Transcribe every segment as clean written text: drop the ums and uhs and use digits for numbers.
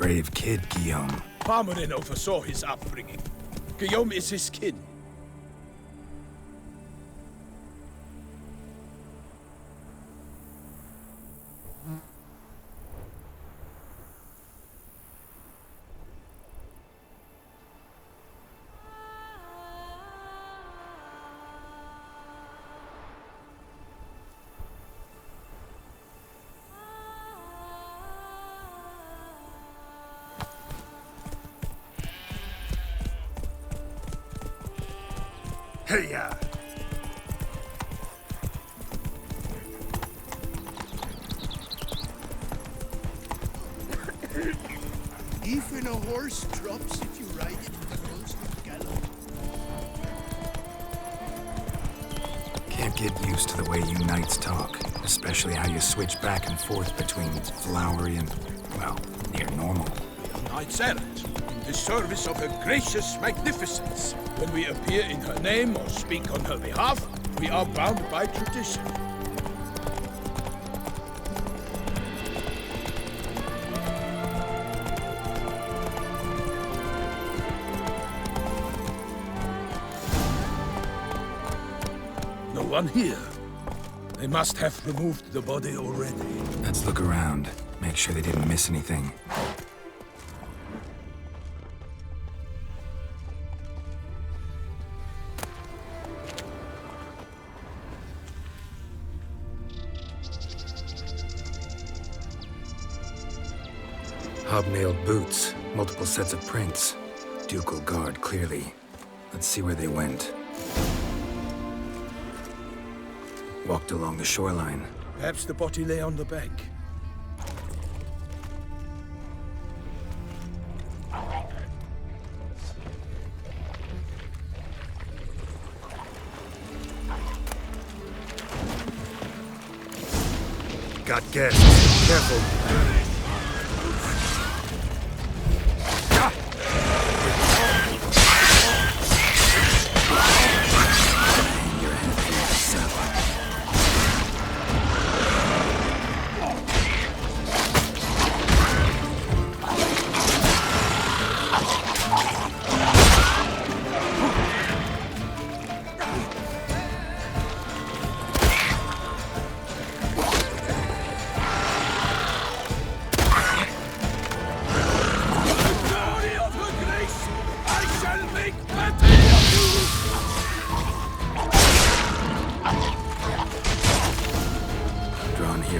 Brave kid, Guillaume. Parmarin oversaw his upbringing. Guillaume is his kin. Hey-ya! Even a horse drops if you ride it at the most gallop. Can't get used to the way you knights talk, especially how you switch back and forth between flowery and, well, near normal. Knights errant, in the service of her gracious magnificence. When we appear in her name or speak on her behalf, we are bound by tradition. No one here. They must have removed the body already. Let's look around. Make sure they didn't miss anything. Hobnailed boots, multiple sets of prints. Ducal guard, clearly. Let's see where they went. Walked along the shoreline. Perhaps the body lay on the bank. Got guests. Careful.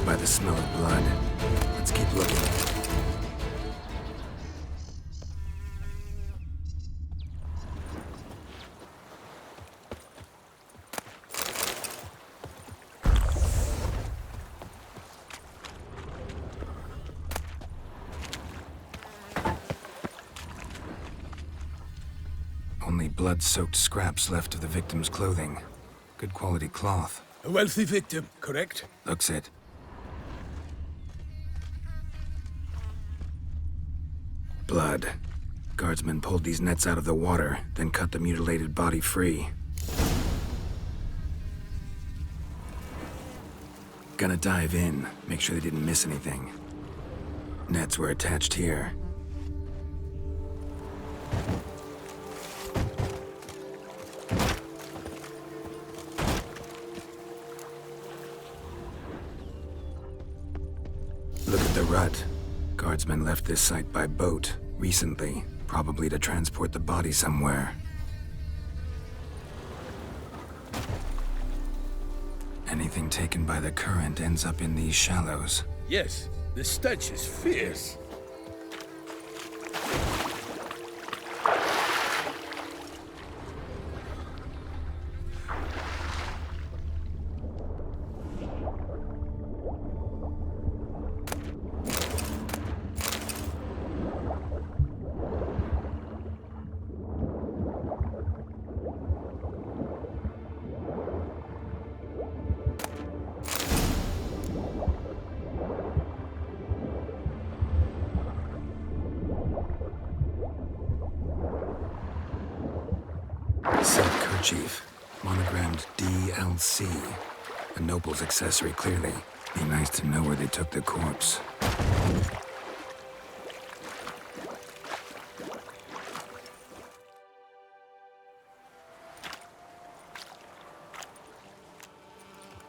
By the smell of blood. Let's keep looking. Only blood-soaked scraps left of the victim's clothing. Good quality cloth. A wealthy victim, correct? Looks it. Blood. Guardsmen pulled these nets out of the water, then cut the mutilated body free. Gonna dive in, make sure they didn't miss anything. Nets were attached here. Look at the rut. Guardsmen left this site by boat recently, probably to transport the body somewhere. Anything taken by the current ends up in these shallows. Yes, the stench is fierce. Silk kerchief, monogrammed DLC. A noble's accessory, clearly. Be nice to know where they took the corpse.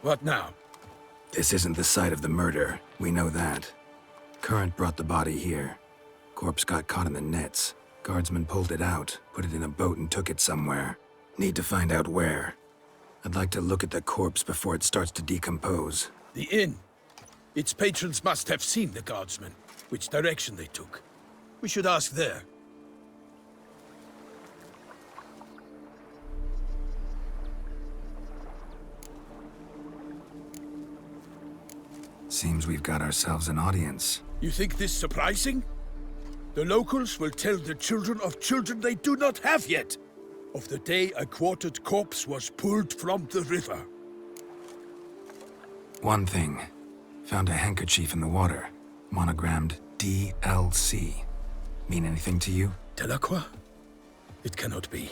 What now? This isn't the site of the murder. We know that. Current brought the body here. Corpse got caught in the nets. Guardsmen pulled it out, put it in a boat and took it somewhere. Need to find out where. I'd like to look at the corpse before it starts to decompose. The inn. Its patrons must have seen the guardsmen, which direction they took. We should ask there. Seems we've got ourselves an audience. You think this surprising? The locals will tell the children of children they do not have yet, of the day a quartered corpse was pulled from the river. One thing. Found a handkerchief in the water. Monogrammed DLC. Mean anything to you? Delacroix? It cannot be.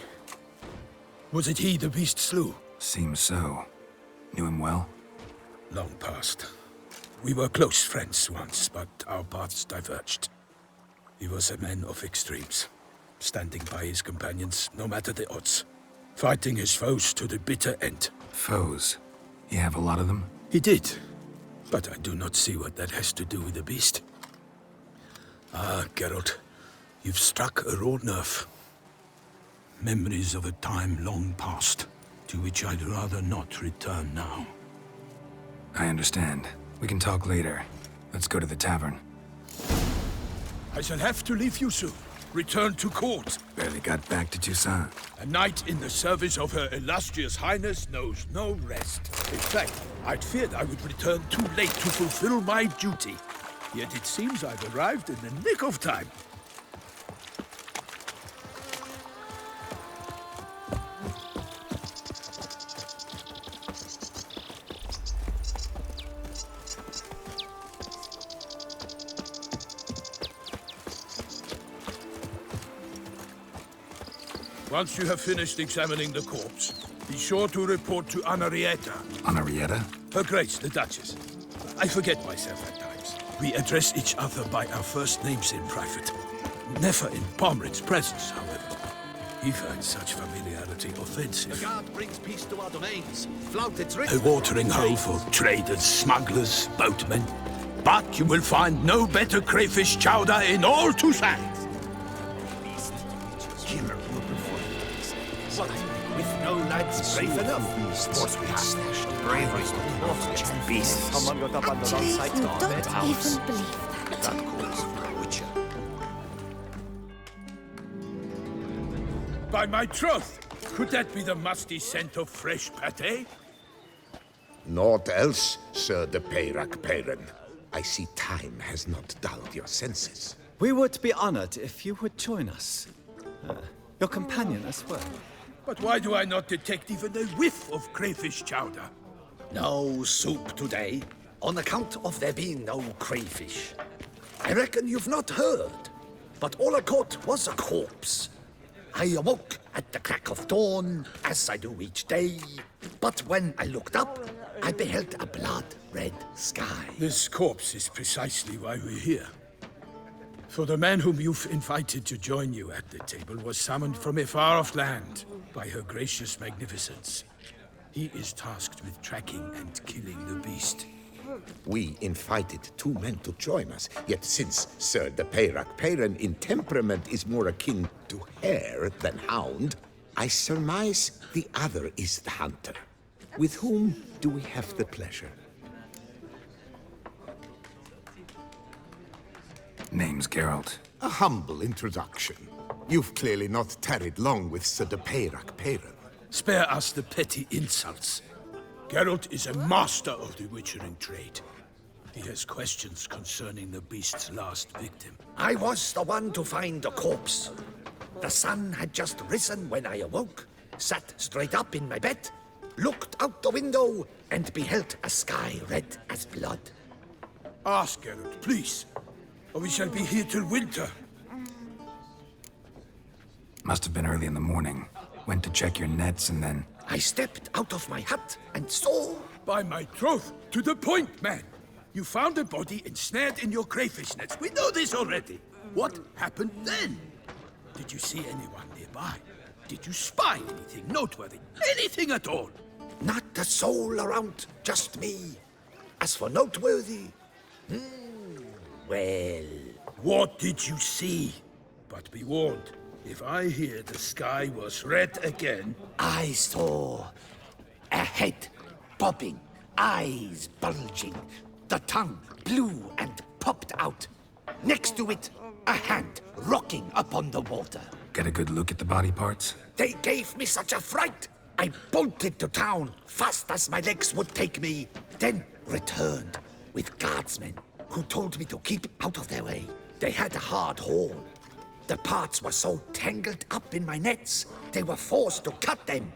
Was it he the beast slew? Seems so. Knew him well? Long past. We were close friends once, but our paths diverged. He was a man of extremes, standing by his companions no matter the odds, fighting his foes to the bitter end. Foes? You have a lot of them? He did, but I do not see what that has to do with the beast. Ah, Geralt, you've struck a raw nerve. Memories of a time long past, to which I'd rather not return now. I understand. We can talk later. Let's go to the tavern. I shall have to leave you soon. Return to court. Barely got back to Toussaint. A knight in the service of Her Illustrious Highness knows no rest. In fact, I'd feared I would return too late to fulfill my duty. Yet it seems I've arrived in the nick of time. Once you have finished examining the corpse, be sure to report to Anarietta. Anarietta? Her Grace, the Duchess. I forget myself at times. We address each other by our first names in private. Never in Pomred's presence, however. He finds such familiarity offensive. The guard brings peace to our domains. Flout its A watering hole for traders, smugglers, boatmen. But you will find no better crayfish chowder in all Toussaint. With no lads brave enough. Sportsmen bravery of beasts. Actually, you don't even believe that. By my troth, could that be the musty scent of fresh pâté? Naught else, Sir de Peyrac-Peyran. I see time has not dulled your senses. We would be honored if you would join us. Your companion as well. But why do I not detect even a whiff of crayfish chowder? No soup today, on account of there being no crayfish. I reckon you've not heard, but all I caught was a corpse. I awoke at the crack of dawn, as I do each day, but when I looked up, I beheld a blood-red sky. This corpse is precisely why we're here. For the man whom you've invited to join you at the table was summoned from a far-off land by her gracious magnificence. He is tasked with tracking and killing the beast. We invited two men to join us, yet since Sir de Peyrac-Peyran in temperament is more akin to hare than hound, I surmise the other is the hunter. With whom do we have the pleasure? Name's Geralt. A humble introduction. You've clearly not tarried long with Sir de Peyrac-Peyran. Spare us the petty insults. Geralt is a master of the witchering trade. He has questions concerning the beast's last victim. I was the one to find the corpse. The sun had just risen when I awoke, sat straight up in my bed, looked out the window, and beheld a sky red as blood. Ask Geralt, please, or we shall be here till winter. Must have been early in the morning. Went to check your nets and then... I stepped out of my hut and saw... By my troth, to the point, man. You found a body ensnared in your crayfish nets. We know this already. What happened then? Did you see anyone nearby? Did you spy anything noteworthy? Anything at all? Not a soul around, just me. As for noteworthy, well... What did you see? But be warned, if I hear the sky was red again... I saw a head bobbing, eyes bulging, the tongue blue and popped out. Next to it, a hand rocking upon the water. Get a good look at the body parts? They gave me such a fright. I bolted to town fast as my legs would take me, then returned with guardsmen who told me to keep out of their way. They had a hard haul. The parts were so tangled up in my nets, they were forced to cut them.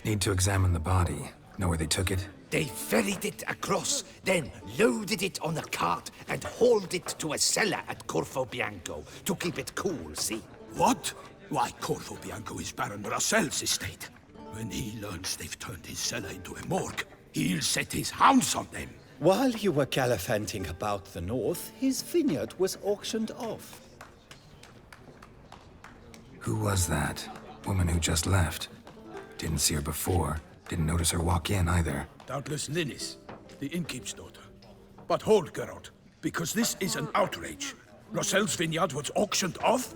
Need to examine the body. Know where they took it? They ferried it across, then loaded it on a cart and hauled it to a cellar at Corvo Bianco to keep it cool, see? What? Why, Corvo Bianco is Baron Russell's estate. When he learns they've turned his cellar into a morgue, he'll set his hounds on them. While you were gallivanting about the north, his vineyard was auctioned off. Who was that? Woman who just left. Didn't see her before. Didn't notice her walk in either. Doubtless Linnis, the innkeep's daughter. But hold, Geralt, because this is an outrage. Russell's vineyard was auctioned off?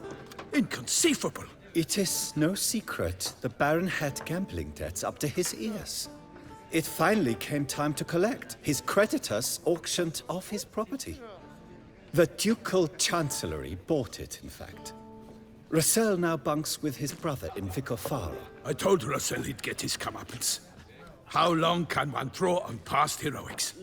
Inconceivable. It is no secret the Baron had gambling debts up to his ears. It finally came time to collect. His creditors auctioned off his property. The Ducal Chancellery bought it, in fact. Russell now bunks with his brother in Vicofaro. I told Russell he'd get his comeuppance. How long can one draw on past heroics?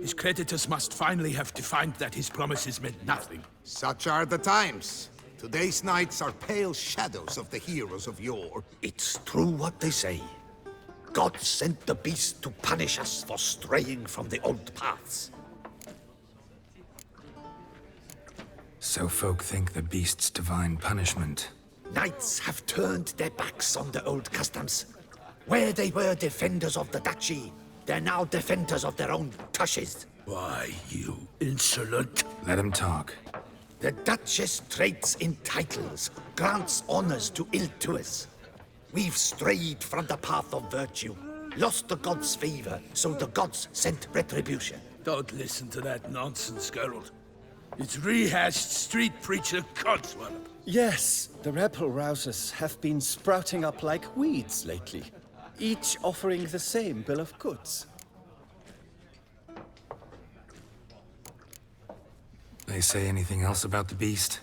His creditors must finally have defined that his promises meant nothing. Such are the times. Today's knights are pale shadows of the heroes of yore. It's true what they say. God sent the beast to punish us for straying from the old paths. So folk think the beast's divine punishment. Knights have turned their backs on the old customs. Where they were defenders of the duchy, they're now defenders of their own tushes. Why, you insolent... Let him talk. The Duchess trades in titles, grants honors to ill-doers. We've strayed from the path of virtue, lost the gods' favor, so the gods sent retribution. Don't listen to that nonsense, Geralt. It's rehashed street preacher codswallop. Yes, the rebel rousers have been sprouting up like weeds lately, each offering the same bill of goods. They say anything else about the beast?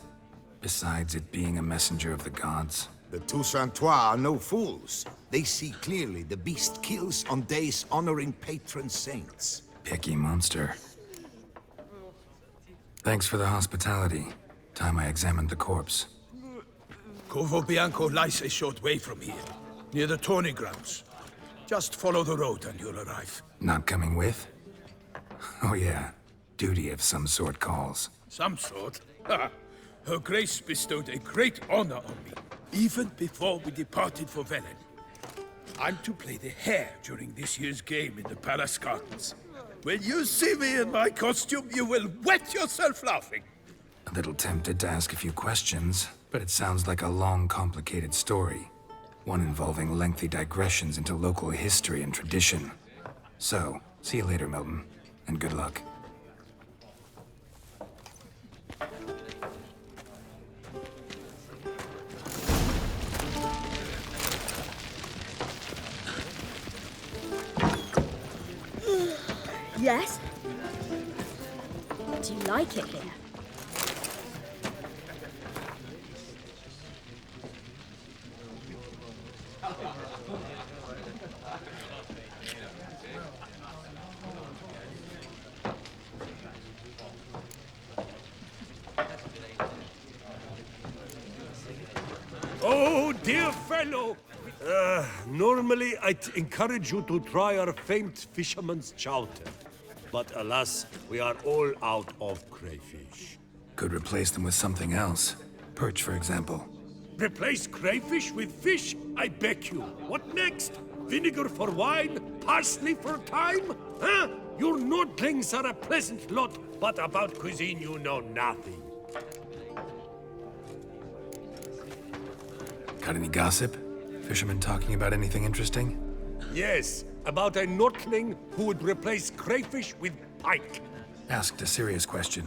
Besides it being a messenger of the gods? The Toussaintois are no fools. They see clearly the beast kills on days honoring patron saints. Picky monster. Thanks for the hospitality. Time I examined the corpse. Corvo Bianco lies a short way from here, near the tourney grounds. Just follow the road and you'll arrive. Not coming with? Oh yeah. Duty of some sort calls. Some sort? Ha! Her Grace bestowed a great honor on me, even before we departed for Velen. I'm to play the hare during this year's game in the palace gardens. When you see me in my costume, you will wet yourself laughing. A little tempted to ask a few questions, but it sounds like a long, complicated story. One involving lengthy digressions into local history and tradition. So, see you later, Milton, and good luck. Yes? Do you like it here? Oh, dear fellow! Normally I'd encourage you to try our famed fisherman's chowder. But alas, we are all out of crayfish. Could replace them with something else. Perch, for example. Replace crayfish with fish? I beg you. What next? Vinegar for wine? Parsley for thyme? Huh? Your nordlings are a pleasant lot, but about cuisine you know nothing. Got any gossip? Fisherman talking about anything interesting? Yes, about a Nordling who would replace crayfish with pike. Asked a serious question.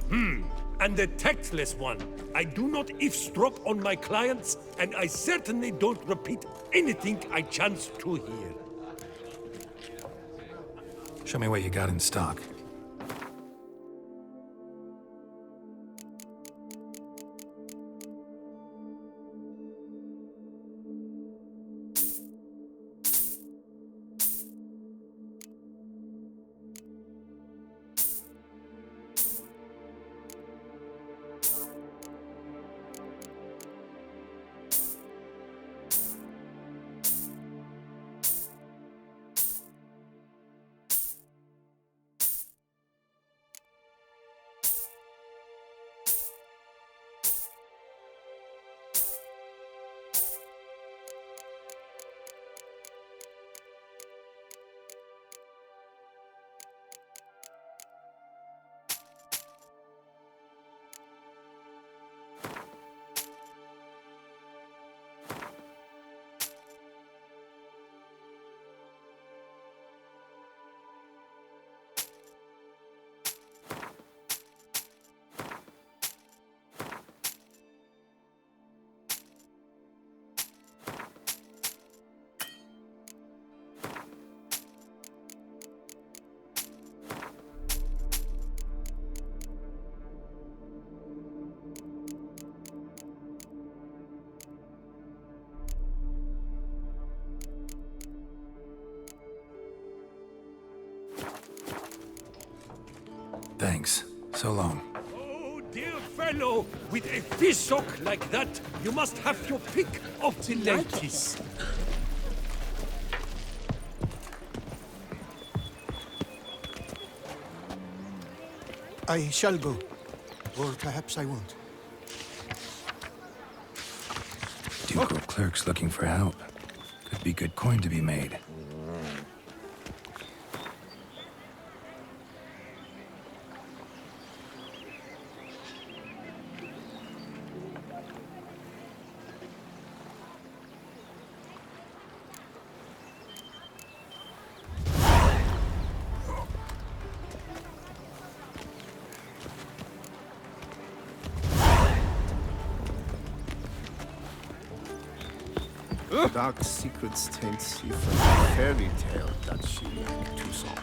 And a tactless one. I do not eavesdrop on my clients, and I certainly don't repeat anything I chance to hear. Show me what you got in stock. Thanks. So long. Oh, dear fellow, with a fish hook like that, you must have your pick of the ladies. I shall go. Or perhaps I won't. Ducal clerk's looking for help. Could be good coin to be made. Dark secrets taint you from the fairy tale that she like to song.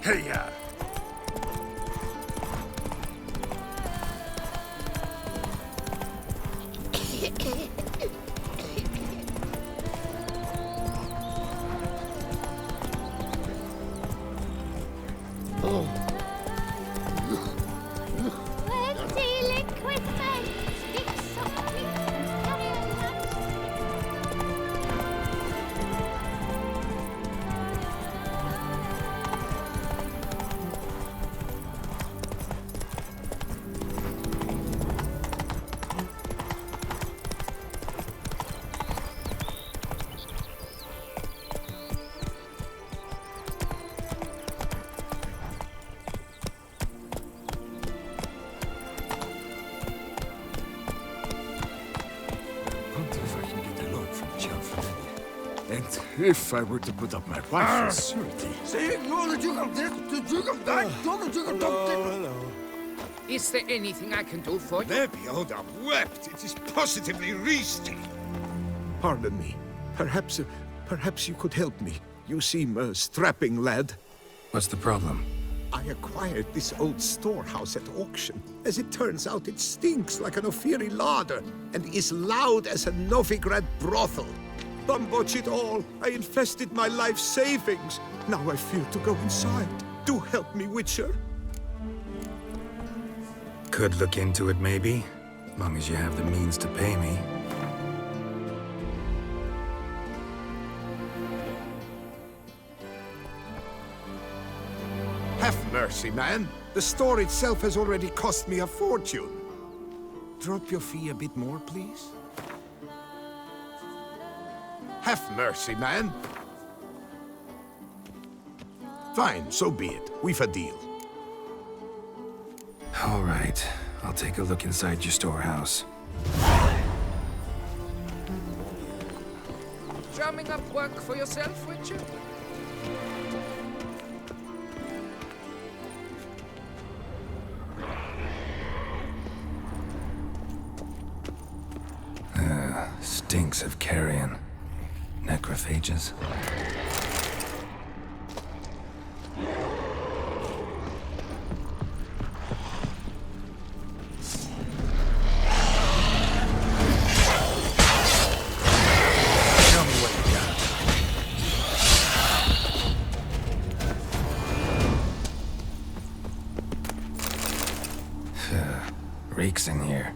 Hey-ya! And if I were to put up my wife for surety... Hello. Is there anything I can do for you? Lebioda wept. It is positively resty. Pardon me. Perhaps you could help me. You seem a strapping lad. What's the problem? I acquired this old storehouse at auction. As it turns out, it stinks like an Ofiri larder and is loud as a Novigrad brothel. Bambotch it all. I invested my life savings. Now I fear to go inside. Do help me, Witcher. Could look into it, maybe. Long as you have the means to pay me. Have mercy, man. The store itself has already cost me a fortune. Drop your fee a bit more, please. Have mercy, man. Fine, so be it. We've a deal. All right. I'll take a look inside your storehouse. Drumming up work for yourself, Witcher? Stinks of carrion. Necrophages. Reeks in here.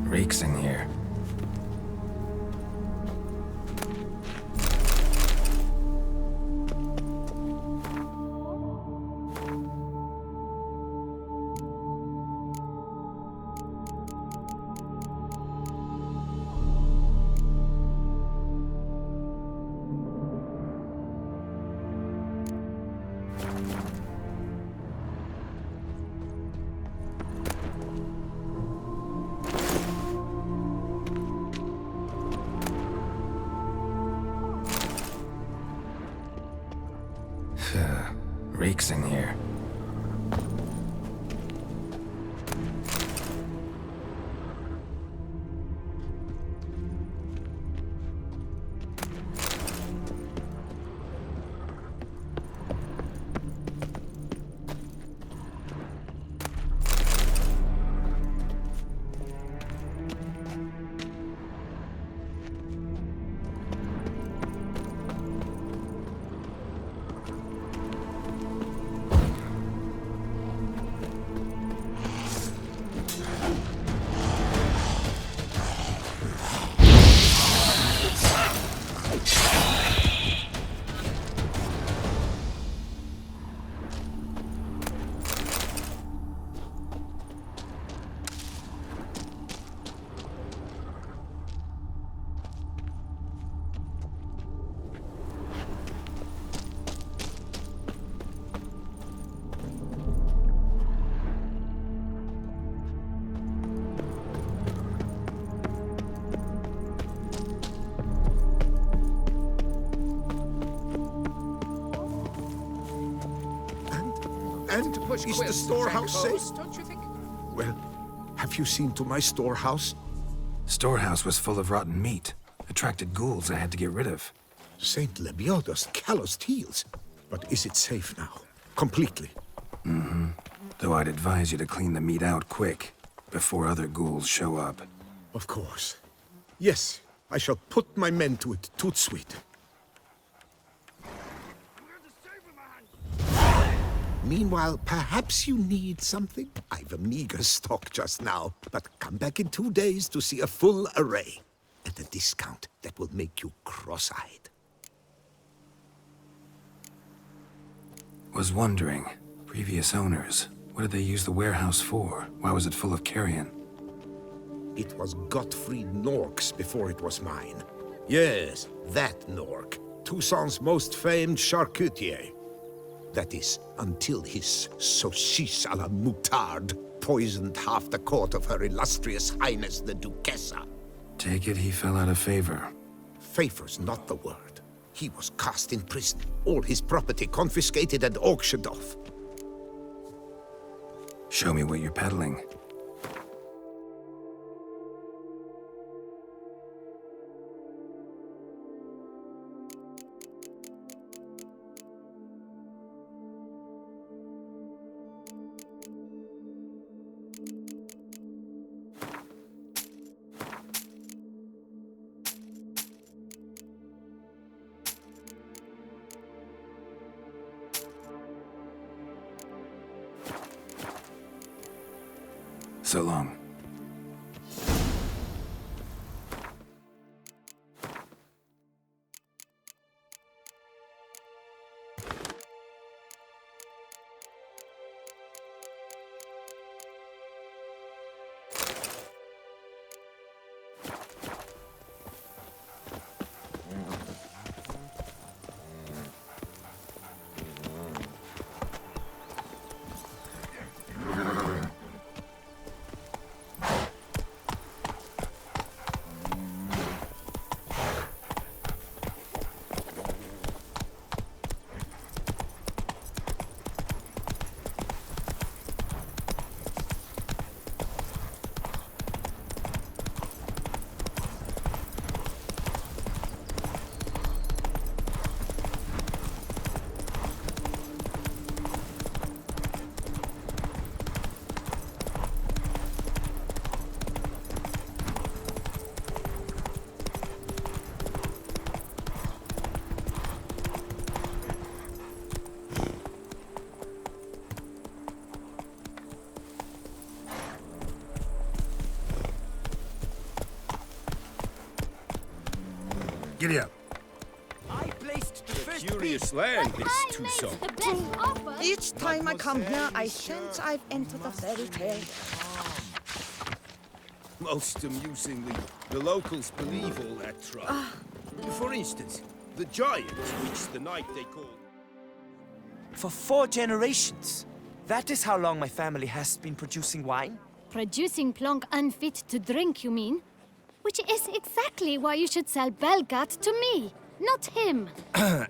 Reeks in here. Reeks in here. And Push is the quilts to storehouse track safe? foes, don't you think? Well, have you seen to my storehouse? Storehouse was full of rotten meat. Attracted ghouls I had to get rid of. Saint Lebioda's calloused heels. But is it safe now? Completely? Though I'd advise you to clean the meat out quick, before other ghouls show up. Of course. Yes, I shall put my men to it, tout sweet. Meanwhile, perhaps you need something? I've a meager stock just now, but come back in 2 days to see a full array. At a discount that will make you cross-eyed. Was wondering, previous owners, what did they use the warehouse for? Why was it full of carrion? It was Gottfried Nork's before it was mine. Yes, that Nork. Toussaint's most famed charcutier. That is, until his saucisse à la moutarde poisoned half the court of Her Illustrious Highness the Duchessa. Take it he fell out of favor. Favor's not the word. He was cast in prison, all his property confiscated and auctioned off. Show me what you're peddling. So long. Giddy up. I placed the first Curious land, this Tucson. Each time I come here, I sense I've entered a fairy tale. Most amusingly, the locals believe all that trouble. For instance, the giant, which the night they call... For 4 generations. That is how long my family has been producing wine. Producing plonk unfit to drink, you mean? Which is exactly why you should sell Belgard to me, not him.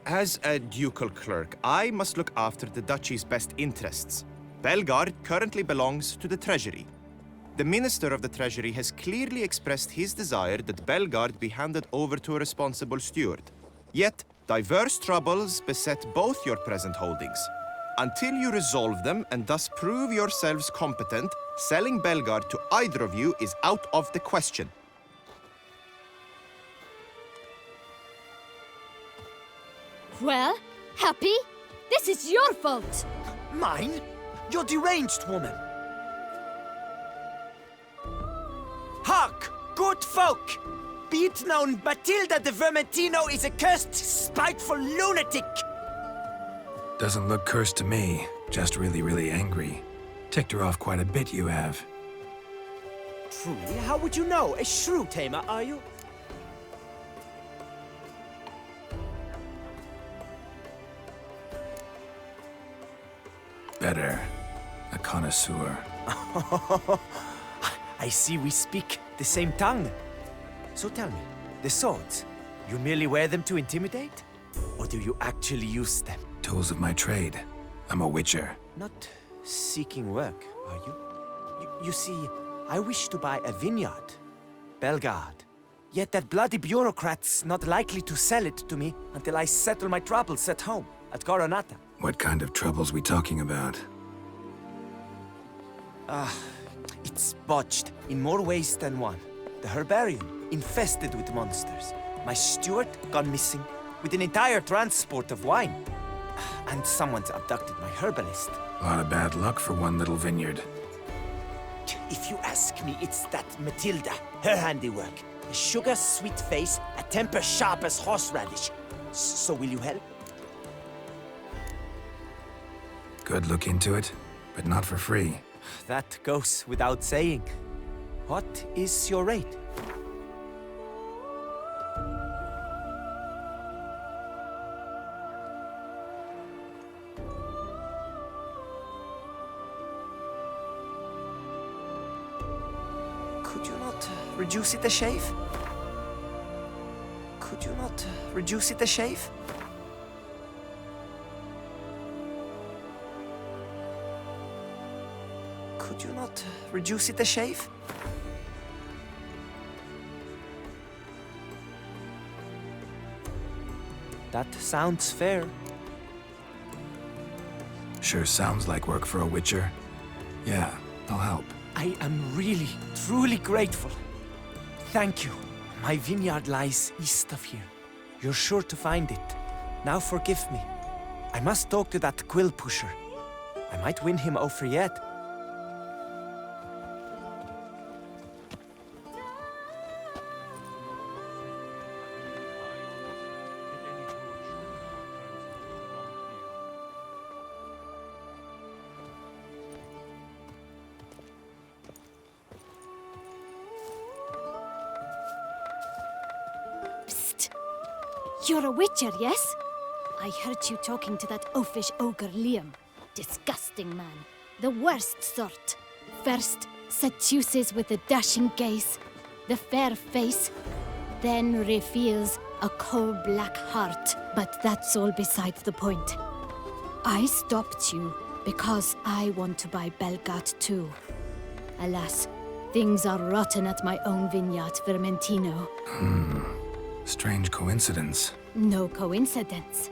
As a ducal clerk, I must look after the duchy's best interests. Belgard currently belongs to the treasury. The minister of the treasury has clearly expressed his desire that Belgard be handed over to a responsible steward. Yet, diverse troubles beset both your present holdings. Until you resolve them and thus prove yourselves competent, selling Belgard to either of you is out of the question. Well, Happy? This is your fault! Mine? You're deranged, woman! Hark, good folk! Be it known, Matilda de Vermentino is a cursed, spiteful lunatic! Doesn't look cursed to me, just really, really angry. Ticked her off quite a bit, you have. Truly, how would you know? A shrew tamer, are you? Better. A connoisseur. I see we speak the same tongue. So tell me, the swords, you merely wear them to intimidate? Or do you actually use them? Tools of my trade. I'm a witcher. Not seeking work, are you? You see, I wish to buy a vineyard. Belgard. Yet that bloody bureaucrat's not likely to sell it to me until I settle my troubles at home, at Coronata. What kind of troubles we talking about? It's botched in more ways than one. The herbarium, infested with monsters. My steward gone missing, with an entire transport of wine. And someone's abducted my herbalist. A lot of bad luck for one little vineyard. If you ask me, it's that Matilda, her handiwork. A sugar-sweet face, a temper sharp as horseradish. So will you help? Could look into it, but not for free. That goes without saying. What is your rate? Could you not reduce it a shave? Could you not reduce it a shave? Could you not reduce it a shave? That sounds fair. Sure sounds like work for a witcher. Yeah, I'll help. I am really, truly grateful. Thank you. My vineyard lies east of here. You're sure to find it. Now forgive me. I must talk to that quill pusher. I might win him over yet. You're a witcher, yes? I heard you talking to that oafish ogre Liam. Disgusting man. The worst sort. First, seduces with a dashing gaze, the fair face, then reveals a coal-black heart. But that's all beside the point. I stopped you because I want to buy Belgard too. Alas, things are rotten at my own vineyard, Vermentino. Strange coincidence. No coincidence.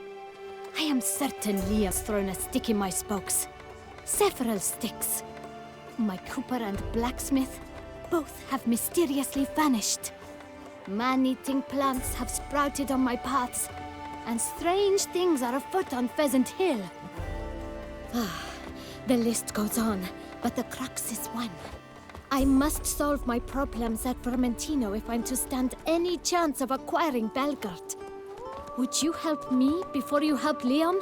I am certain Liam's thrown a stick in my spokes. Several sticks. My cooper and blacksmith both have mysteriously vanished. Man-eating plants have sprouted on my paths, and strange things are afoot on Pheasant Hill. The list goes on, but the crux is one. I must solve my problems at Vermentino if I'm to stand any chance of acquiring Belgard. Would you help me before you help Liam?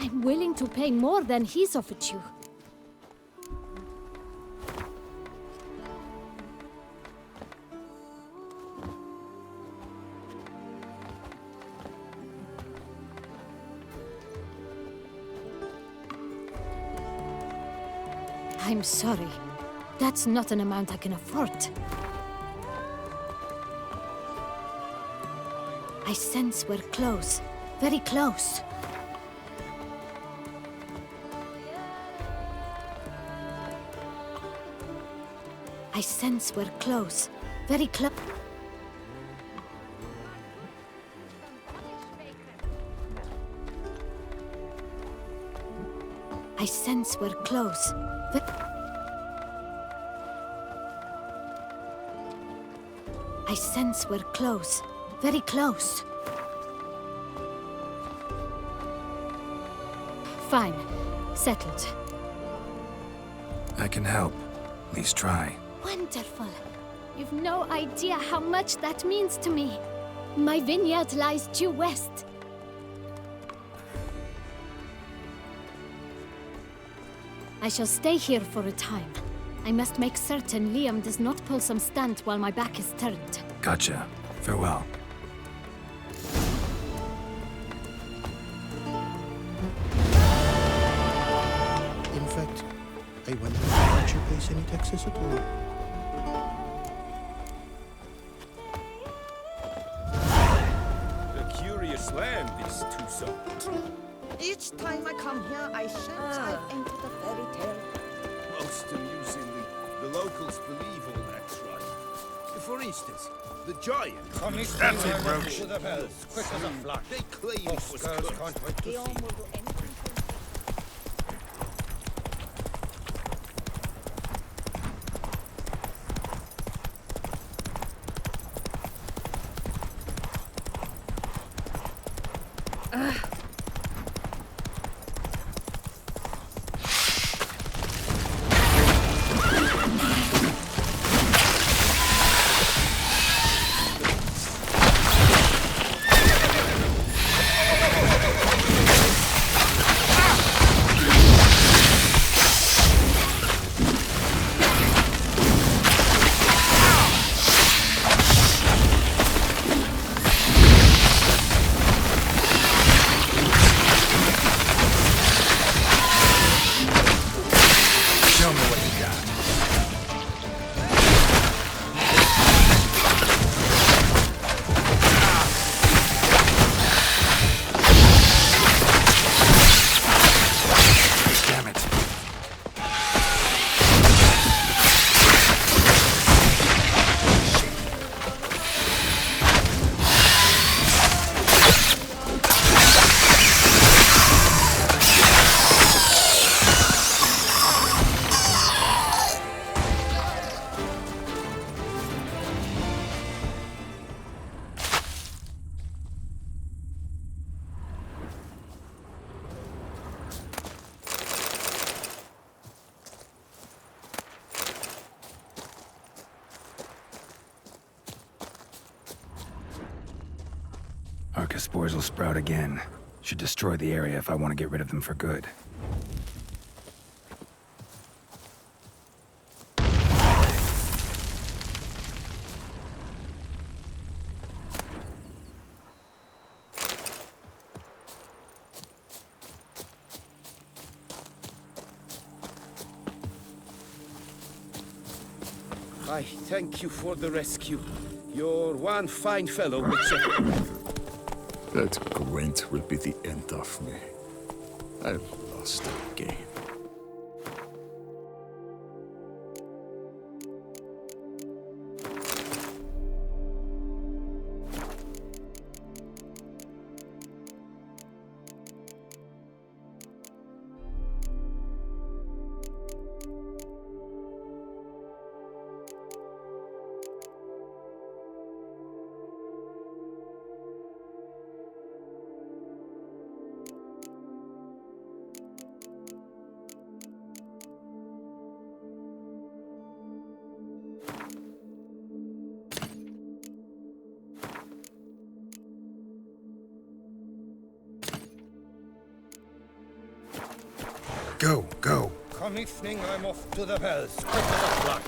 I'm willing to pay more than he's offered you. I'm sorry. That's not an amount I can afford. I sense we're close. Very close. I sense we're close. Very close. I sense we're close. I sense we're close. Very close. Fine. Settled. I can help. At least try. Wonderful. You've no idea how much that means to me. My vineyard lies due west. I shall stay here for a time. I must make certain Liam does not pull some stunt while my back is turned. Gotcha. Farewell. In fact, I wonder if you pays any taxes at all. A curious land, this Tucson. True. Each time I come here, I sense I've entered a fairy tale. Most amusingly, the locals believe all that's right. For instance, the giant. That's it, Roach. Quick as a flash. They claim it was cursed. Leon will do anything. Spores will sprout again. Should destroy the area if I want to get rid of them for good. I thank you for the rescue. You're one fine fellow, Witcher. That Gwent will be the end of me. I've lost again. Go, go. Come evening, I'm off to the bells. Quick as a flash.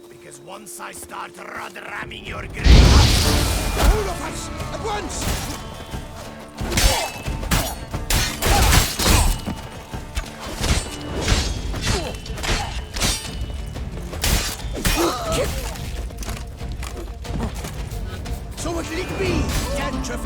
Because once I start ramming your grave... All of us! At once! So it lick me, Dantref.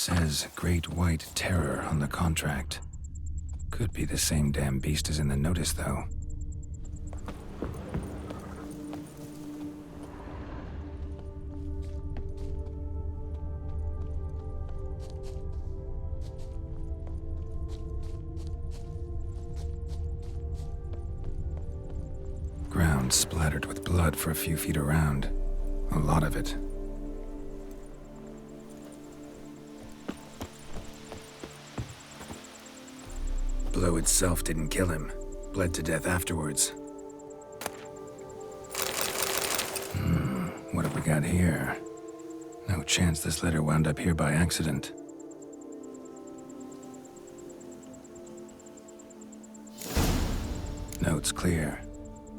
Says Great White Terror on the contract. Could be the same damn beast as in the notice, though. Ground splattered with blood for a few feet around. A lot of it. Blow itself didn't kill him. Bled to death afterwards. What have we got here? No chance this letter wound up here by accident. Note's clear.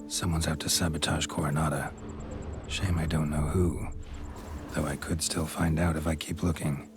Someone's out to sabotage Coronata. Shame I don't know who. Though I could still find out if I keep looking.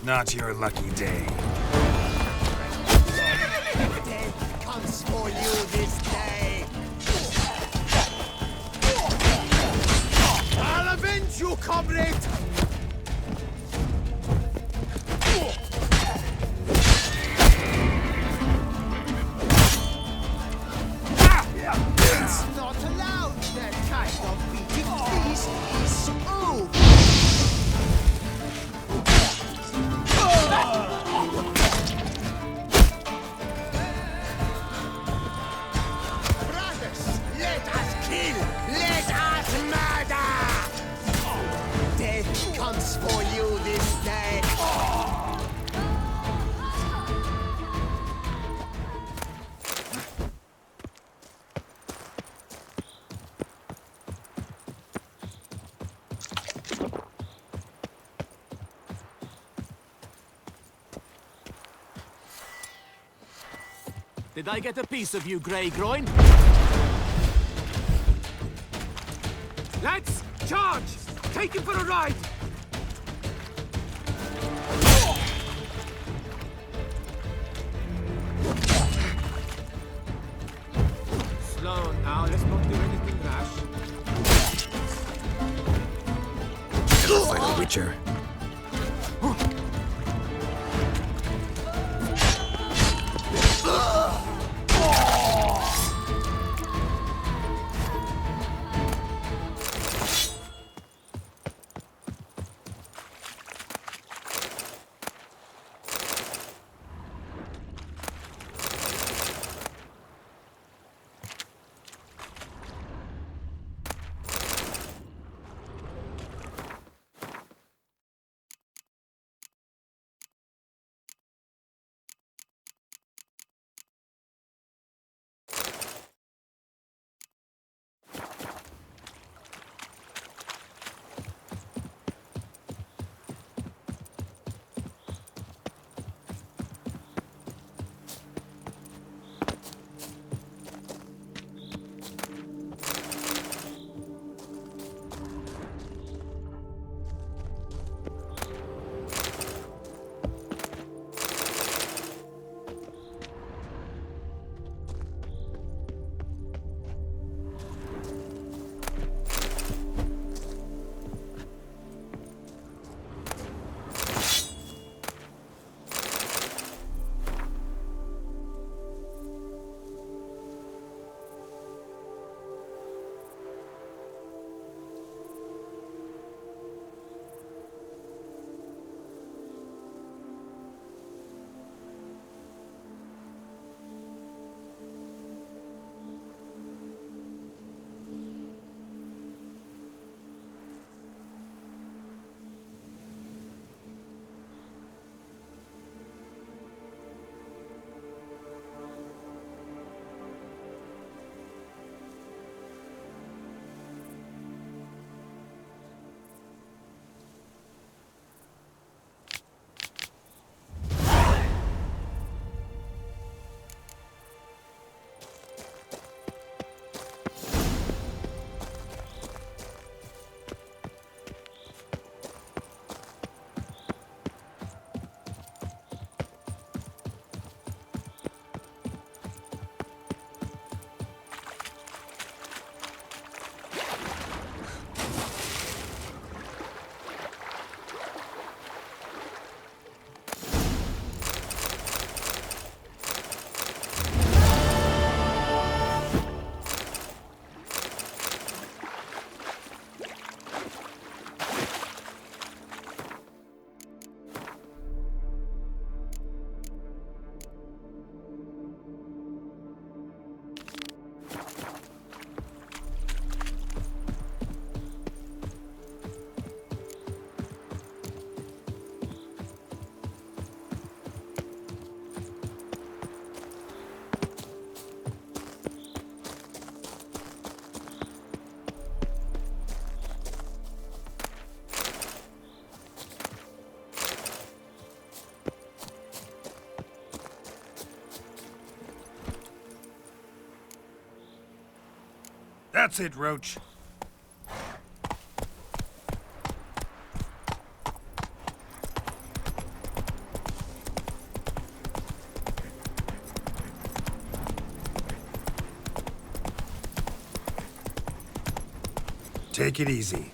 Not your lucky day. Death comes for you this day. I'll avenge you, comrade! It's not allowed, that kind of beating. This is over. For you this day. Did I get a piece of you, Grey Groin? Lads, charge! Take him for a ride! Slow now, let's not do anything rash. Never fight a Witcher. That's it, Roach. Take it easy.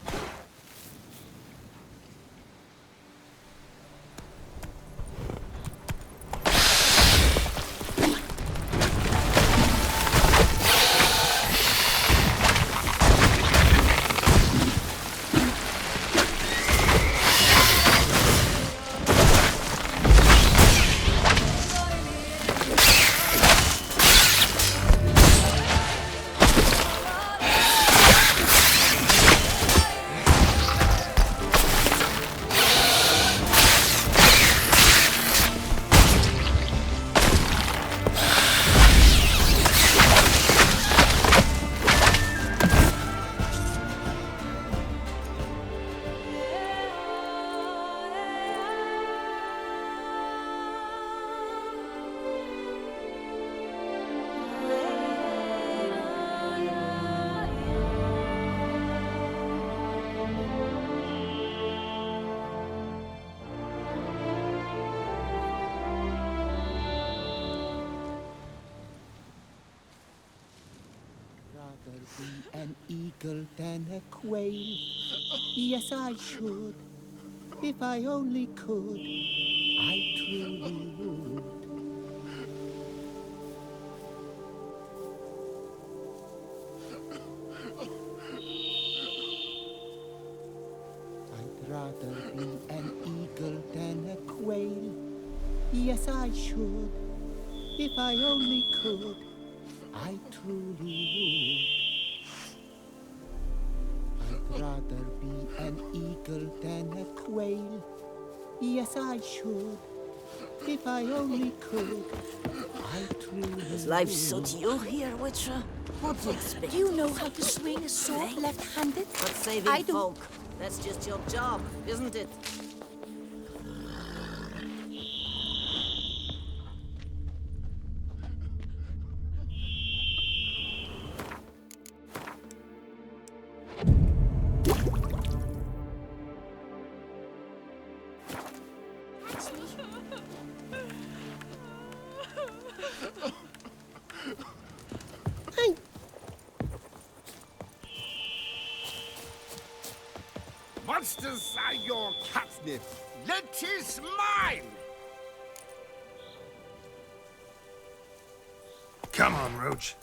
An eagle than a quail. Yes, I should. If I only could, I truly would. I'd rather be an eagle than a quail. Yes, I should. If I only could, I truly would. I'd rather be an eagle than a quail. Yes, I should. If I only could, I truly Is life so dull here, Witcher? What do you expect? Do you know how to swing a sword left-handed? But saving I do. folk, that's just your job, isn't it? Monsters are your catnip. Let is mine! Come on, Roach.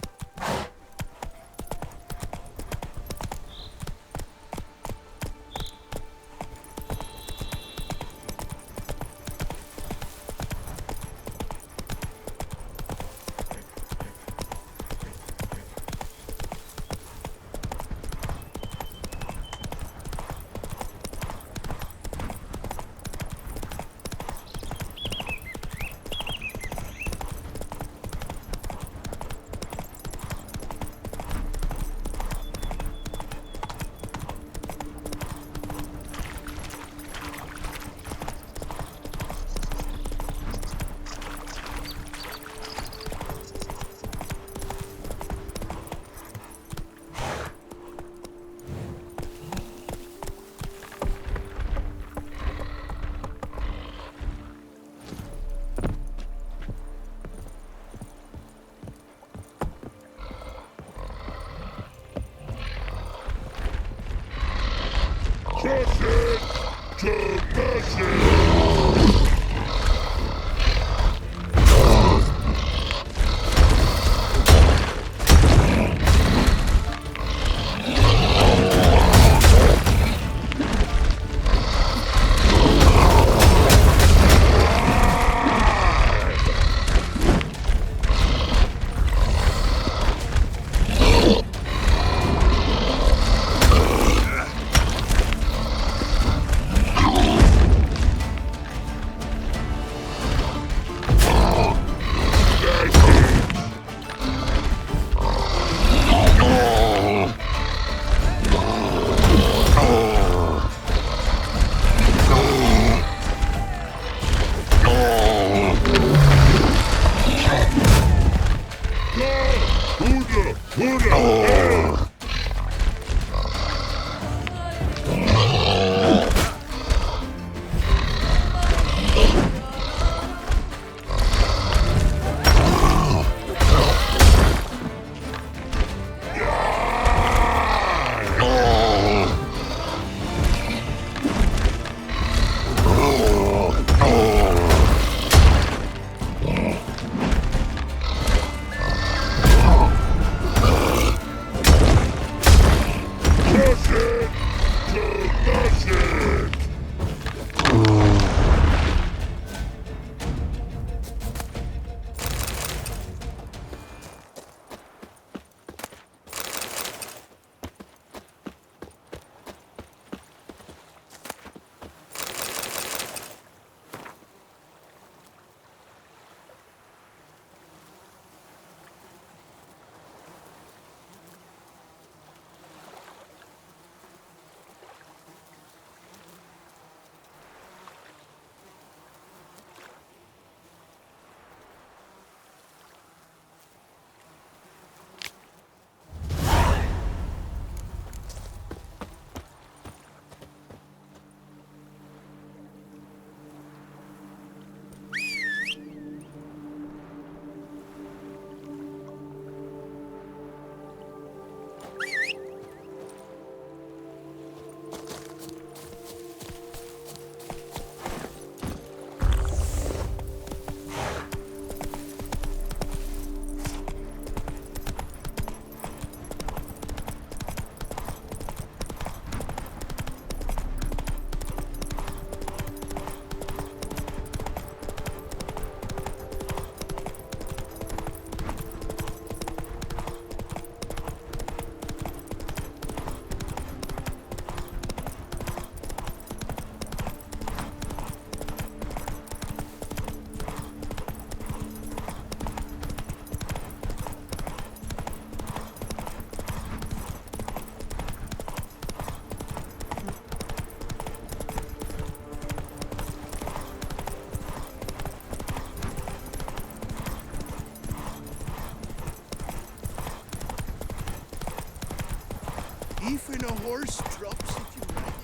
Even a horse drops if you ride it.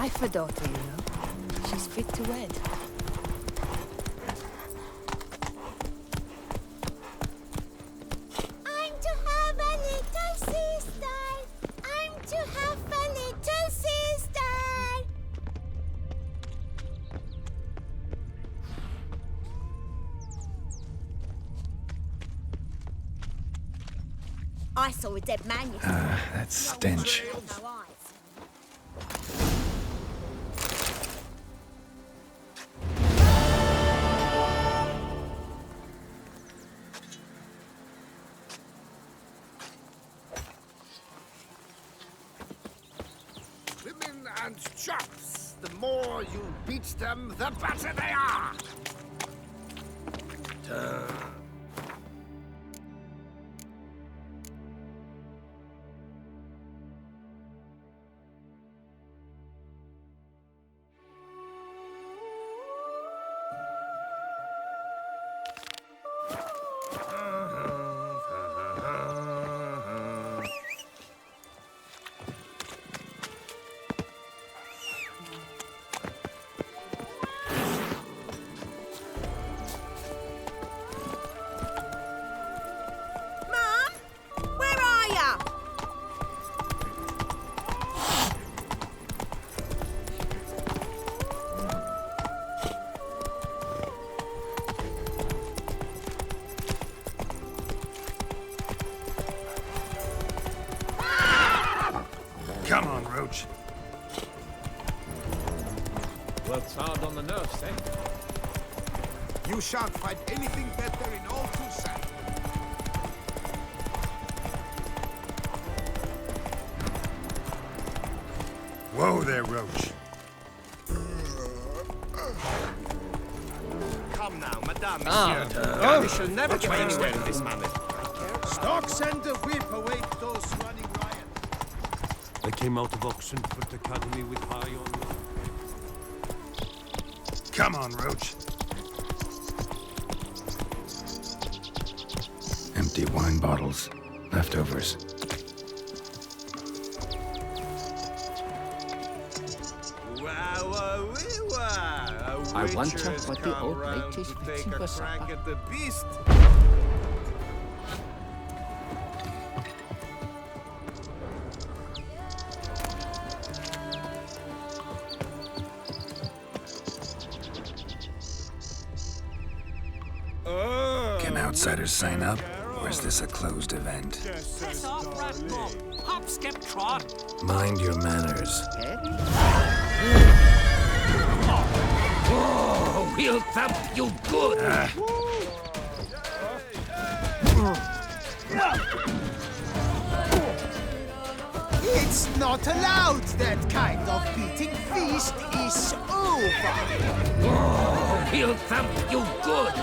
I've a daughter, you know. She's fit to wed. I'm to have a little sister. I'm to have a little sister. I saw a dead man yesterday. That stench. No eyes. Women and chops. The more you beat them, the better they are. Turn. Come on, Roach. Works hard on the nerves, eh? You shan't find anything better in all Tucson. Whoa there, Roach. Come now, Madame, Monsieur. We shall never get anywhere in this manner. Stocks and the whip await those running riot. I came out of Oxenford Academy with high honor. Come on, Roach. Empty wine bottles. Leftovers. I wonder what the old lady's fixing for supper. At the beast. Can outsiders sign up? Or is this a closed event? Piss off, rat mob. Hop, skip, trot. Mind your manners. Oh, we'll thump you good. It's not allowed. That kind of beating feast is over. Oh, we'll thump you good.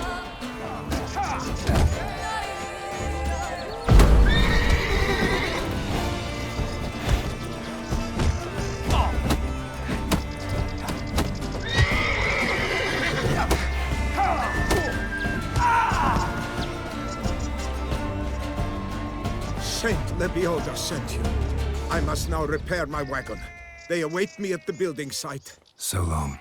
Saint Lebioda sent you. I must now repair my wagon. They await me at the building site. So long.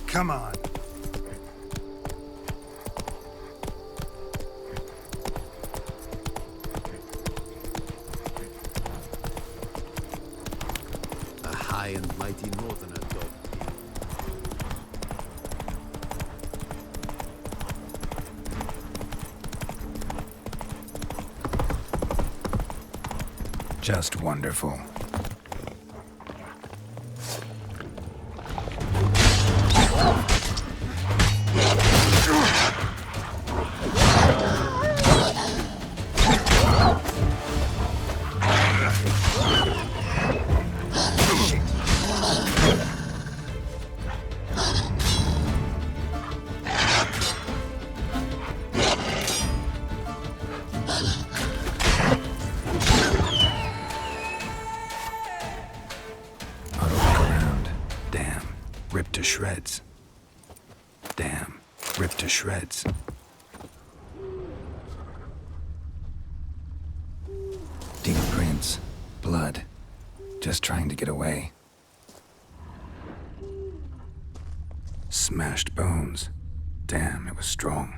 Come on. A high and mighty northerner dog. Just wonderful. Ripped to shreds. Damn, ripped to shreds. Deep prints, blood, just trying to get away. Smashed bones. Damn, it was strong.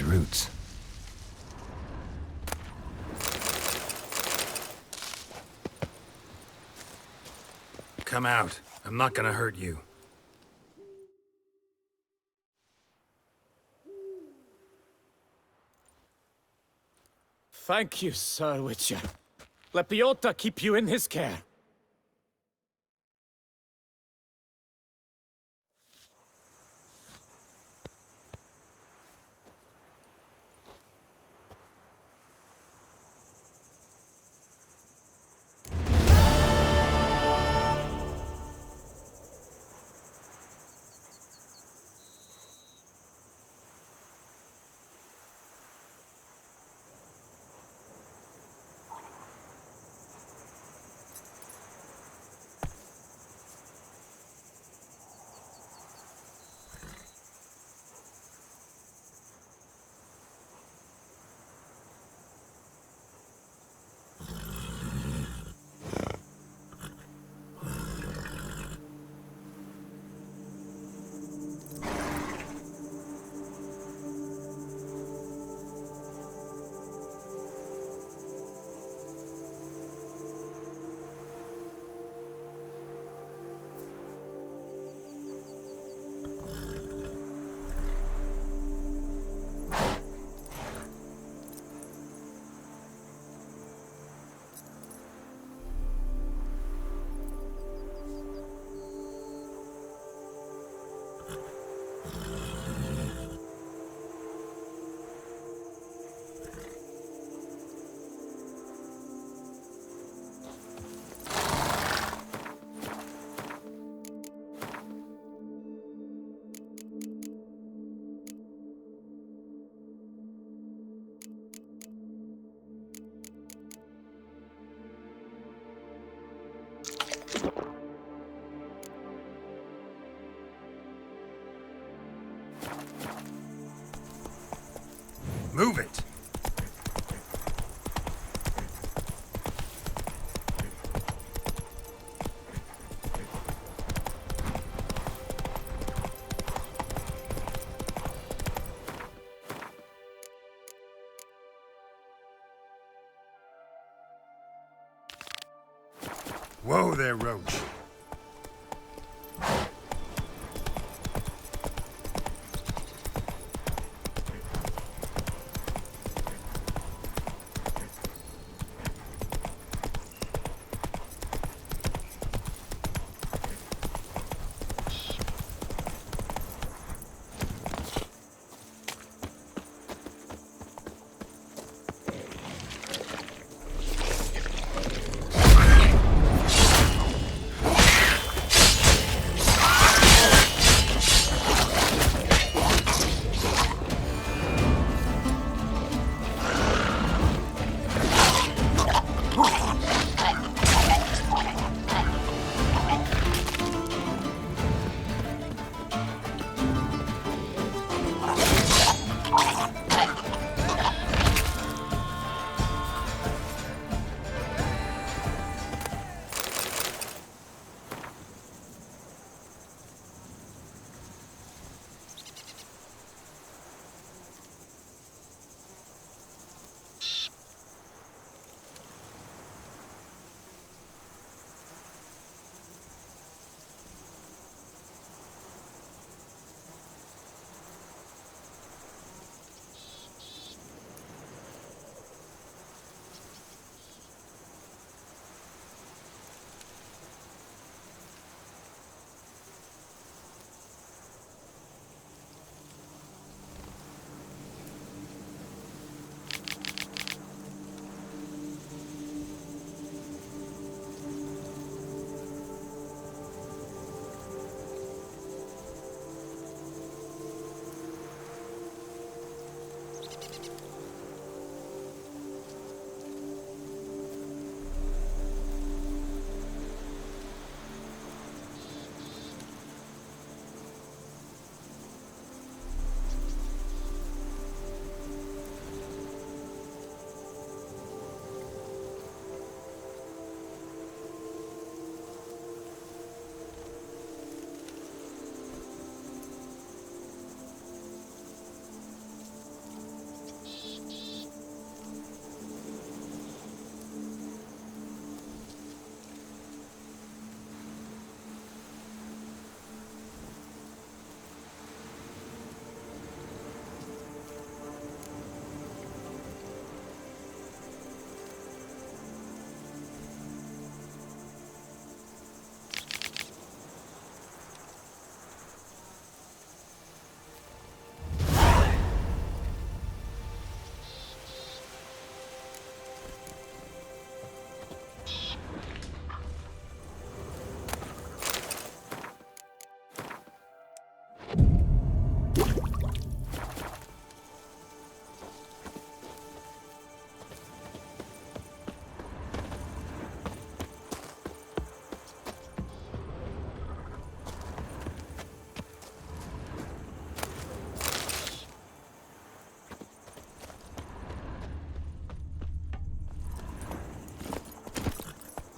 Roots. Come out. I'm not gonna hurt you. Thank you, Sir Witcher. Let Biota keep you in his care. Move it! Whoa there, Roach.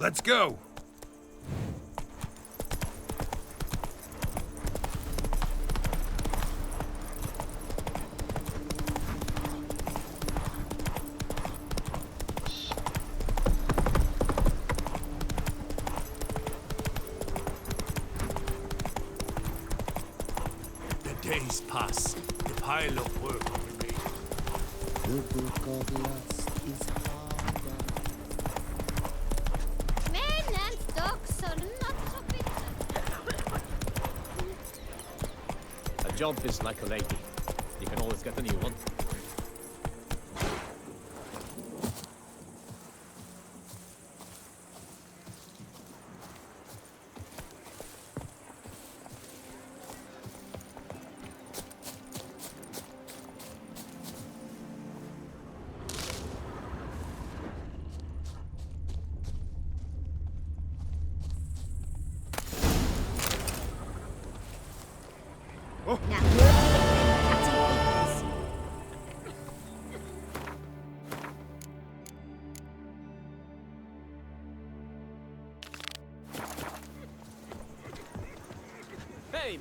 Let's go! The days pass. The pile of work remains. The book of lust is harder. Men and dogs are not so bitter. A job is like a lady. You can always get a new one.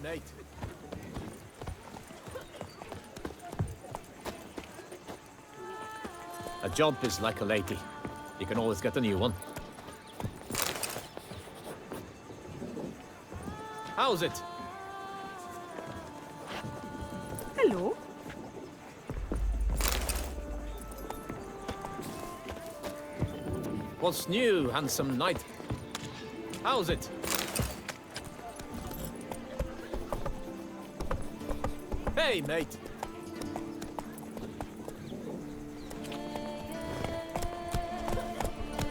Hey, mate. A job is like a lady. You can always get a new one. How's it? Hello? What's new, handsome knight? How's it? Hey, mate.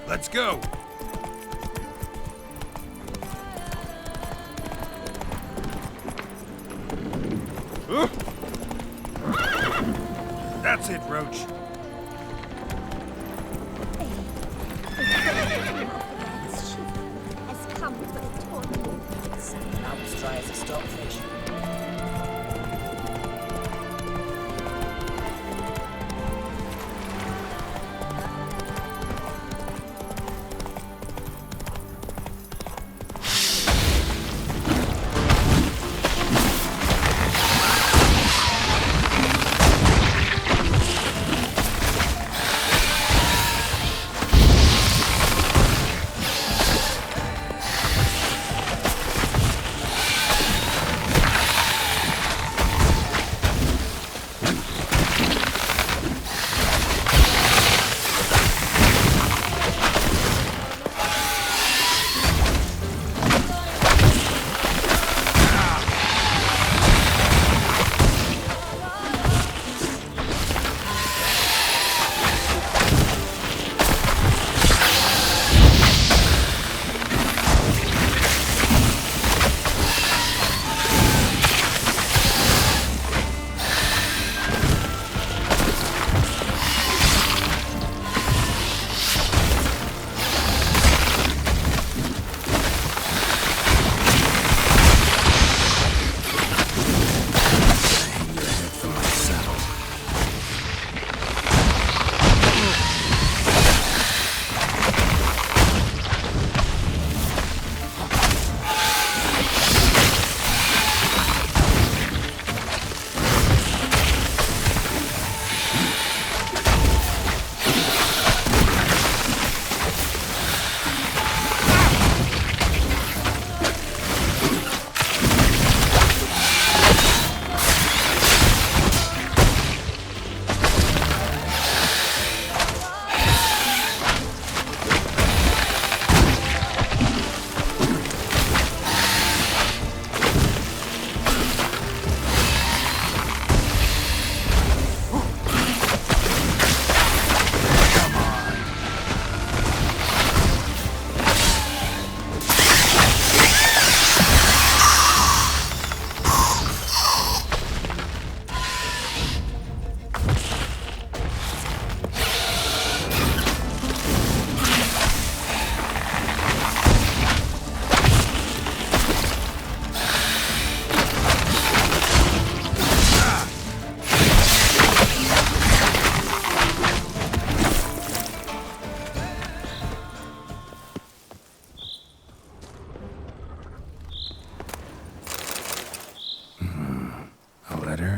Let's go! That's it, Roach. Has come for the torment. Now as dry as a stockfish.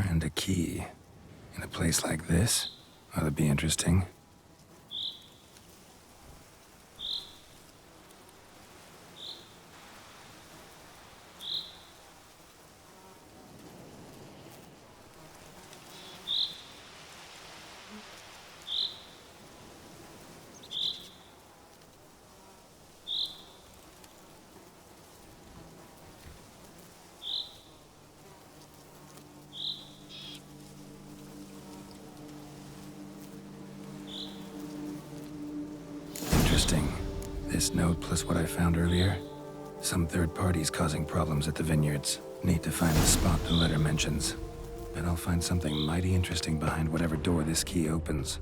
And a key. In a place like this, ought to be interesting. Interesting. This note plus what I found earlier. Some third parties causing problems at the vineyards. Need to find the spot the letter mentions. Bet I'll find something mighty interesting behind whatever door this key opens.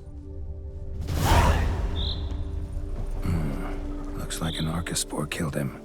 Looks like an Arcaspore killed him.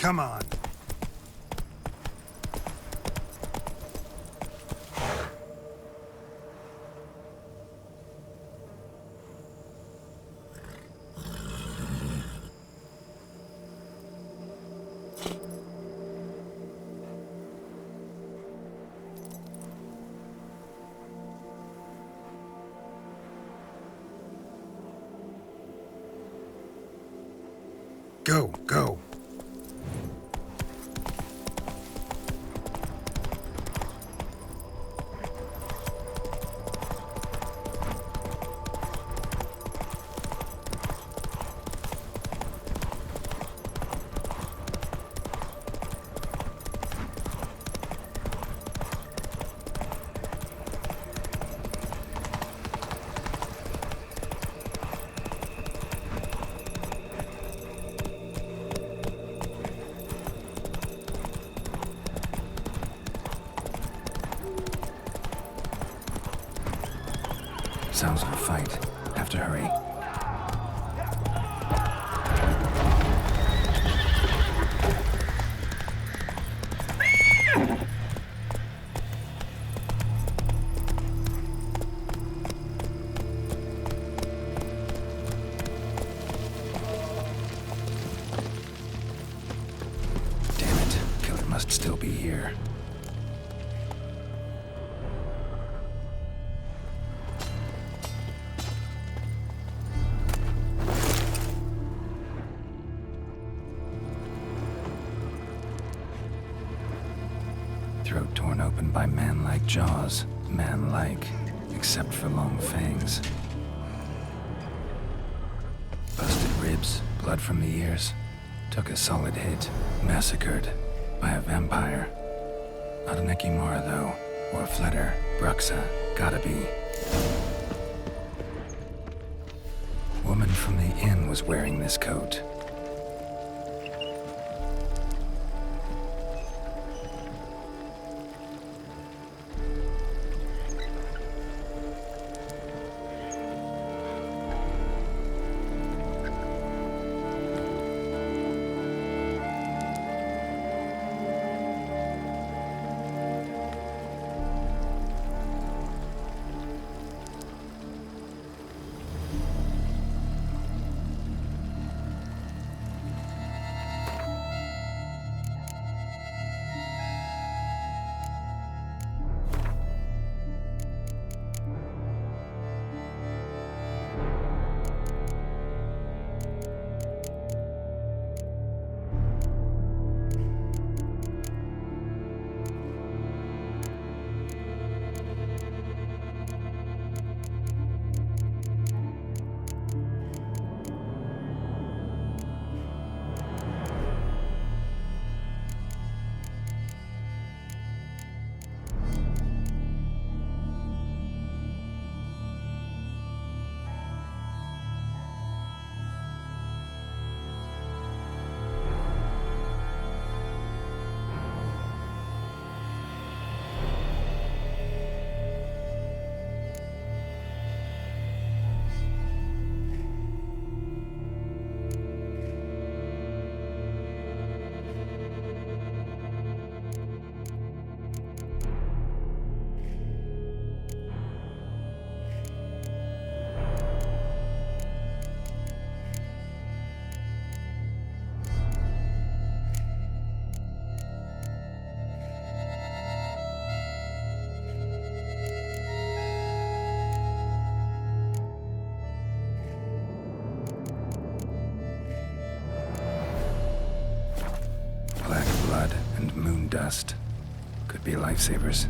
come on. Go, go. Sounds like a fight. Have to hurry. Damn it. Killer must still be here. Throat torn open by man-like jaws. Man-like, except for long fangs. Busted ribs, blood from the ears. Took a solid hit. Massacred by a vampire. Not an Ekimara, though. Or a Fletter. Bruxa. Gotta be. Woman from the inn was wearing this coat. Dust. Could be lifesavers.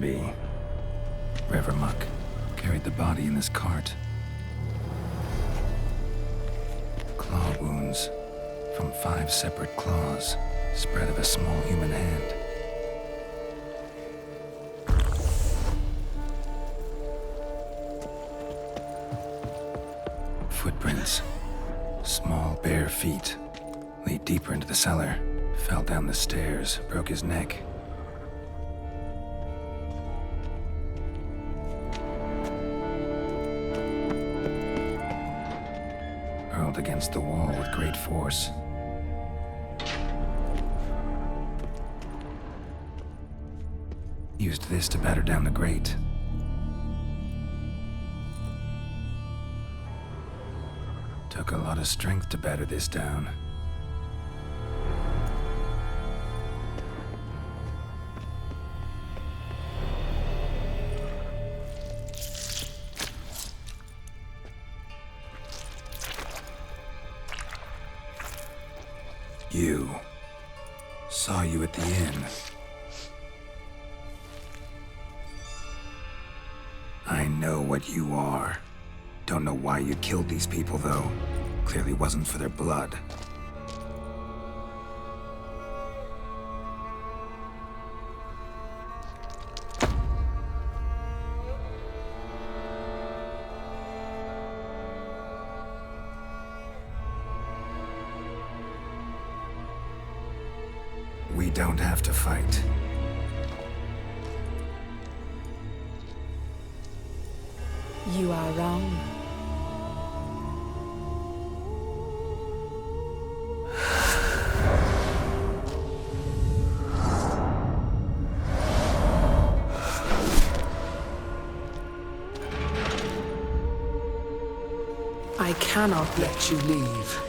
be. Rivermuck carried the body in this cart. Claw wounds from 5 separate claws, spread of a small human hand. Footprints. Small, bare feet. Lead deeper into the cellar. Fell down the stairs, broke his neck. Hurled against the wall with great force. Used this to batter down the grate. Took a lot of strength to batter this down. You. Saw you at the inn. I know what you are. Don't know why you killed these people, though. Clearly wasn't for their blood. We don't have to fight. You are wrong. I cannot let you leave.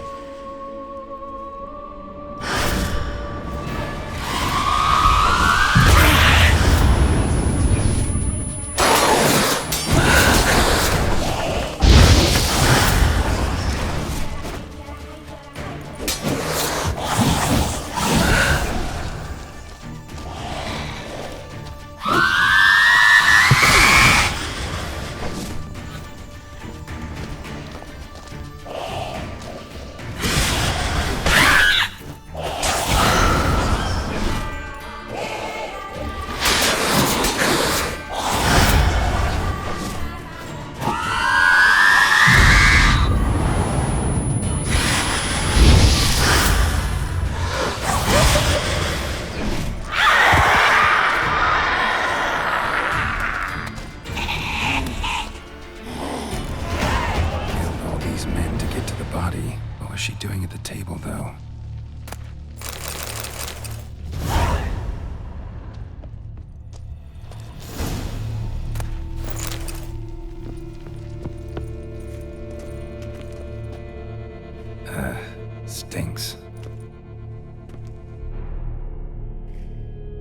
Stinks.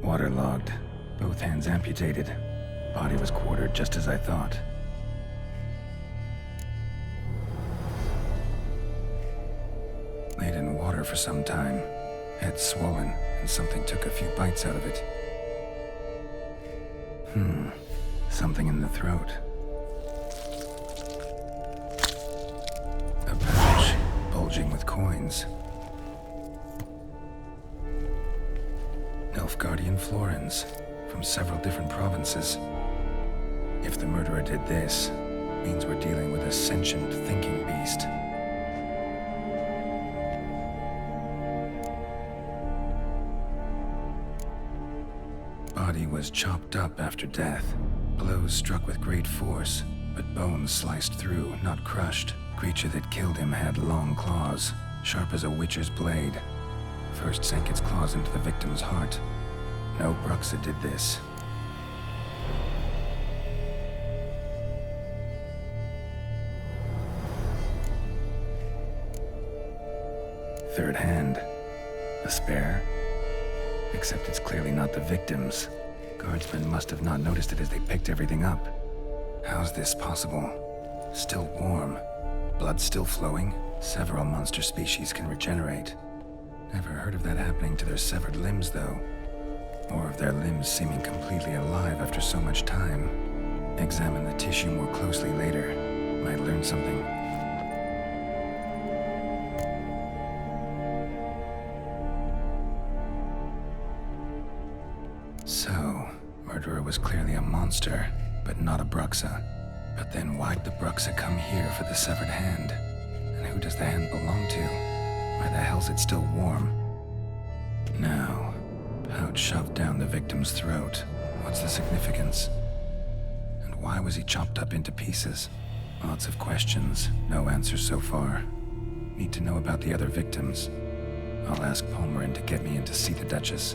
Waterlogged. Both hands amputated. Body was quartered just as I thought. Laid in water for some time. Head swollen, and something took a few bites out of it. Something in the throat. A pouch, bulging with coins. Nilfgaardian florins, from several different provinces. If the murderer did this, means we're dealing with a sentient thinking beast. Body was chopped up after death. Blows struck with great force, but bones sliced through, not crushed. Creature that killed him had long claws, sharp as a witcher's blade. First sank its claws into the victim's heart. No Bruxa did this. Third hand. A spare? Except it's clearly not the victim's. Guardsmen must have not noticed it as they picked everything up. How's this possible? Still warm. Blood still flowing? Several monster species can regenerate. Never heard of that happening to their severed limbs, though. or of their limbs seeming completely alive after so much time. Examine the tissue more closely later. Might learn something. So, murderer was clearly a monster, but not a Bruxa. But then why'd the Bruxa come here for the severed hand? And who does the hand belong to? Why the hell's it still warm? Now, pouch shoved down the victim's throat. What's the significance? And why was he chopped up into pieces? Lots of questions, no answers so far. Need to know about the other victims. I'll ask Palmerin to get me in to see the Duchess.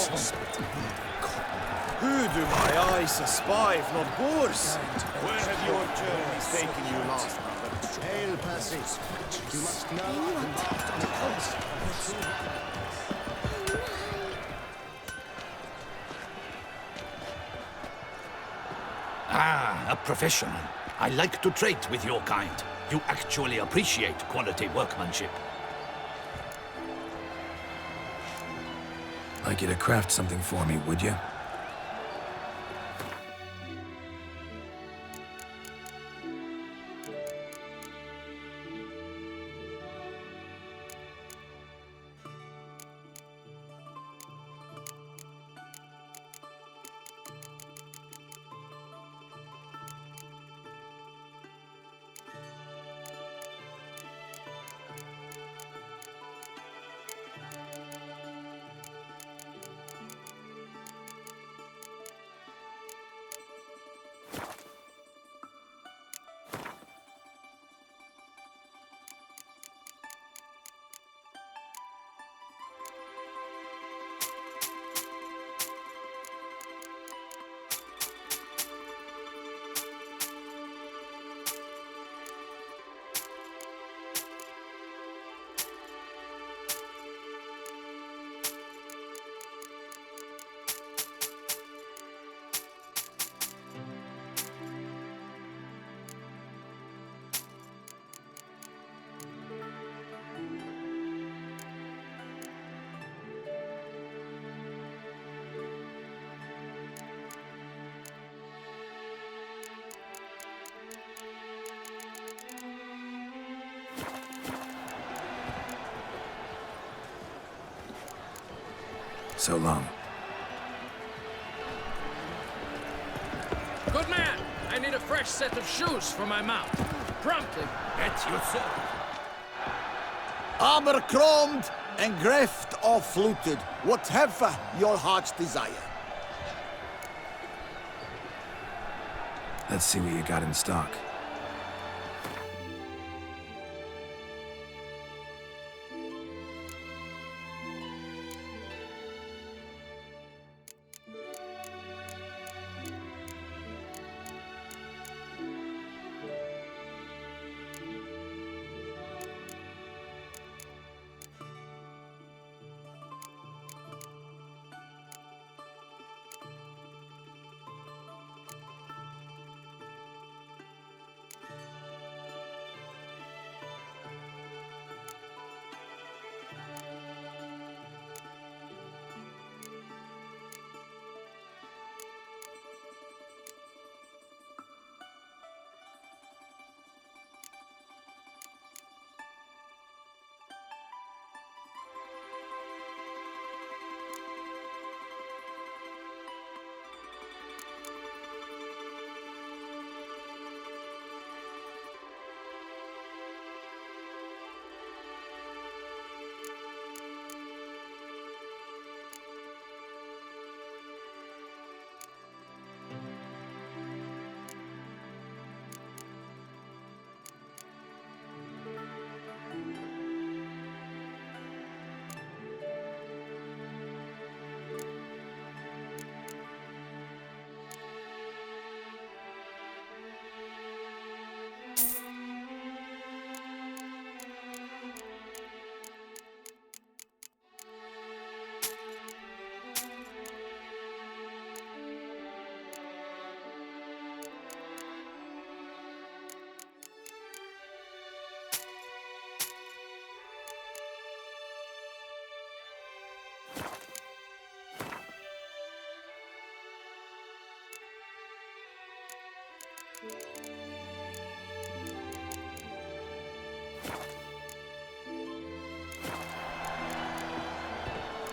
Nice. Who do my eyes espy if not boars? Where have your journeys taken you last? Hail passage. You must Ah, a professional. I like to trade with your kind. You actually appreciate quality workmanship. Like you to craft something for me, would you? So long. Good man! I need a fresh set of shoes for my mount. Promptly. At your service. Armor chromed and greft or fluted, whatever your heart's desire. Let's see what you got in stock.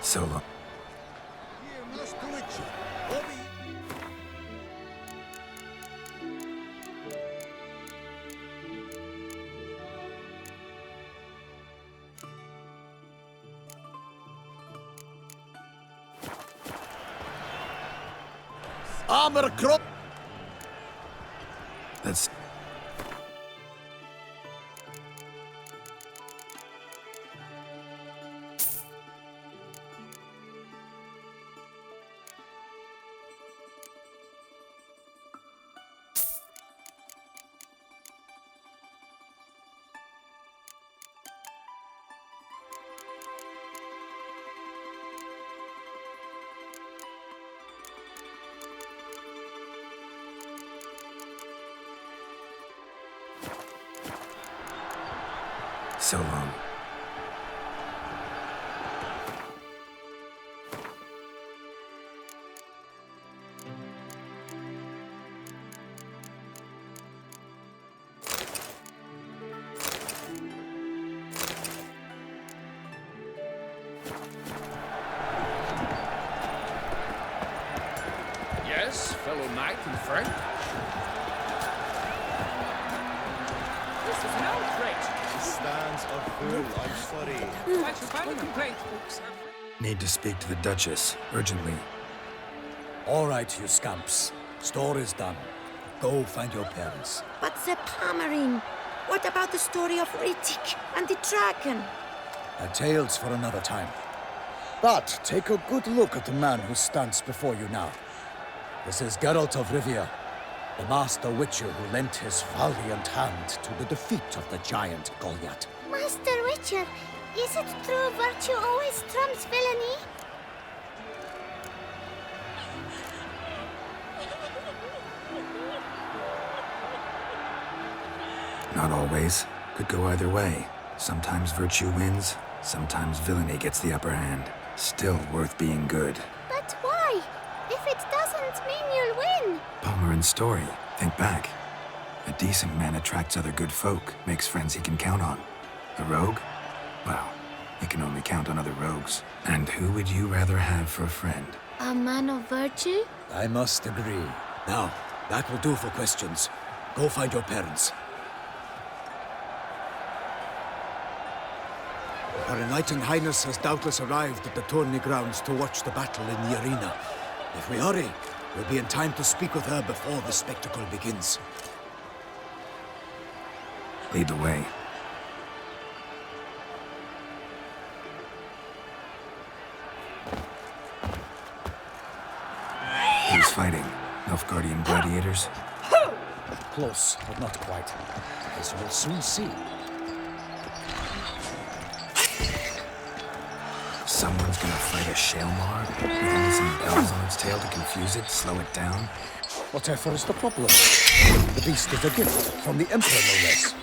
So long. Armor crop. That's... So long. Yes, fellow knight and friend. This is an outrage. Stands a fool, I'm sorry. I should find a complaint. Need to speak to the Duchess, urgently. All right, you scamps. Story's done. Go find your parents. But the Pomerine, what about the story of Riddick and the dragon? A tale's for another time. But take a good look at the man who stands before you now. This is Geralt of Rivia, the master witcher who lent his valiant hand to the defeat of the giant Goliath. Master Witcher, is it true virtue always trumps villainy? Not always. Could go either way. Sometimes virtue wins, sometimes villainy gets the upper hand. Still worth being good. But why? If it doesn't mean you'll win. Palmerin's story. Think back. A decent man attracts other good folk, makes friends he can count on. A rogue? Well, you can only count on other rogues. And who would you rather have for a friend? A man of virtue? I must agree. Now, that will do for questions. Go find your parents. Her Enlightened Highness has doubtless arrived at the tourney grounds to watch the battle in the arena. If we hurry, we'll be in time to speak with her before the spectacle begins. Lead the way. Who's fighting? Nilfgaardian gladiators? Close, but not quite. As you will soon see. Someone's gonna fight a Shaelmar with only some bells on its tail to confuse it, slow it down? Whatever is the problem? The beast is a gift from the Emperor, no less.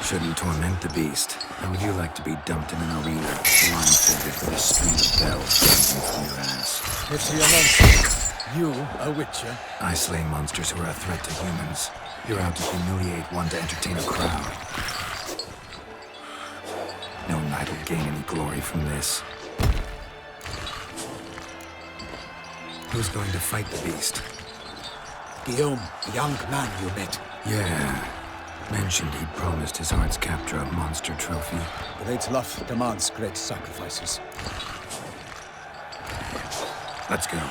Shouldn't torment the beast. How would you like to be dumped in an arena, blindfolded with a string of bells dancing through your ass? It's your nonsense. You, a witcher? I slay monsters who are a threat to humans. You're out to humiliate one to entertain a crowd. No knight will gain any glory from this. Who's going to fight the beast? Guillaume, the young man you met. Yeah. Mentioned he'd promised his heart's captor a monster trophy. Great love demands great sacrifices. Let's go.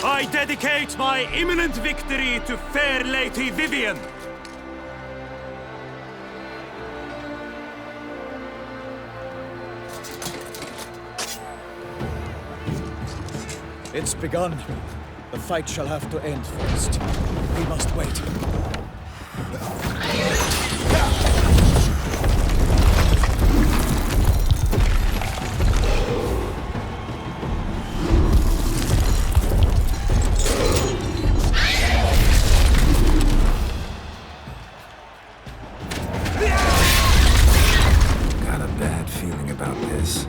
I dedicate my imminent victory to fair Lady Vivian. It's begun. The fight shall have to end first. We must wait. Got a bad feeling about this.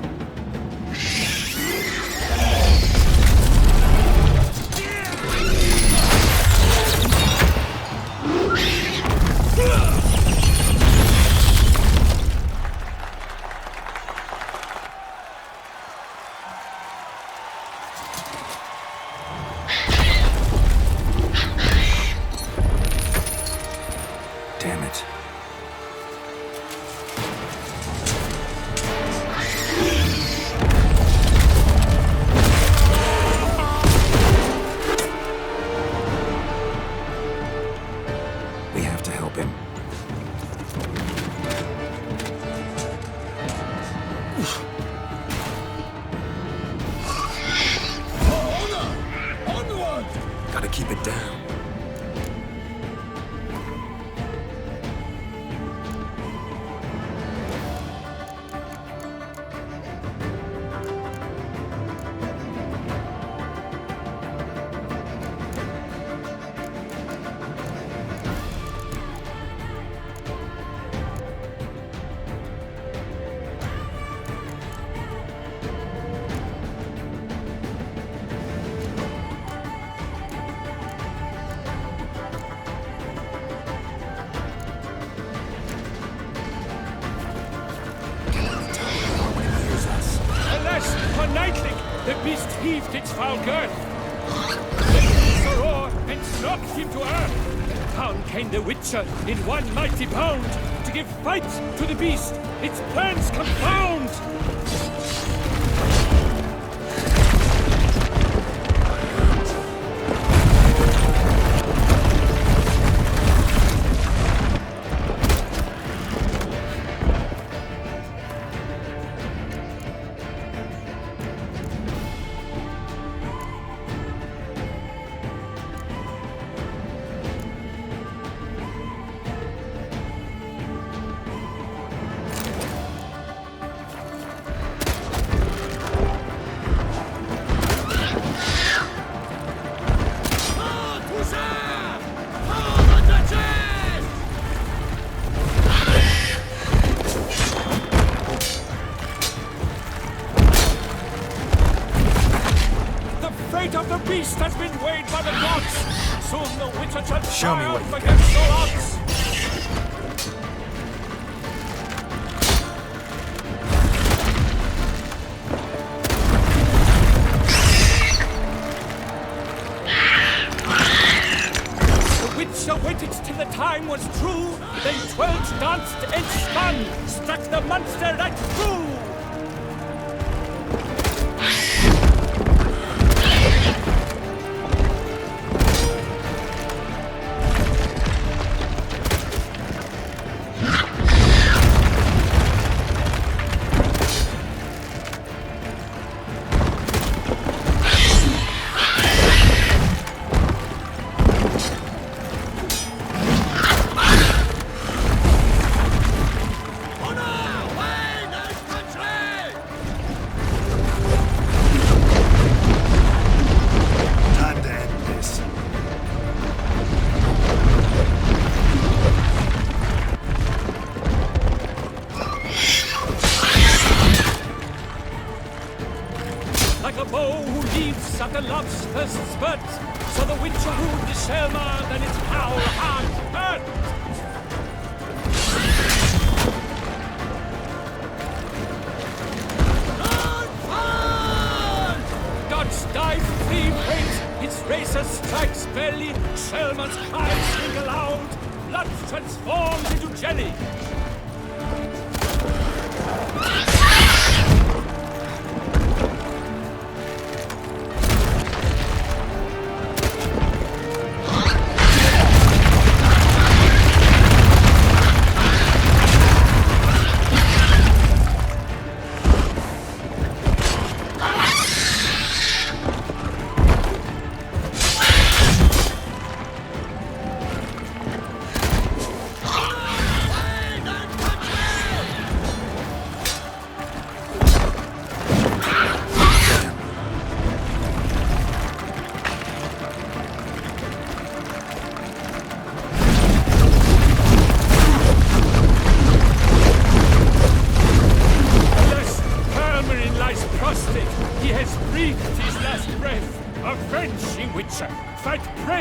Damn it. We have to help him. Onward! Gotta keep it down. Alas, for Nightling, the beast heaved its foul girth. The roar and knocked him to earth. Down came the Witcher in one mighty bound to give fight to the beast. Its plans confound. Of the beast has been weighed by the gods. Soon the Witcher shall Show me what triumph you got. against all odds. The Witcher waited till the time was true, then twirled, danced, and spun, struck the monster right through. Like a bow who leaves at the love's first spurt, so the Witcher wooed the Selma, then its foul heart hurt. Gods dive three ways, its razor strikes belly, Selma's cries ring aloud, blood transforms into jelly.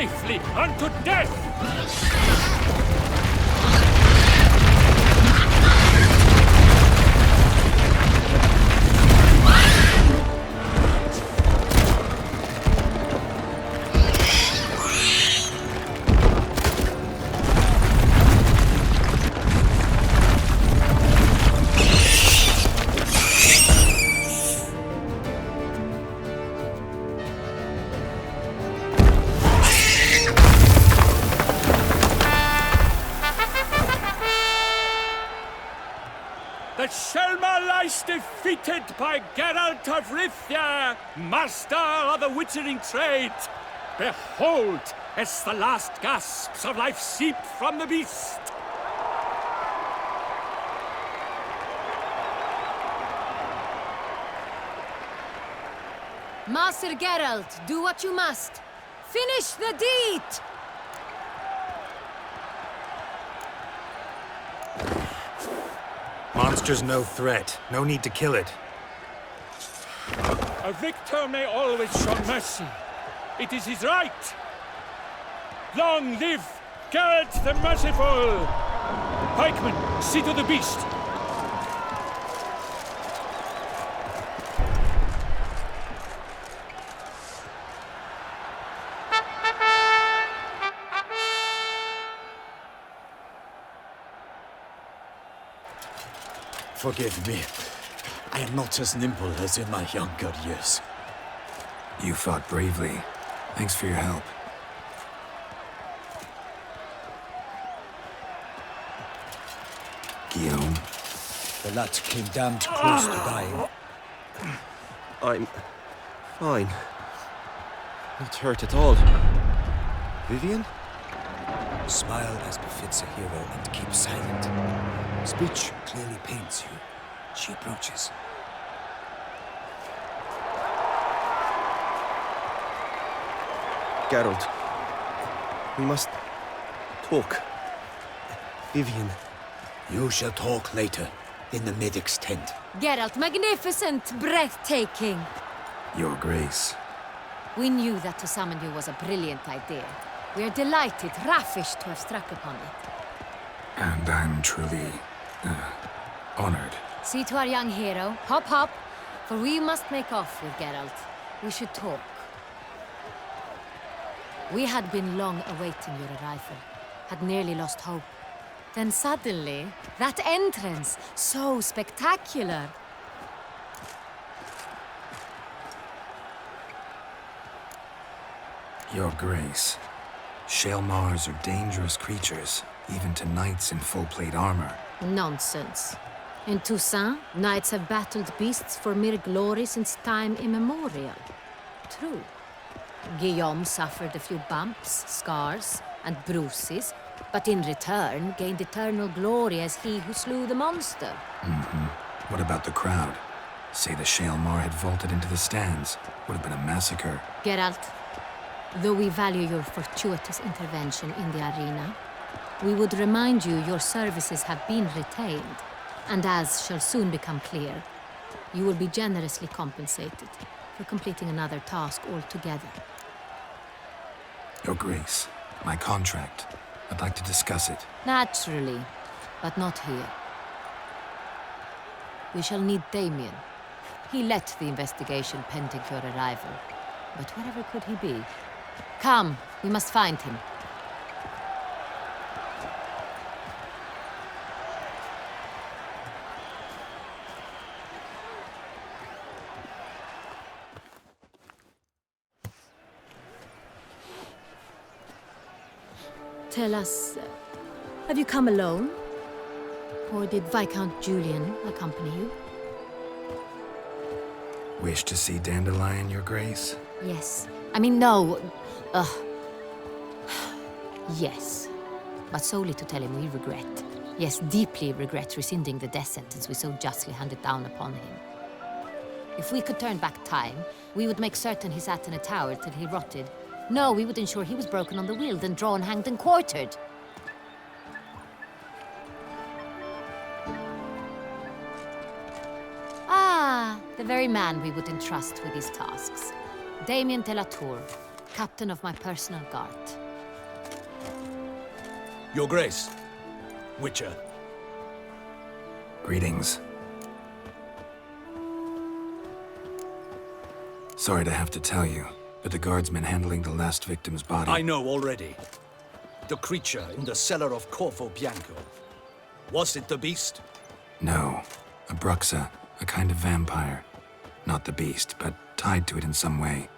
safely unto death! The Shelma lies defeated by Geralt of Rivia, master of the witchering trade. Behold, as the last gasps of life seep from the beast. Master Geralt, do what you must. Finish the deed! Monster's no threat. No need to kill it. A victor may always show mercy. It is his right. Long live Geralt the Merciful! Pikeman, see to the beast. Forgive me. I am not as nimble as in my younger years. You fought bravely. Thanks for your help. Guillaume? The lad came damned close to dying. I'm fine. Not hurt at all. Vivian? Smile as befits a hero and keep silent. Speech clearly pains you. She approaches. Geralt. We must talk. Vivian. You shall talk later, in the medic's tent. Geralt, magnificent, breathtaking. Your Grace. We knew that to summon you was a brilliant idea. We are delighted, ravished to have struck upon it. And I'm truly honored. See to our young hero. Hop, hop. For we must make off with Geralt. We should talk. We had been long awaiting your arrival. Had nearly lost hope. Then suddenly, that entrance, so spectacular. Your Grace. Shaelmars are dangerous creatures, even to knights in full-plate armor. Nonsense. In Toussaint, knights have battled beasts for mere glory since time immemorial. True. Guillaume suffered a few bumps, scars, and bruises, but in return gained eternal glory as he who slew the monster. What about the crowd? Say the Shaelmar had vaulted into the stands. Would have been a massacre. Geralt, though we value your fortuitous intervention in the arena, we would remind you your services have been retained, and as shall soon become clear, you will be generously compensated for completing another task altogether. Your Grace, my contract. I'd like to discuss it. Naturally, but not here. We shall need Damien. He led the investigation pending your arrival. But wherever could he be? Come, we must find him. Tell us, have you come alone? Or did Viscount Julian accompany you? Wish to see Dandelion, Your Grace? Yes. I mean, no. Yes. But solely to tell him we regret. Yes, deeply regret rescinding the death sentence we so justly handed down upon him. If we could turn back time, we would make certain he sat in a tower till he rotted. No, we would ensure he was broken on the wheel, then drawn, hanged, and quartered. Ah, the very man we would entrust with these tasks. Damien de la Tour. captain of my personal guard. Your Grace, Witcher. Greetings. Sorry to have to tell you, but the guardsman handling the last victim's body... I know already. The creature in the cellar of Corvo Bianco. Was it the beast? No. A bruxa, a kind of vampire. Not the beast, but tied to it in some way.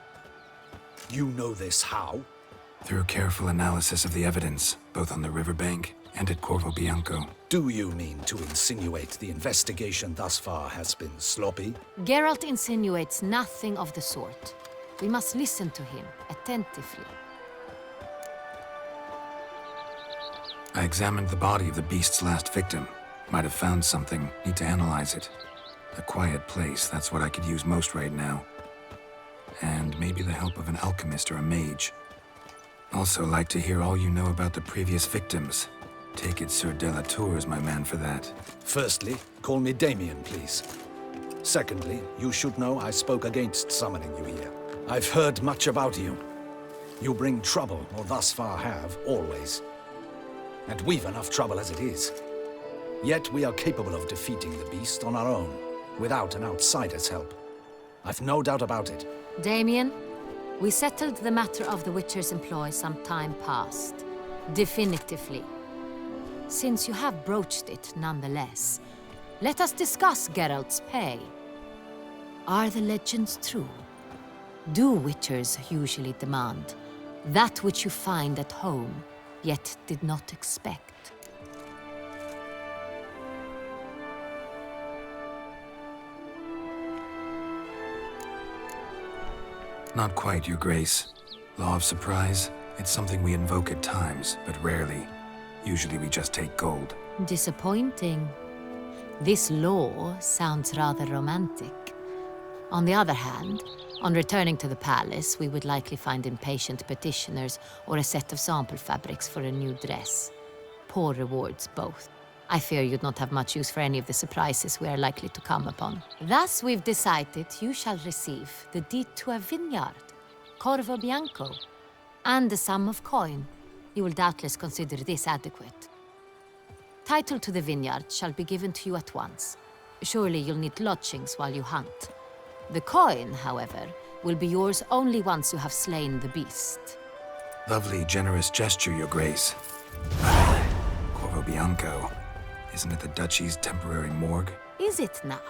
You know this how? Through careful analysis of the evidence, both on the riverbank and at Corvo Bianco. Do you mean to insinuate the investigation thus far has been sloppy? Geralt insinuates nothing of the sort. We must listen to him attentively. I examined the body of the beast's last victim. Might have found something. Need to analyze it. A quiet place, that's what I could use most right now. And maybe the help of an alchemist or a mage. Also like to hear all you know about the previous victims. Take it Sir Delatour is my man for that. Firstly, call me Damien, please. Secondly, you should know I spoke against summoning you here. I've heard much about you. You bring trouble, or thus far have, always. And we've enough trouble as it is. Yet we are capable of defeating the beast on our own, without an outsider's help. I've no doubt about it. Damien, we settled the matter of the Witcher's employ some time past. Definitively. Since you have broached it nonetheless, let us discuss Geralt's pay. Are the legends true? Do Witchers usually demand that which you find at home, yet did not expect? Not quite, Your Grace. Law of surprise, it's something we invoke at times, but rarely. Usually we just take gold. Disappointing. This law sounds rather romantic. On the other hand, on returning to the palace, we would likely find impatient petitioners or a set of sample fabrics for a new dress. Poor rewards, both. I fear you'd not have much use for any of the surprises we are likely to come upon. Thus, we've decided you shall receive the deed to a vineyard, Corvo Bianco, and the sum of coin. You will doubtless consider this adequate. Title to the vineyard shall be given to you at once. Surely you'll need lodgings while you hunt. The coin, however, will be yours only once you have slain the beast. Lovely, generous gesture, Your Grace. Corvo Bianco. Isn't it the Duchy's temporary morgue? Is it now?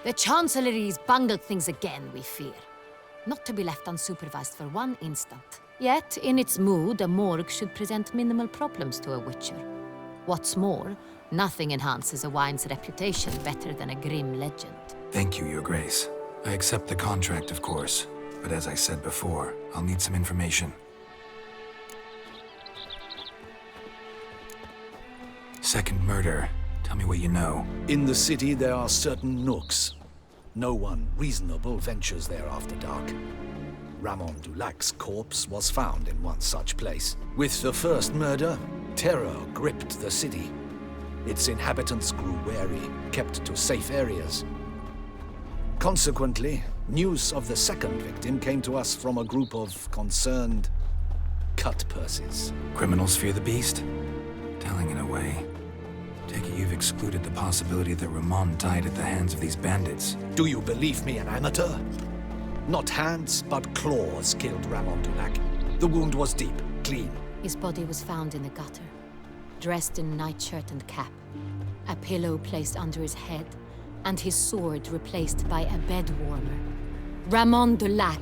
The Chancellery's bungled things again, we fear. Not to be left unsupervised for one instant. Yet, in its mood, a morgue should present minimal problems to a Witcher. What's more, nothing enhances a wine's reputation better than a grim legend. Thank you, Your Grace. I accept the contract, of course. But as I said before, I'll need some information. Second murder. Tell me what you know. In the city, there are certain nooks. No one reasonable ventures there after dark. Ramon Dulac's corpse was found in one such place. With the first murder, terror gripped the city. Its inhabitants grew wary, kept to safe areas. Consequently, news of the second victim came to us from a group of concerned cut-purses. Criminals fear the beast? Telling in a way. Take it you've excluded the possibility that Ramon died at the hands of these bandits. Do you believe me an amateur? Not hands, but claws killed Ramon Dulac. The wound was deep, clean. His body was found in the gutter, dressed in nightshirt and cap, a pillow placed under his head, and his sword replaced by a bed warmer. Ramon Dulac,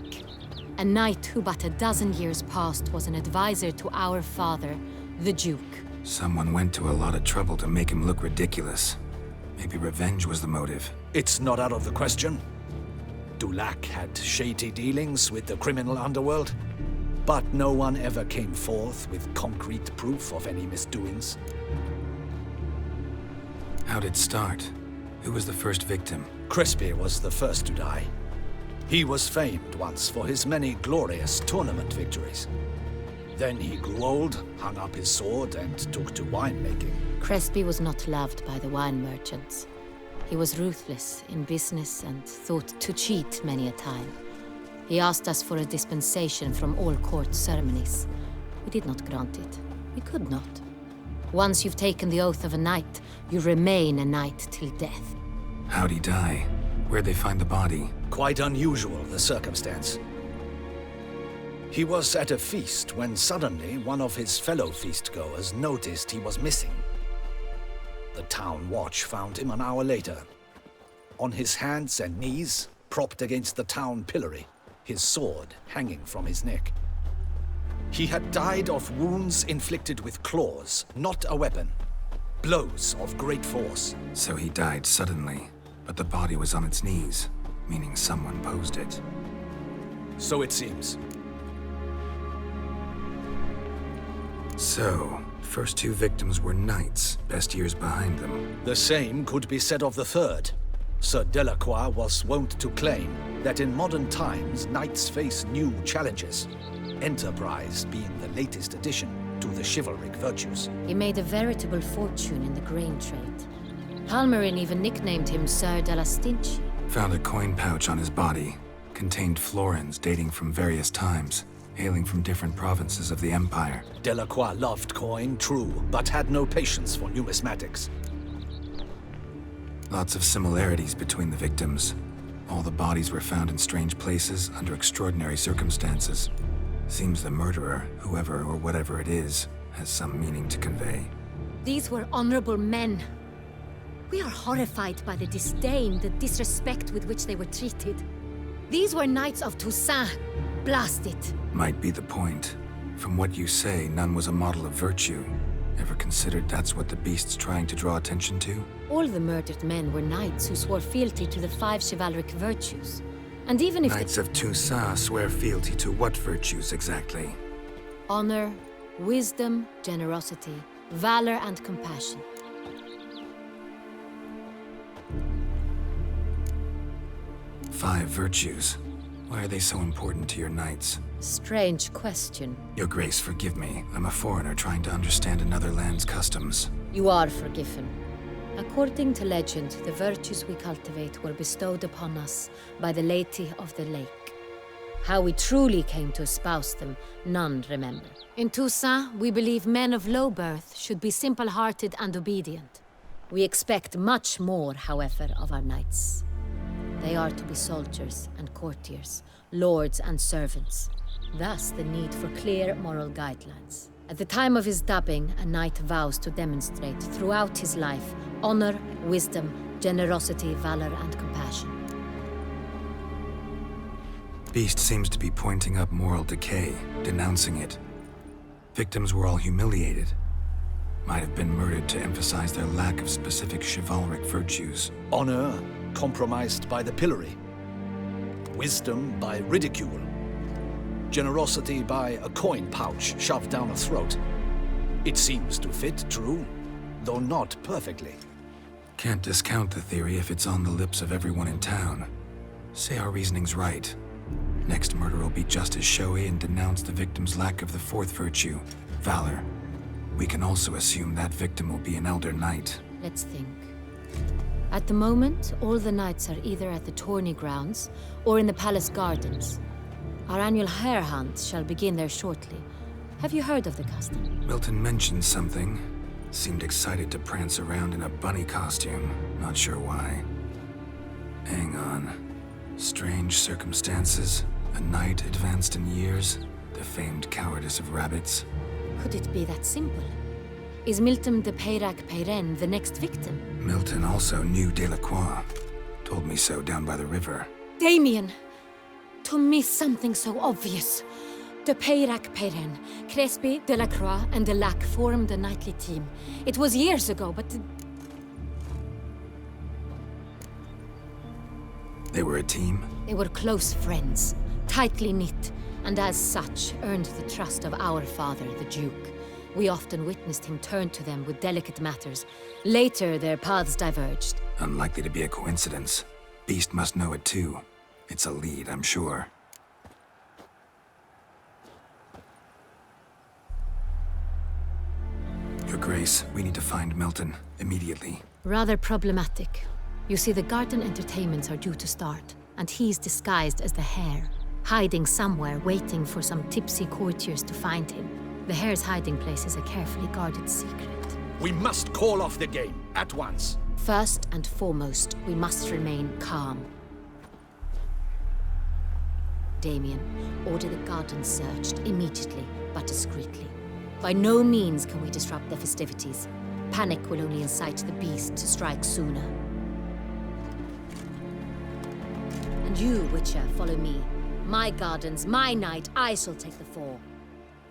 a knight who but a dozen years past was an advisor to our father, the Duke. Someone went to a lot of trouble to make him look ridiculous. Maybe revenge was the motive. It's not out of the question. Dulac had shady dealings with the criminal underworld, but no one ever came forth with concrete proof of any misdoings. How'd it start? Who was the first victim? Crespi was the first to die. He was famed once for his many glorious tournament victories. Then he grew old, hung up his sword, and took to winemaking. Crespi was not loved by the wine merchants. He was ruthless in business and thought to cheat many a time. He asked us for a dispensation from all court ceremonies. We did not grant it. We could not. Once you've taken the oath of a knight, you remain a knight till death. How'd he die? Where'd they find the body? Quite unusual, the circumstance. He was at a feast when suddenly one of his fellow feastgoers noticed he was missing. The town watch found him an hour later. On his hands and knees, propped against the town pillory, his sword hanging from his neck. He had died of wounds inflicted with claws, not a weapon. Blows of great force. So he died suddenly, but the body was on its knees, meaning someone posed it. So it seems. So, first two victims were knights, best years behind them. The same could be said of the third. Sir Delacroix was wont to claim that in modern times, knights face new challenges. Enterprise being the latest addition to the chivalric virtues. He made a veritable fortune in the grain trade. Palmerin even nicknamed him Sir de la Stinchi. Found a coin pouch on his body. Contained florins dating from various times, hailing from different provinces of the Empire. Delacroix loved coin, true, but had no patience for numismatics. Lots of similarities between the victims. All the bodies were found in strange places under extraordinary circumstances. Seems the murderer, whoever or whatever it is, has some meaning to convey. These were honorable men. We are horrified by the disdain, the disrespect with which they were treated. These were knights of Toussaint. Blast it. Might be the point. From what you say, none was a model of virtue. Ever considered that's what the beast's trying to draw attention to? All the murdered men were knights who swore fealty to the 5 chivalric virtues. And even if Knights of Toussaint swear fealty to what virtues exactly? honor, wisdom, generosity, valor, and compassion. Five virtues. Why are they so important to your knights? Strange question. Your Grace, forgive me. I'm a foreigner trying to understand another land's customs. You are forgiven. According to legend, the virtues we cultivate were bestowed upon us by the Lady of the Lake. How we truly came to espouse them, none remember. In Toussaint, we believe men of low birth should be simple-hearted and obedient. We expect much more, however, of our knights. They are to be soldiers and courtiers, lords and servants. Thus, the need for clear moral guidelines. At the time of his dubbing, a knight vows to demonstrate throughout his life honor, wisdom, generosity, valor, and compassion. Beast seems to be pointing up moral decay, denouncing it. Victims were all humiliated. Might have been murdered to emphasize their lack of specific chivalric virtues. Honor compromised by the pillory. Wisdom by ridicule. Generosity by a coin pouch shoved down a throat. It seems to fit, true, though not perfectly. Can't discount the theory if it's on the lips of everyone in town. Say our reasoning's right. Next murder will be just as showy and denounce the victim's lack of the fourth virtue, valor. We can also assume that victim will be an elder knight. Let's think. At the moment, all the knights are either at the tourney grounds or in the palace gardens. Our annual hare hunt shall begin there shortly. Have you heard of the custom? Milton mentioned something. Seemed excited to prance around in a bunny costume. Not sure why. Hang on. Strange circumstances. A knight advanced in years. The famed cowardice of rabbits. Could it be that simple? Is Milton de Peyrac-Peyren the next victim? Milton also knew Delacroix. Told me so down by the river. Damien! To miss something so obvious. De Peyrac-Peyren, Crespi, Delacroix, and Delac formed a knightly team. It was years ago, but... They were a team? They were close friends, tightly knit, and as such earned the trust of our father, the Duke. We often witnessed him turn to them with delicate matters. Later, their paths diverged. Unlikely to be a coincidence. Beast must know it too. It's a lead, I'm sure. Your Grace, we need to find Milton, immediately. Rather problematic. You see, the garden entertainments are due to start, and he's disguised as the hare. hiding somewhere, waiting for some tipsy courtiers to find him. The hare's hiding place is a carefully guarded secret. We must call off the game, at once. First and foremost, we must remain calm. Damien, order the gardens searched immediately, but discreetly. By no means can we disrupt the festivities. Panic will only incite the beast to strike sooner. And you, Witcher, follow me. My gardens, my night, I shall take the fall.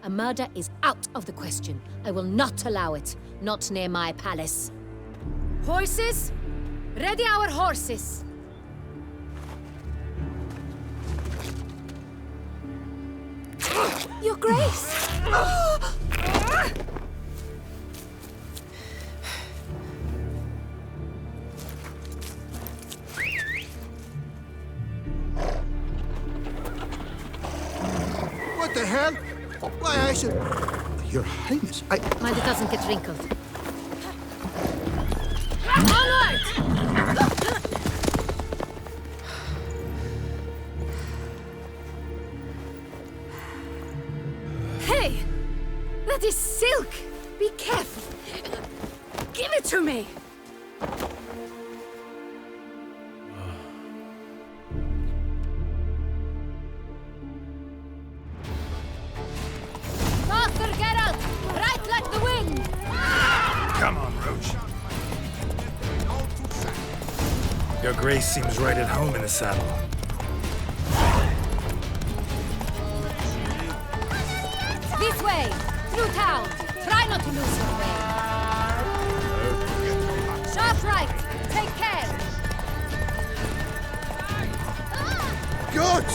A murder is out of the question. I will not allow it. Not near my palace. Horses? Ready our horses! Your Grace! What the hell? Why, I should... Your Highness, Mind it doesn't get wrinkled. Onward! Hey! That is silk! Be careful! Give it to me! Faster, Geralt! Right like the wind! Come on, Roach. Your Grace seems right at home in the saddle. This way! Through town! Try not to lose your way! Sharp right! Take care! Good!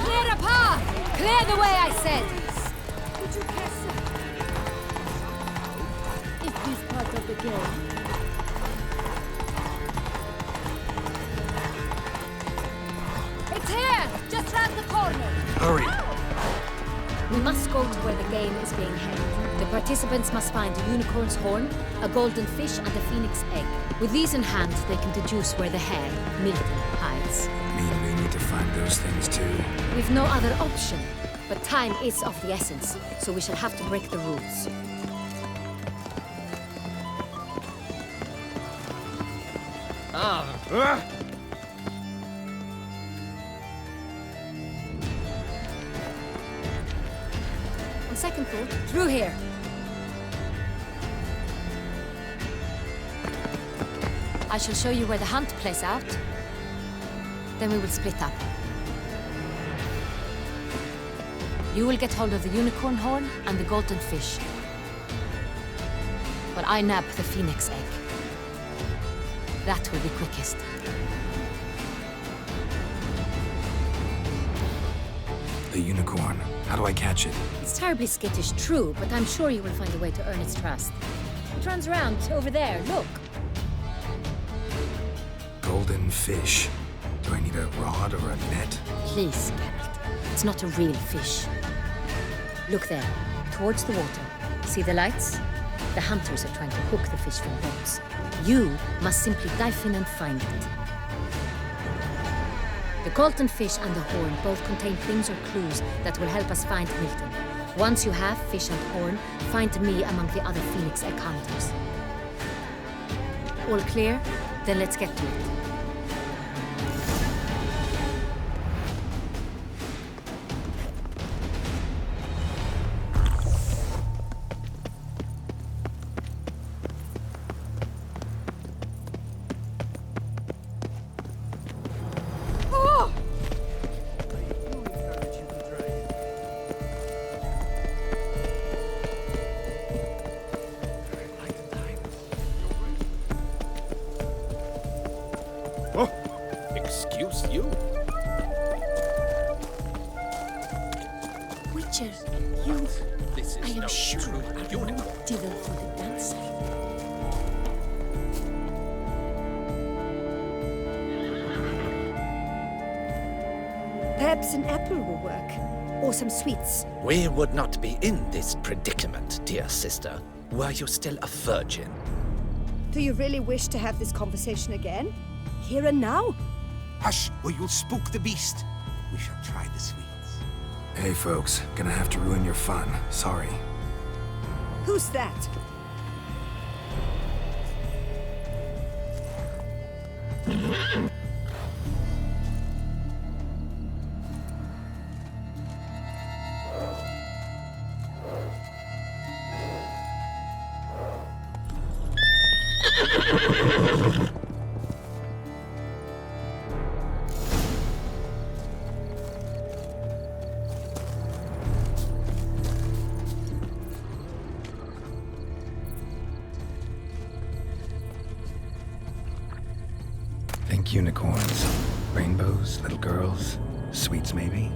Clear a path! Clear the way, I said! Is this part of the game? It's here! Just round the corner! Hurry! We must go to where the game is being held. The participants must find a unicorn's horn, a golden fish, and a phoenix egg. With these in hand, they can deduce where the hare, Milton, hides. Mean we need to find those things too. We've no other option. But time is of the essence, so we shall have to break the rules. On second thought, through here. I shall show you where the hunt plays out. Then we will split up. You will get hold of the unicorn horn and the golden fish. While I nab the phoenix egg. That will be quickest. The unicorn. How do I catch it? It's terribly skittish, true, but I'm sure you will find a way to earn its trust. It runs around over there, look. Golden fish. Do I need a rod or a net? Please, Geralt. It's not a real fish. Look there, towards the water. See the lights? The hunters are trying to hook the fish from boats. You must simply dive in and find it. The golden fish and the horn both contain things or clues that will help us find Milton. Once you have fish and horn, find me among the other phoenix egg hunters. All clear? Then let's get to it. Excuse you? Witcher, you... This is I am no sure true are the unicorn. new devil for the dancer. Perhaps an apple will work. Or some sweets. We would not be in this predicament, dear sister, were you still a virgin. Do you really wish to have this conversation again? Here and now? Hush, or you'll spook the beast. We shall try the sweets. Hey, folks. Gonna have to ruin your fun. Sorry. Who's that? Think unicorns. Rainbows, little girls. Sweets, maybe?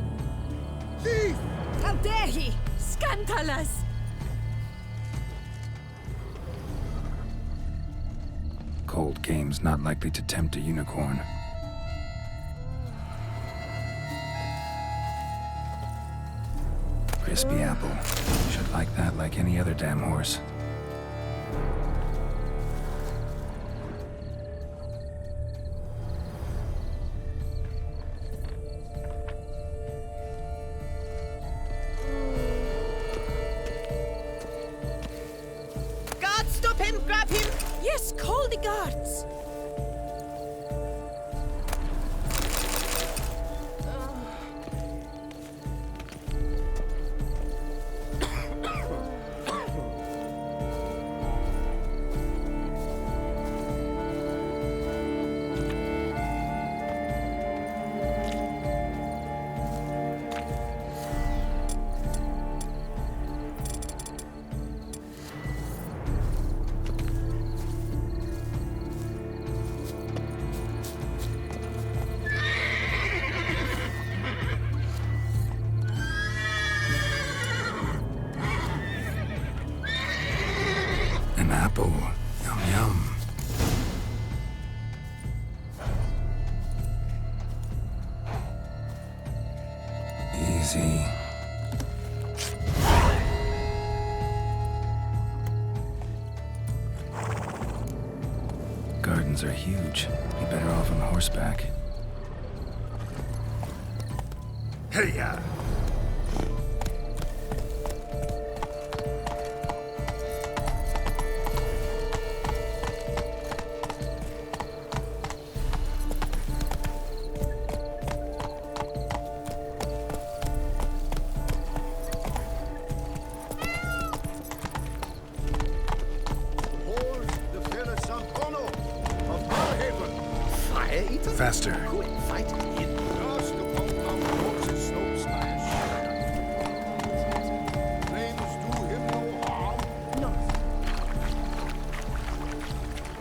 Thief! How dare he! Scandalous! Cold game's not likely to tempt a unicorn. Crispy apple. Should like that like any other damn horse. Guards, stop him! Grab him! Yes, call the guards! An apple. Yum yum. Easy. Gardens are huge. Be better off on horseback. Hey-ya! Fire eater? Faster. Who invited him? Just upon our horse's snow smash. Flames do him no harm. No.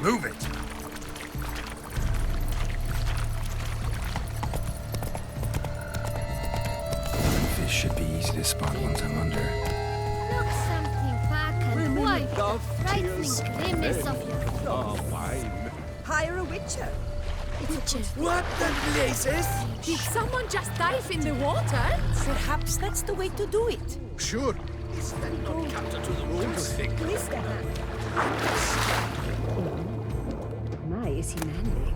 Move it! Fish should be easy to spot once I'm under. Look something back and wipe the frightening grimace of your Hire a witcher. What the blazes? Did someone just dive in the water? Perhaps that's the way to do it. Sure. Is that not counter to the rules? Who is that? My, is he manly?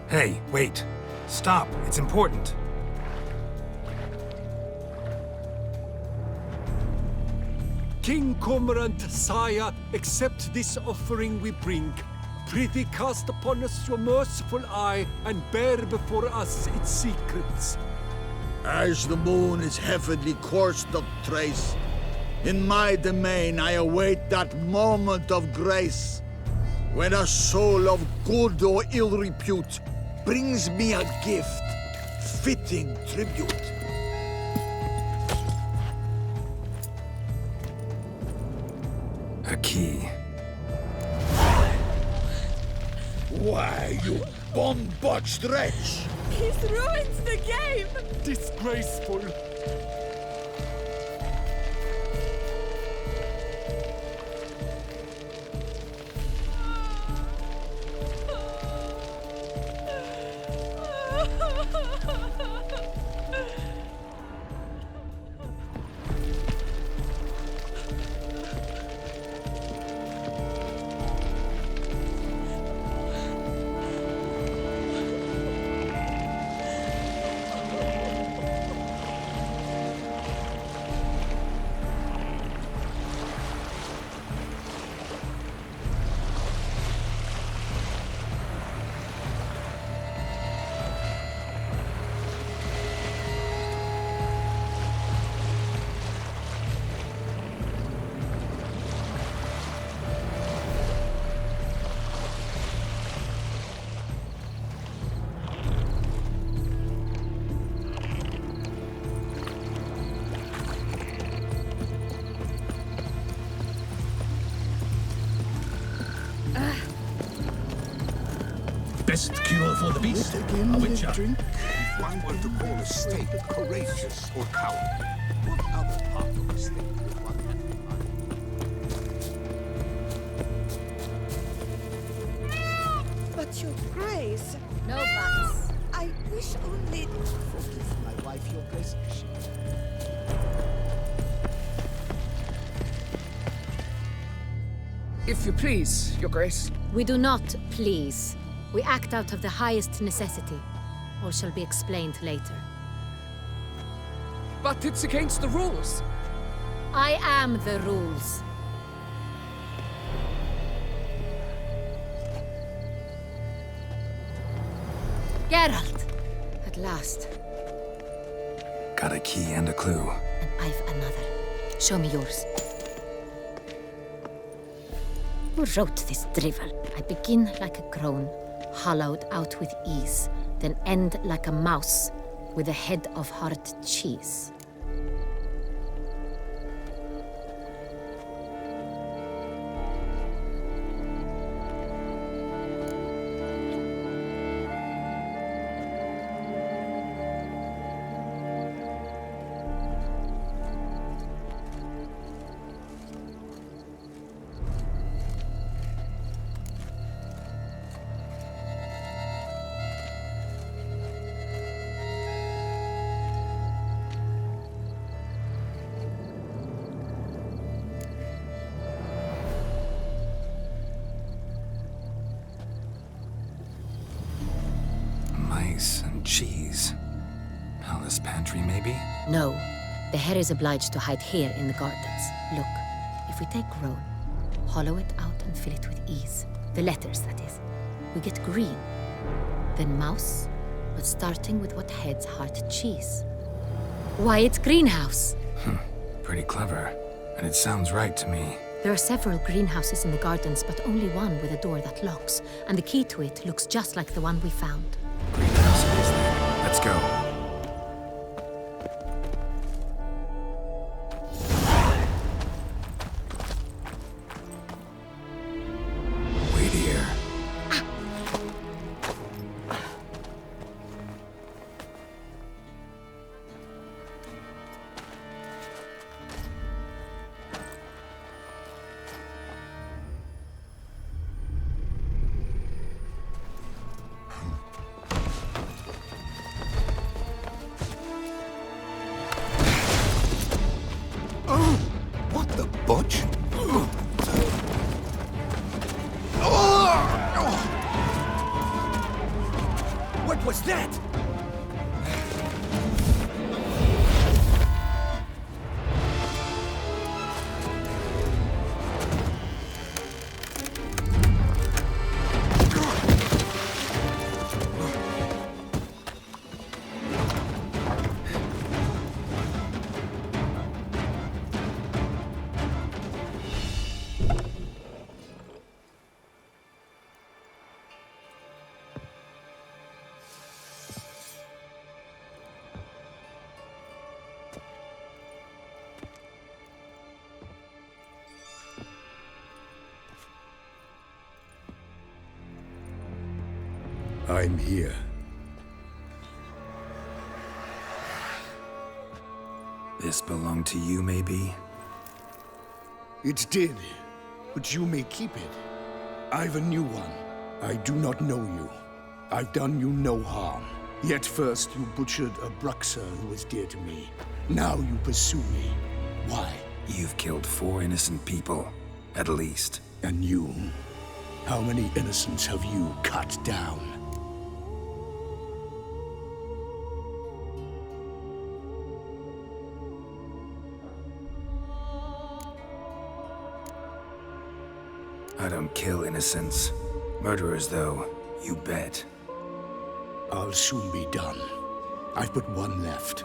Hey, wait. Stop. It's important. King Cormorant, sire, accept this offering we bring. Prithee cast upon us your merciful eye, and bear before us its secrets. As the moon its heavenly course doth trace, in my domain I await that moment of grace, when a soul of good or ill repute brings me a gift, fitting tribute. A key. Why, you bomb-botched wretch! He's ruined the game! Disgraceful. Best cure for the beast, a witcher. If one were to call a snake courageous or cowardly, what other part of the snake would one have in mind? But your grace... No buts. I wish only... Forgive my wife, your grace. If you please, your grace. We do not please. We act out of the highest necessity. All shall be explained later. But it's against the rules. I am the rules. Geralt! At last. Got a key and a clue. And I've another. Show me yours. Who wrote this drivel? I begin like a crone, hollowed out with ease, then end like a mouse, with a head of hard cheese. Mice and cheese. Palace pantry, maybe? No, the hare is obliged to hide here in the gardens. Look, if we take roan, hollow it out and fill it with ease. The letters, that is. We get green. Then mouse, but starting with what heads heart cheese. Why, it's greenhouse! Pretty clever. And it sounds right to me. There are several greenhouses in the gardens, but only one with a door that locks, and the key to it looks just like the one we found. Greenhouse it is then. Let's go. Wait here. What the butch? What was that? I'm here. This belonged to you, maybe? It did, but you may keep it. I've a new one. I do not know you. I've done you no harm. Yet first you butchered a Bruxer who was dear to me. Now you pursue me. Why? You've killed 4 innocent people, at least. And you? How many innocents have you cut down? I don't kill innocents. Murderers, though, you bet. I'll soon be done. I've but one left.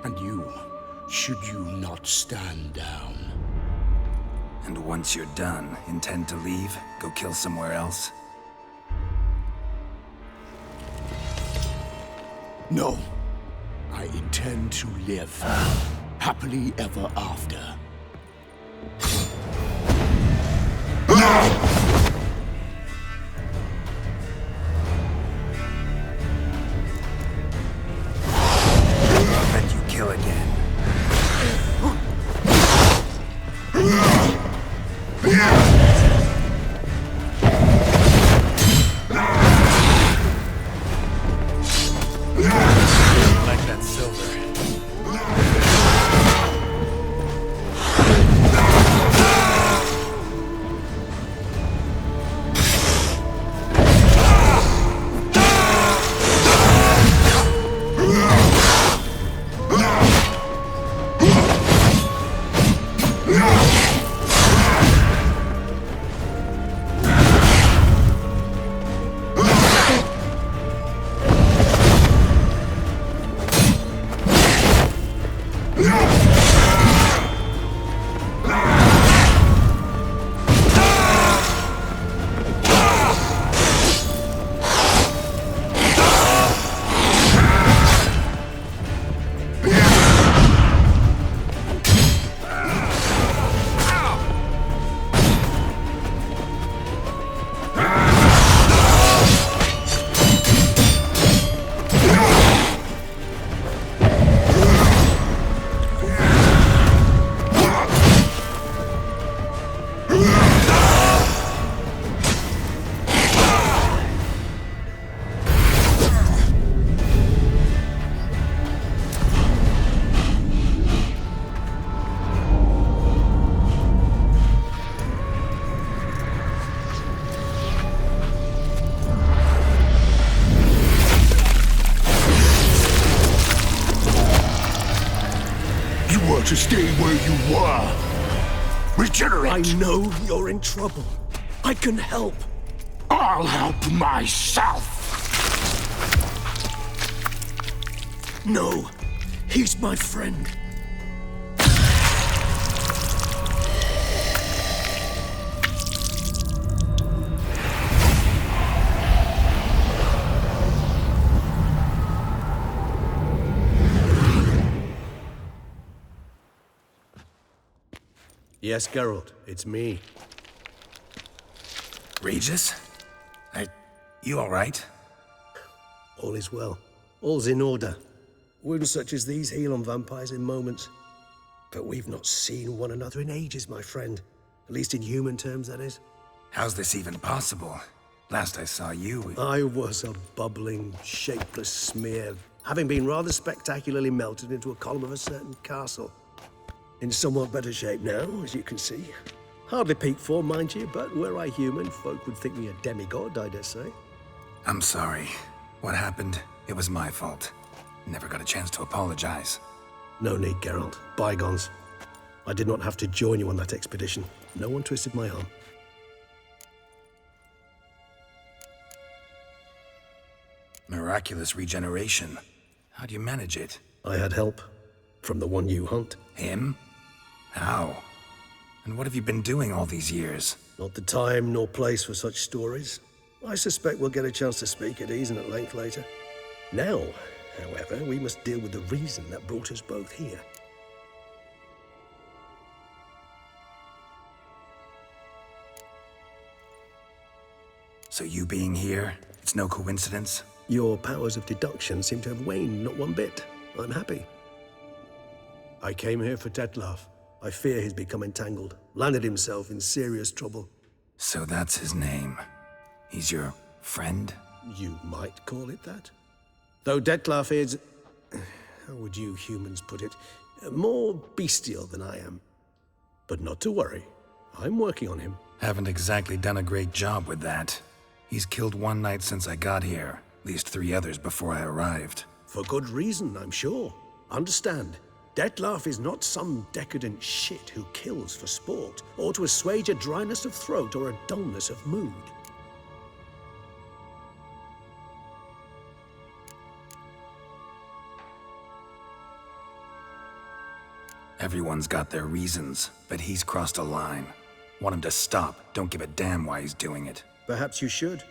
And you, should you not stand down. And once you're done, intend to leave? Go kill somewhere else? No. I intend to live. Happily ever after. Bet you kill again. Like that silver. To stay where you were. Regenerate! I know you're in trouble. I can help. I'll help myself! No, he's my friend. Yes, Geralt, it's me. Regis? You alright? All is well. All's in order. Wounds such as these heal on vampires in moments. But we've not seen one another in ages, my friend. At least in human terms, that is. How's this even possible? Last I saw you... I was a bubbling, shapeless smear, having been rather spectacularly melted into a column of a certain castle. In somewhat better shape now, as you can see. Hardly peak form, mind you, but were I human, folk would think me a demigod, I dare say. I'm sorry. What happened, it was my fault. Never got a chance to apologize. No need, Geralt. Bygones. I did not have to join you on that expedition. No one twisted my arm. Miraculous regeneration. How do you manage it? I had help. From the one you hunt. Him? How? And what have you been doing all these years? Not the time nor place for such stories. I suspect we'll get a chance to speak at ease and at length later. Now, however, we must deal with the reason that brought us both here. So you being here, it's no coincidence? Your powers of deduction seem to have waned not one bit. I'm happy. I came here for Detlaf. I fear he's become entangled, landed himself in serious trouble. So that's his name. He's your friend? You might call it that. Though Detlaf is, how would you humans put it, more bestial than I am. But not to worry, I'm working on him. Haven't exactly done a great job with that. He's killed one knight since I got here, at least 3 others before I arrived. For good reason, I'm sure. Understand, Detlaf is not some decadent shit who kills for sport, or to assuage a dryness of throat or a dullness of mood. Everyone's got their reasons, but he's crossed a line. Want him to stop, don't give a damn why he's doing it. Perhaps you should.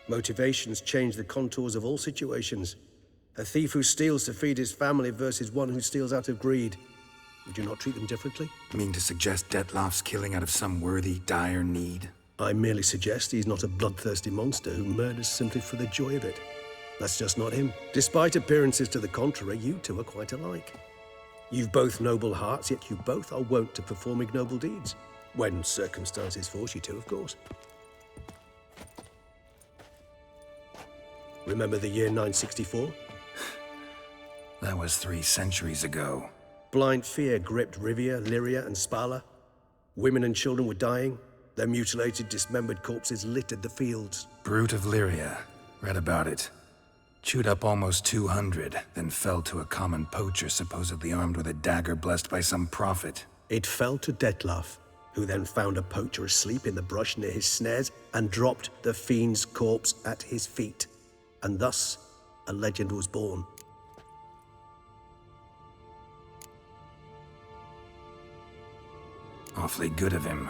Motivations change the contours of all situations. A thief who steals to feed his family versus one who steals out of greed. Would you not treat them differently? Mean to suggest Detlaf's killing out of some worthy, dire need? I merely suggest he's not a bloodthirsty monster who murders simply for the joy of it. That's just not him. Despite appearances to the contrary, you two are quite alike. You've both noble hearts, yet you both are wont to perform ignoble deeds. When circumstances force you to, of course. Remember the year 964? That was 3 centuries ago. Blind fear gripped Rivia, Lyria, and Spala. Women and children were dying. Their mutilated, dismembered corpses littered the fields. Brute of Lyria. Read about it. Chewed up almost 200, then fell to a common poacher supposedly armed with a dagger blessed by some prophet. It fell to Detlaf, who then found a poacher asleep in the brush near his snares and dropped the fiend's corpse at his feet. And thus, a legend was born. Awfully good of him.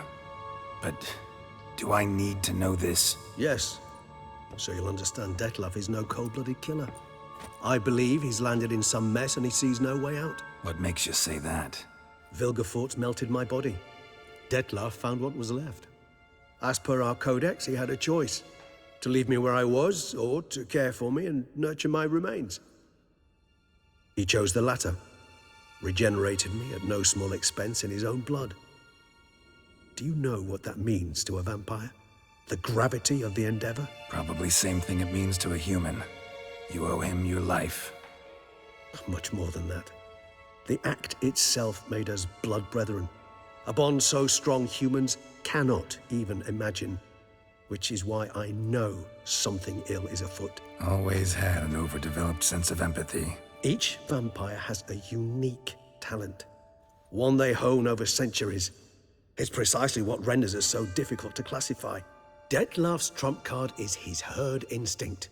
But do I need to know this? Yes. So you'll understand Detlaf is no cold-blooded killer. I believe he's landed in some mess and he sees no way out. What makes you say that? Vilgefortz melted my body. Detlaf found what was left. As per our codex, he had a choice. To leave me where I was, or to care for me and nurture my remains. He chose the latter. Regenerated me at no small expense in his own blood. Do you know what that means to a vampire? The gravity of the endeavor? Probably same thing it means to a human. You owe him your life. Much more than that. The act itself made us blood brethren. A bond so strong humans cannot even imagine. Which is why I know something ill is afoot. Always had an overdeveloped sense of empathy. Each vampire has a unique talent. One they hone over centuries. It's precisely what renders us so difficult to classify. Detlaf's trump card is his herd instinct,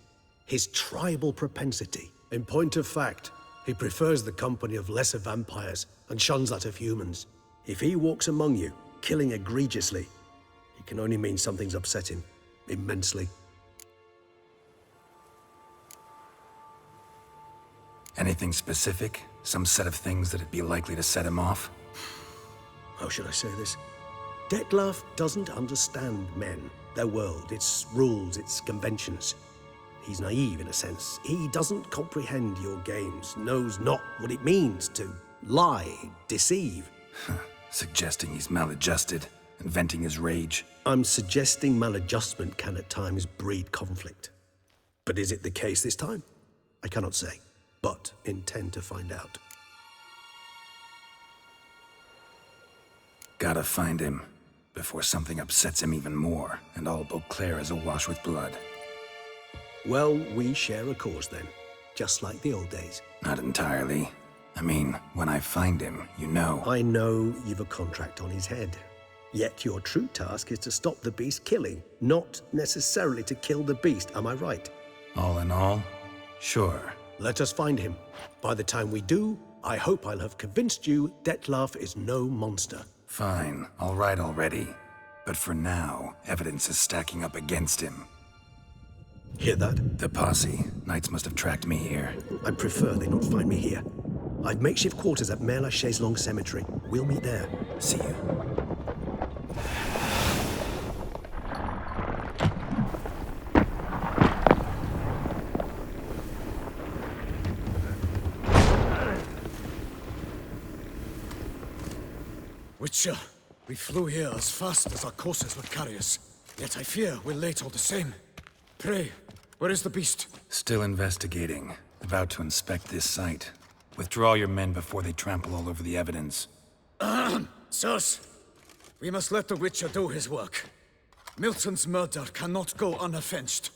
his tribal propensity. In point of fact, he prefers the company of lesser vampires and shuns that of humans. If he walks among you, killing egregiously, it can only mean something's upset him, immensely. Anything specific? Some set of things that'd be likely to set him off? How should I say this? Detlaf doesn't understand men, their world, its rules, its conventions. He's naive in a sense. He doesn't comprehend your games, knows not what it means to lie, deceive. Suggesting he's maladjusted, and venting his rage. I'm suggesting maladjustment can at times breed conflict. But is it the case this time? I cannot say, but intend to find out. Gotta find him, before something upsets him even more, and all Beauclair is awash with blood. Well, we share a cause then, just like the old days. Not entirely. I mean, when I find him, you know. I know you've a contract on his head. Yet your true task is to stop the beast killing, not necessarily to kill the beast, am I right? All in all, sure. Let us find him. By the time we do, I hope I'll have convinced you Detlaf is no monster. Fine, all right already. But for now, evidence is stacking up against him. Hear that? The posse. Knights must have tracked me here. I'd prefer they not find me here. I've makeshift quarters at Mère Lachaise Long Cemetery. We'll meet there. See you. Witcher. We flew here as fast as our courses would carry us. Yet I fear we're late all the same. Pray, where is the beast? Still investigating. About to inspect this site. Withdraw your men before they trample all over the evidence. Sirs, we must let the Witcher do his work. Milton's murder cannot go unavenged.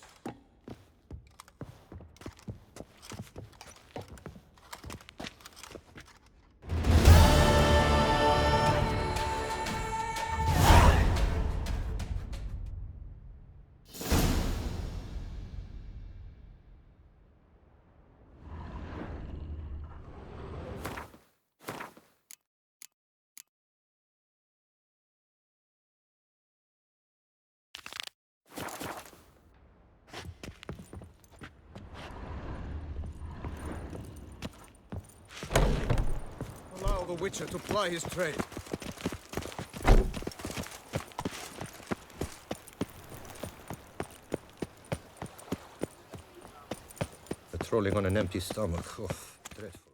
Allow the Witcher to ply his trade. Patrolling on an empty stomach. Oh, dreadful.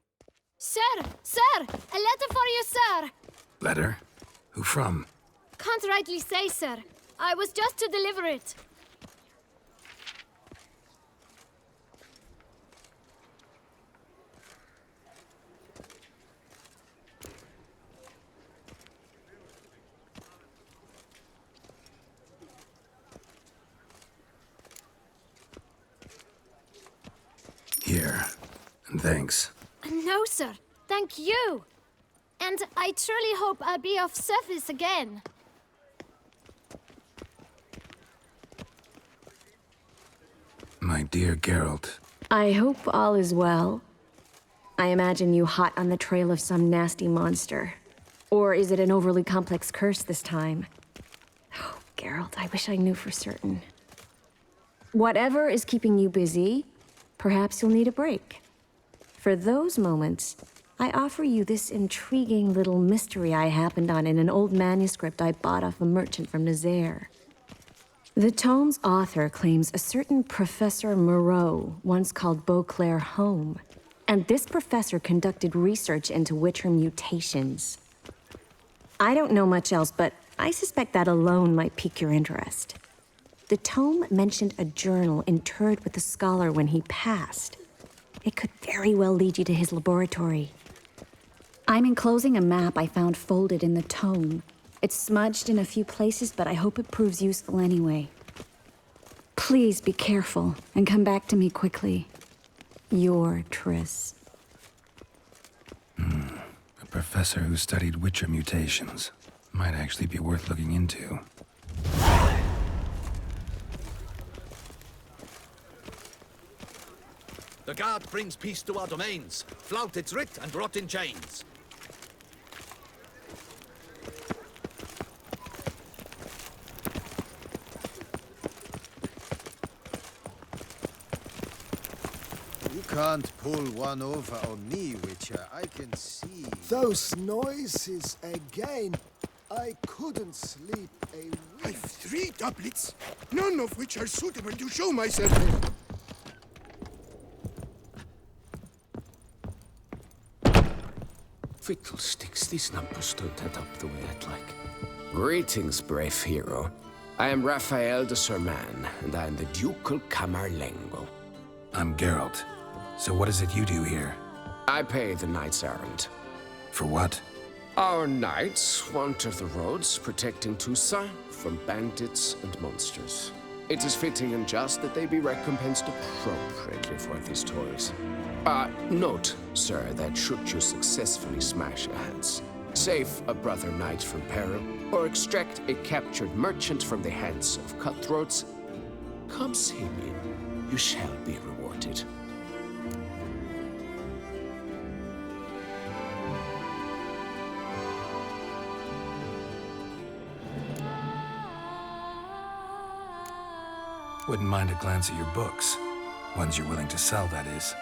Sir! Sir! A letter for you, sir! Letter? Who from? Can't rightly say, sir. I was just to deliver it. Here. And thanks. No, sir. Thank you. And I truly hope I'll be of service again. My dear Geralt. I hope all is well. I imagine you hot on the trail of some nasty monster. Or is it an overly complex curse this time? Oh, Geralt, I wish I knew for certain. Whatever is keeping you busy, perhaps you'll need a break. For those moments, I offer you this intriguing little mystery I happened on in an old manuscript I bought off a merchant from Nazaire. The tome's author claims a certain Professor Moreau once called Beauclair home, and this professor conducted research into Witcher mutations. I don't know much else, but I suspect that alone might pique your interest. The tome mentioned a journal interred with the scholar when he passed. It could very well lead you to his laboratory. I'm enclosing a map I found folded in the tome. It's smudged in a few places, but I hope it proves useful anyway. Please be careful and come back to me quickly. Your Triss. A professor who studied Witcher mutations. Might actually be worth looking into. The guard brings peace to our domains. Flout its writ and rot in chains. You can't pull one over on me, Witcher. I can see. Those noises again. I couldn't sleep a wink. I've 3 doublets, none of which are suitable to show myself in. Fiddlesticks, this number stood that up the way I'd like. Greetings, brave hero. I am Raphael de Serman, and I am the Ducal Camerlengo. I'm Geralt. So what is it you do here? I pay the knight's errand. For what? Our knights wander the roads, protecting Tusa from bandits and monsters. It is fitting and just that they be recompensed appropriately for these toils. Note, sir, that should you successfully smash a Hans, save a brother knight from peril, or extract a captured merchant from the hands of cutthroats, come see me. You shall be rewarded. Wouldn't mind a glance at your books. Ones you're willing to sell, that is.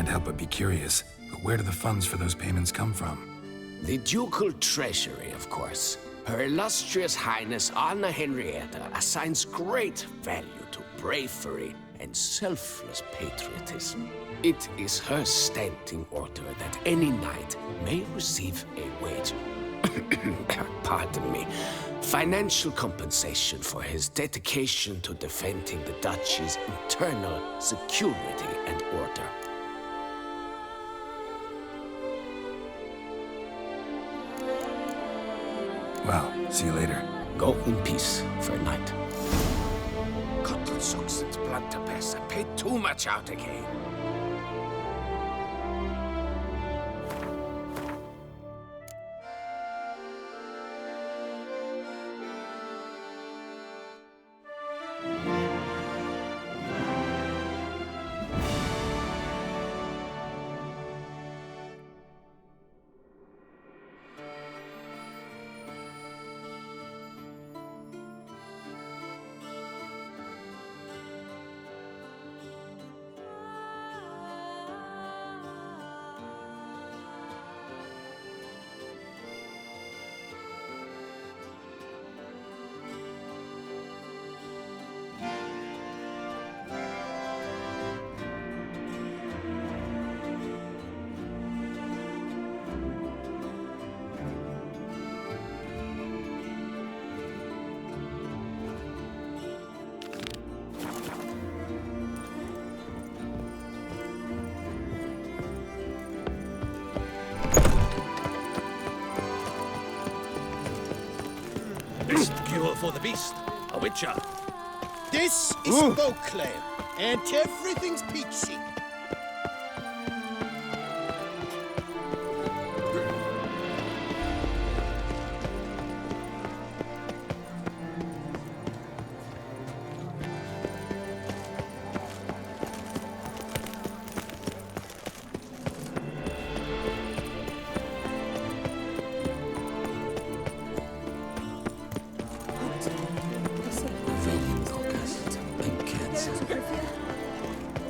Can't help but be curious, but where do the funds for those payments come from? The ducal treasury, of course. Her illustrious Highness Anna Henrietta assigns great value to bravery and selfless patriotism. It is her standing order that any knight may receive a wage, pardon me, financial compensation for his dedication to defending the duchy's internal security and order. Well, see you later. Go in peace for a night. Cotton socks and blood to pass. I paid too much out again. Cure for the beast, a witcher. This is Beauclair, and everything's peachy.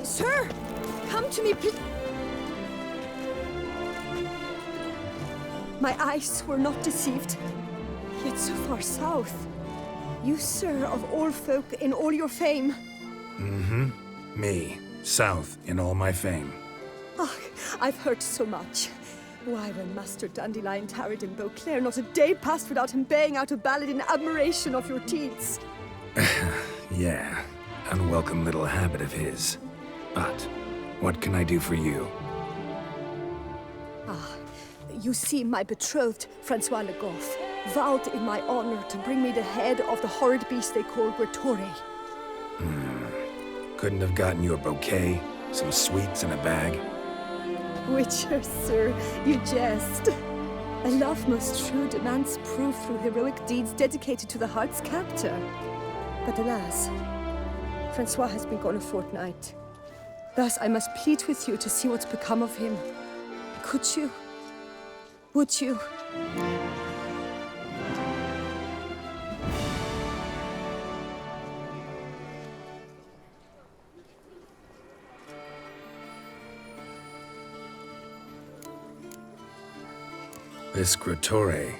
Sir, come to me, please. My eyes were not deceived, yet so far south. You, sir, of all folk in all your fame. Mm-hmm. Me, south in all my fame. Ah, I've heard so much. Why, when Master Dandelion tarried in Beauclair, not a day passed without him baying out a ballad in admiration of your deeds. Yeah, unwelcome little habit of his. But what can I do for you? Ah, you see, my betrothed, Francois Le Goff, vowed in my honor to bring me the head of the horrid beast they call Gretore. Couldn't have gotten you a bouquet, some sweets in a bag? Witcher, sir, you jest. A love most true demands proof through heroic deeds dedicated to the heart's captor. But alas, Francois has been gone a fortnight. Thus I must plead with you to see what's become of him. Could you? Would you? This Gretore.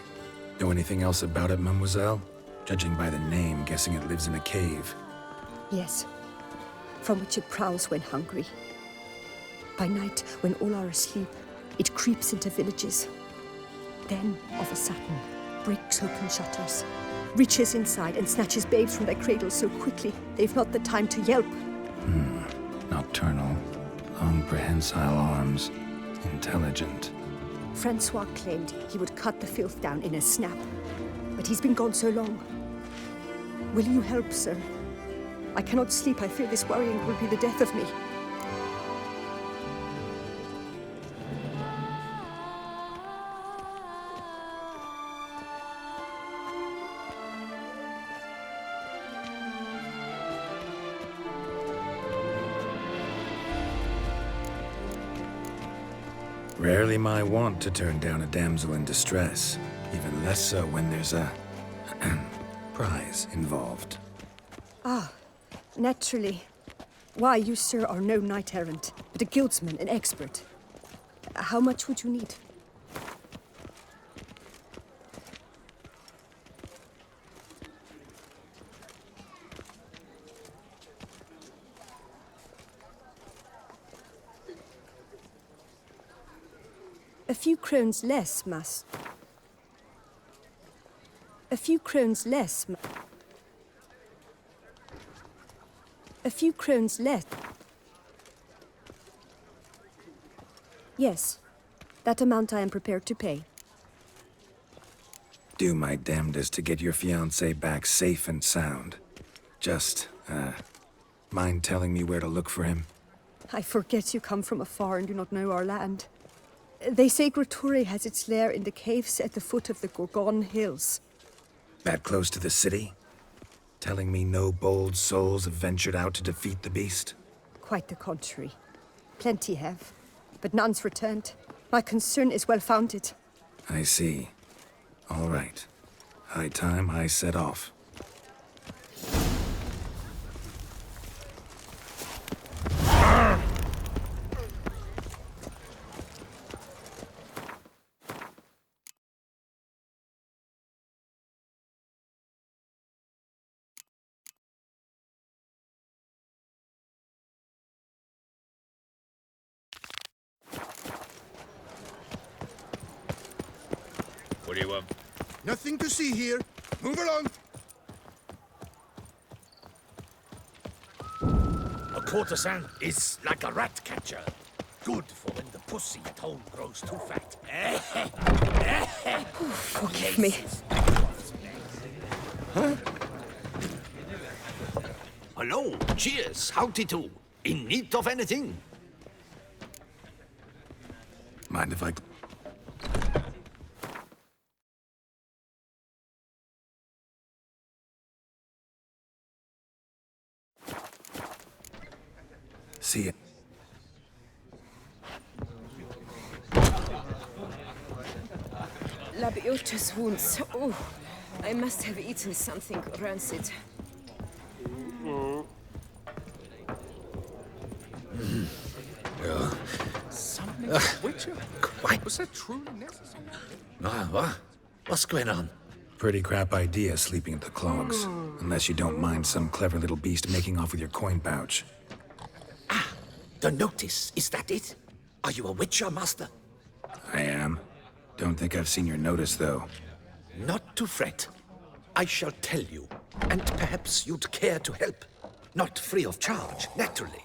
Know anything else about it, mademoiselle? Judging by the name, guessing it lives in a cave. Yes, from which it prowls when hungry. By night, when all are asleep, it creeps into villages. Then, of a sudden, breaks open shutters, reaches inside and snatches babes from their cradles so quickly they've not the time to yelp. Nocturnal, long prehensile arms, intelligent. Francois claimed he would cut the filth down in a snap, but he's been gone so long. Will you help, sir? I cannot sleep. I fear this worrying will be the death of me. Rarely my wont to turn down a damsel in distress, even less so when there's a prize involved. Ah, naturally. Why, you, sir, are no knight-errant, but a guildsman, an expert. How much would you need? A few crowns less, A few crowns less, A few crowns less. Yes, that amount I am prepared to pay. Do my damnedest to get your fiancé back safe and sound. Just, mind telling me where to look for him? I forget you come from afar and do not know our land. They say Grotore has its lair in the caves at the foot of the Gorgon Hills. That close to the city? Telling me no bold souls have ventured out to defeat the beast? Quite the contrary. Plenty have, but none's returned. My concern is well-founded. I see. All right. High time I set off. What do you want? Nothing to see here. Move along. A courtesan is like a rat catcher. Good for when the pussy at home grows too fat. Forgive me. Huh? Hello, cheers, howdy do. In need of anything? Mind if I... See ya. Labiotus wounds. Oh, I must have eaten something rancid. Yeah. Something Witcher? Quite. Was that truly necessary? What? What's going on? Pretty crap idea sleeping at the clogs. Unless you don't mind some clever little beast making off with your coin pouch. The notice, is that it? Are you a Witcher, Master? I am. Don't think I've seen your notice, though. Not to fret. I shall tell you, and perhaps you'd care to help. Not free of charge, naturally.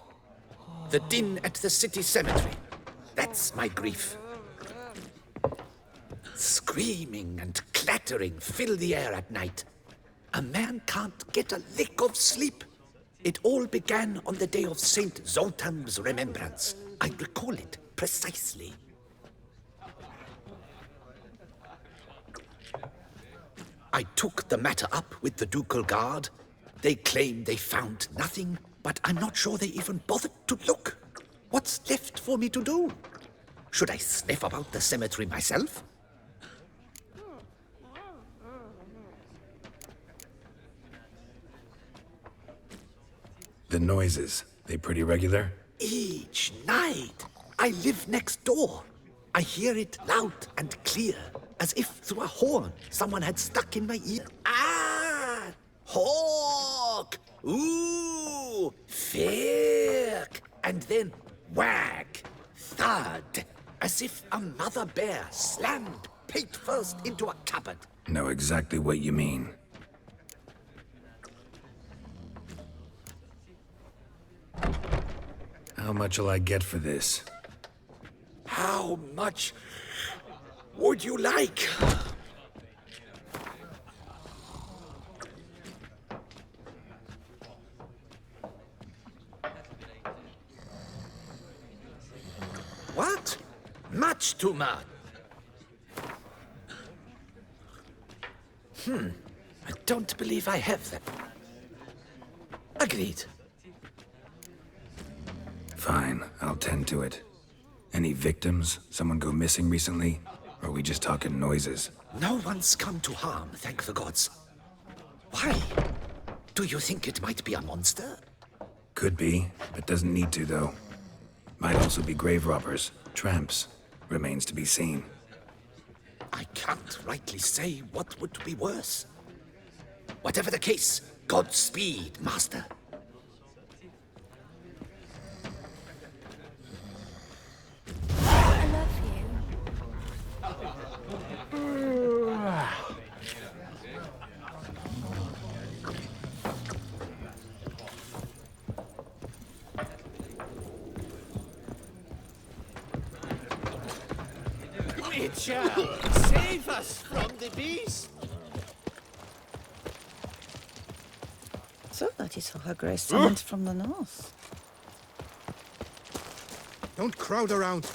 The din at the city cemetery. That's my grief. Screaming and clattering fill the air at night. A man can't get a lick of sleep. It all began on the day of Saint Zoltan's remembrance. I recall it precisely. I took the matter up with the ducal guard. They claim they found nothing, but I'm not sure they even bothered to look. What's left for me to do? Should I sniff about the cemetery myself? The noises, they pretty regular? Each night. I live next door. I hear it loud and clear, as if through a horn someone had stuck in my ear. Ah! Hawk! Ooh! Firk! And then wag! Thud! As if a mother bear slammed pate first into a cupboard. Know exactly what you mean. How much will I get for this? How much would you like? What? Much too much. I don't believe I have that. Agreed. Fine, I'll tend to it. Any victims? Someone go missing recently? Or are we just talking noises? No one's come to harm, thank the gods. Why? Do you think it might be a monster? Could be, but doesn't need to, though. Might also be grave robbers, tramps. Remains to be seen. I can't rightly say what would be worse. Whatever the case, Godspeed, Master. I love you. Witcher, save us from the beast! So that is how her grace summoned from the north. Don't crowd around.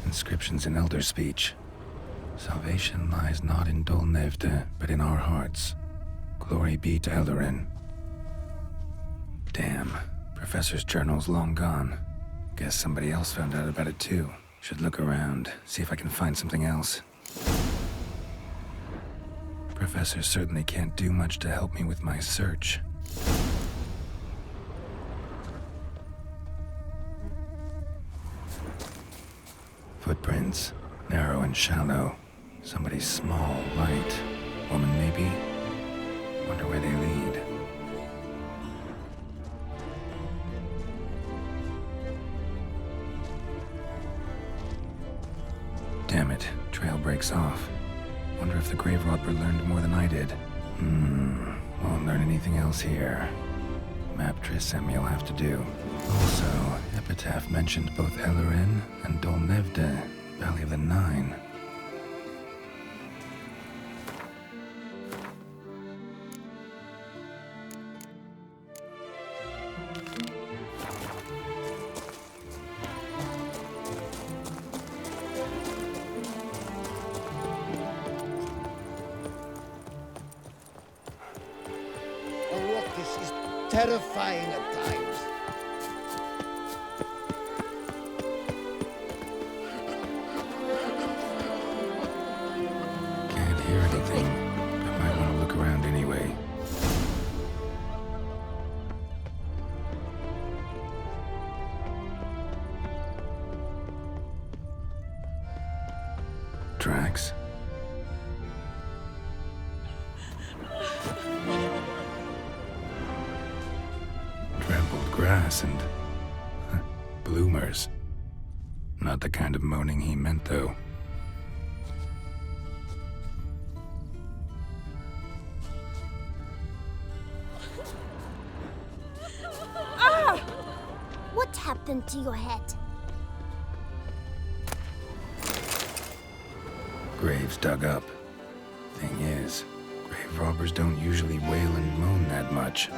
Inscriptions in Elder speech. Salvation lies not in Dolnevde, but in our hearts. Glory be to Eldarin. Damn. Professor's journal's long gone. Guess somebody else found out about it too. Should look around, see if I can find something else. Professor certainly can't do much to help me with my search. Footprints. Narrow and shallow. Somebody small, light. Woman, maybe? Wonder where they lead. Damn it. Trail breaks off. Wonder if the grave robber learned more than I did. Won't learn anything else here. Map Triss sent me will have to do. Also, Epitaph mentioned both Eldarin and Dolnevde, Valley of the Nine. This is terrifying at times. Can't hear anything, but might want to look around anyway. Tracks? Trampled grass and bloomers. Not the kind of moaning he meant, though. happened to your head? Graves dug up. Thing is, grave robbers don't usually wail and moan that much.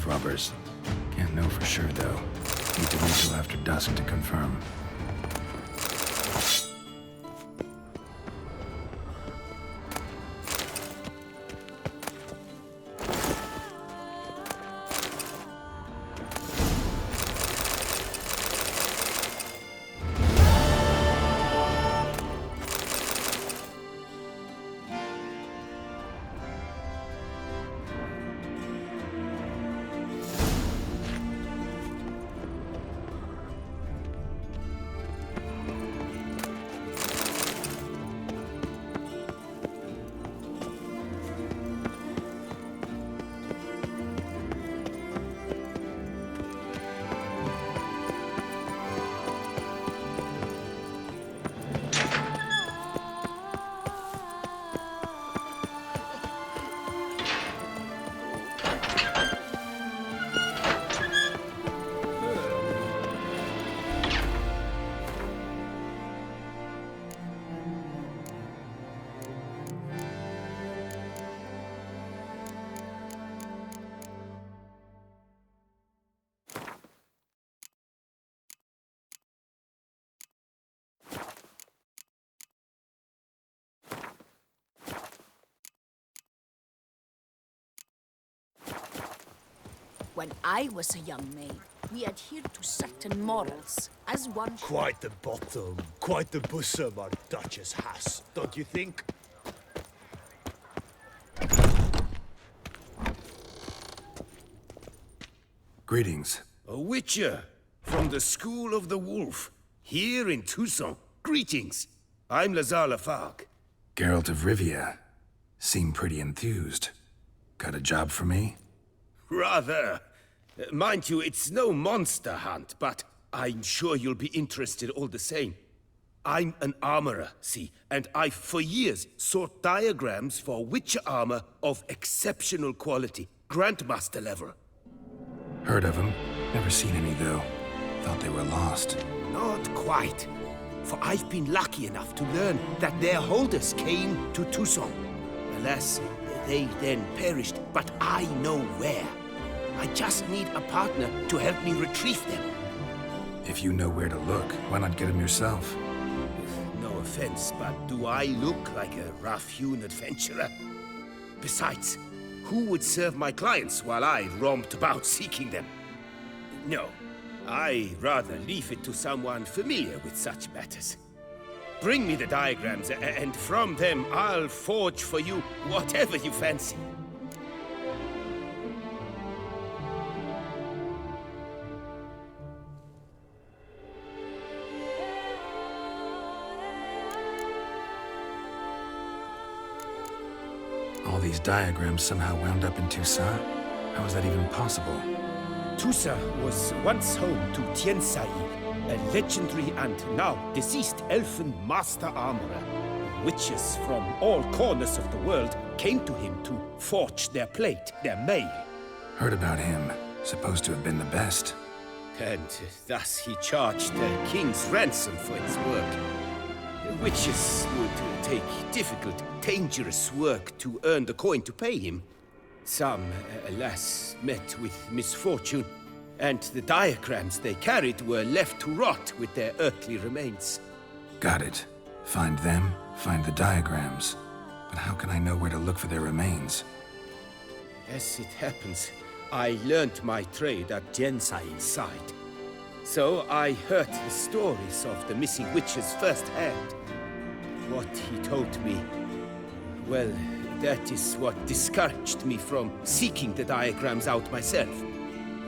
Robbers. Can't know for sure, though. Need to wait till after dusk to confirm. When I was a young maid, we adhered to certain morals, as one... Quite the bottom, quite the bosom our Duchess has, don't you think? Greetings. A witcher from the School of the Wolf, here in Tucson. Greetings. I'm Lazar Lafargue. Geralt of Rivia. Seem pretty enthused. Got a job for me? Rather. Mind you, it's no monster hunt, but I'm sure you'll be interested all the same. I'm an armorer, see, and I've for years sought diagrams for witcher armor of exceptional quality, Grandmaster level. Heard of them. Never seen any, though. Thought they were lost. Not quite. for I've been lucky enough to learn that their holders came to Tucson. Alas, they then perished, but I know where. I just need a partner to help me retrieve them. If you know where to look, why not get him yourself? No offense, but do I look like a rough-hewn adventurer? Besides, who would serve my clients while I romped about seeking them? No, I'd rather leave it to someone familiar with such matters. Bring me the diagrams, and from them I'll forge for you whatever you fancy. All these diagrams somehow wound up in Tucson? How is that even possible? Tusa was once home to Tiensai, a legendary and now deceased elfin master armorer. Witches from all corners of the world came to him to forge their plate, their mail. Heard about him. Supposed to have been the best. And thus he charged the king's ransom for his work. Witches would take difficult, dangerous work to earn the coin to pay him. Some, alas, met with misfortune, and the diagrams they carried were left to rot with their earthly remains. Got it. Find them, find the diagrams. But how can I know where to look for their remains? As it happens, I learned my trade at Jensai's side. So I heard the stories of the missing witches firsthand. What he told me, well, that is what discouraged me from seeking the diagrams out myself.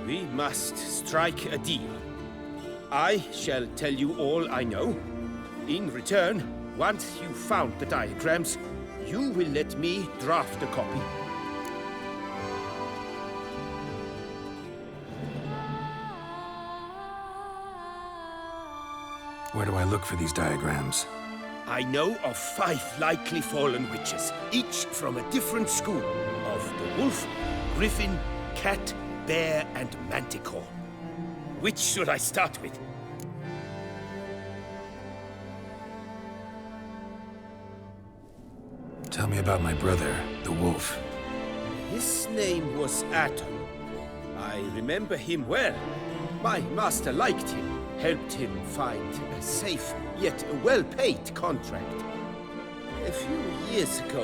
We must strike a deal. I shall tell you all I know. In return, once you've found the diagrams, you will let me draft a copy. Where do I look for these diagrams? I know of 5 likely fallen witches, each from a different school of the wolf, griffin, cat, bear, and manticore. Which should I start with? Tell me about my brother, the wolf. His name was Aton. I remember him well. My master liked him, helped him find a safe, yet well-paid contract. A few years ago,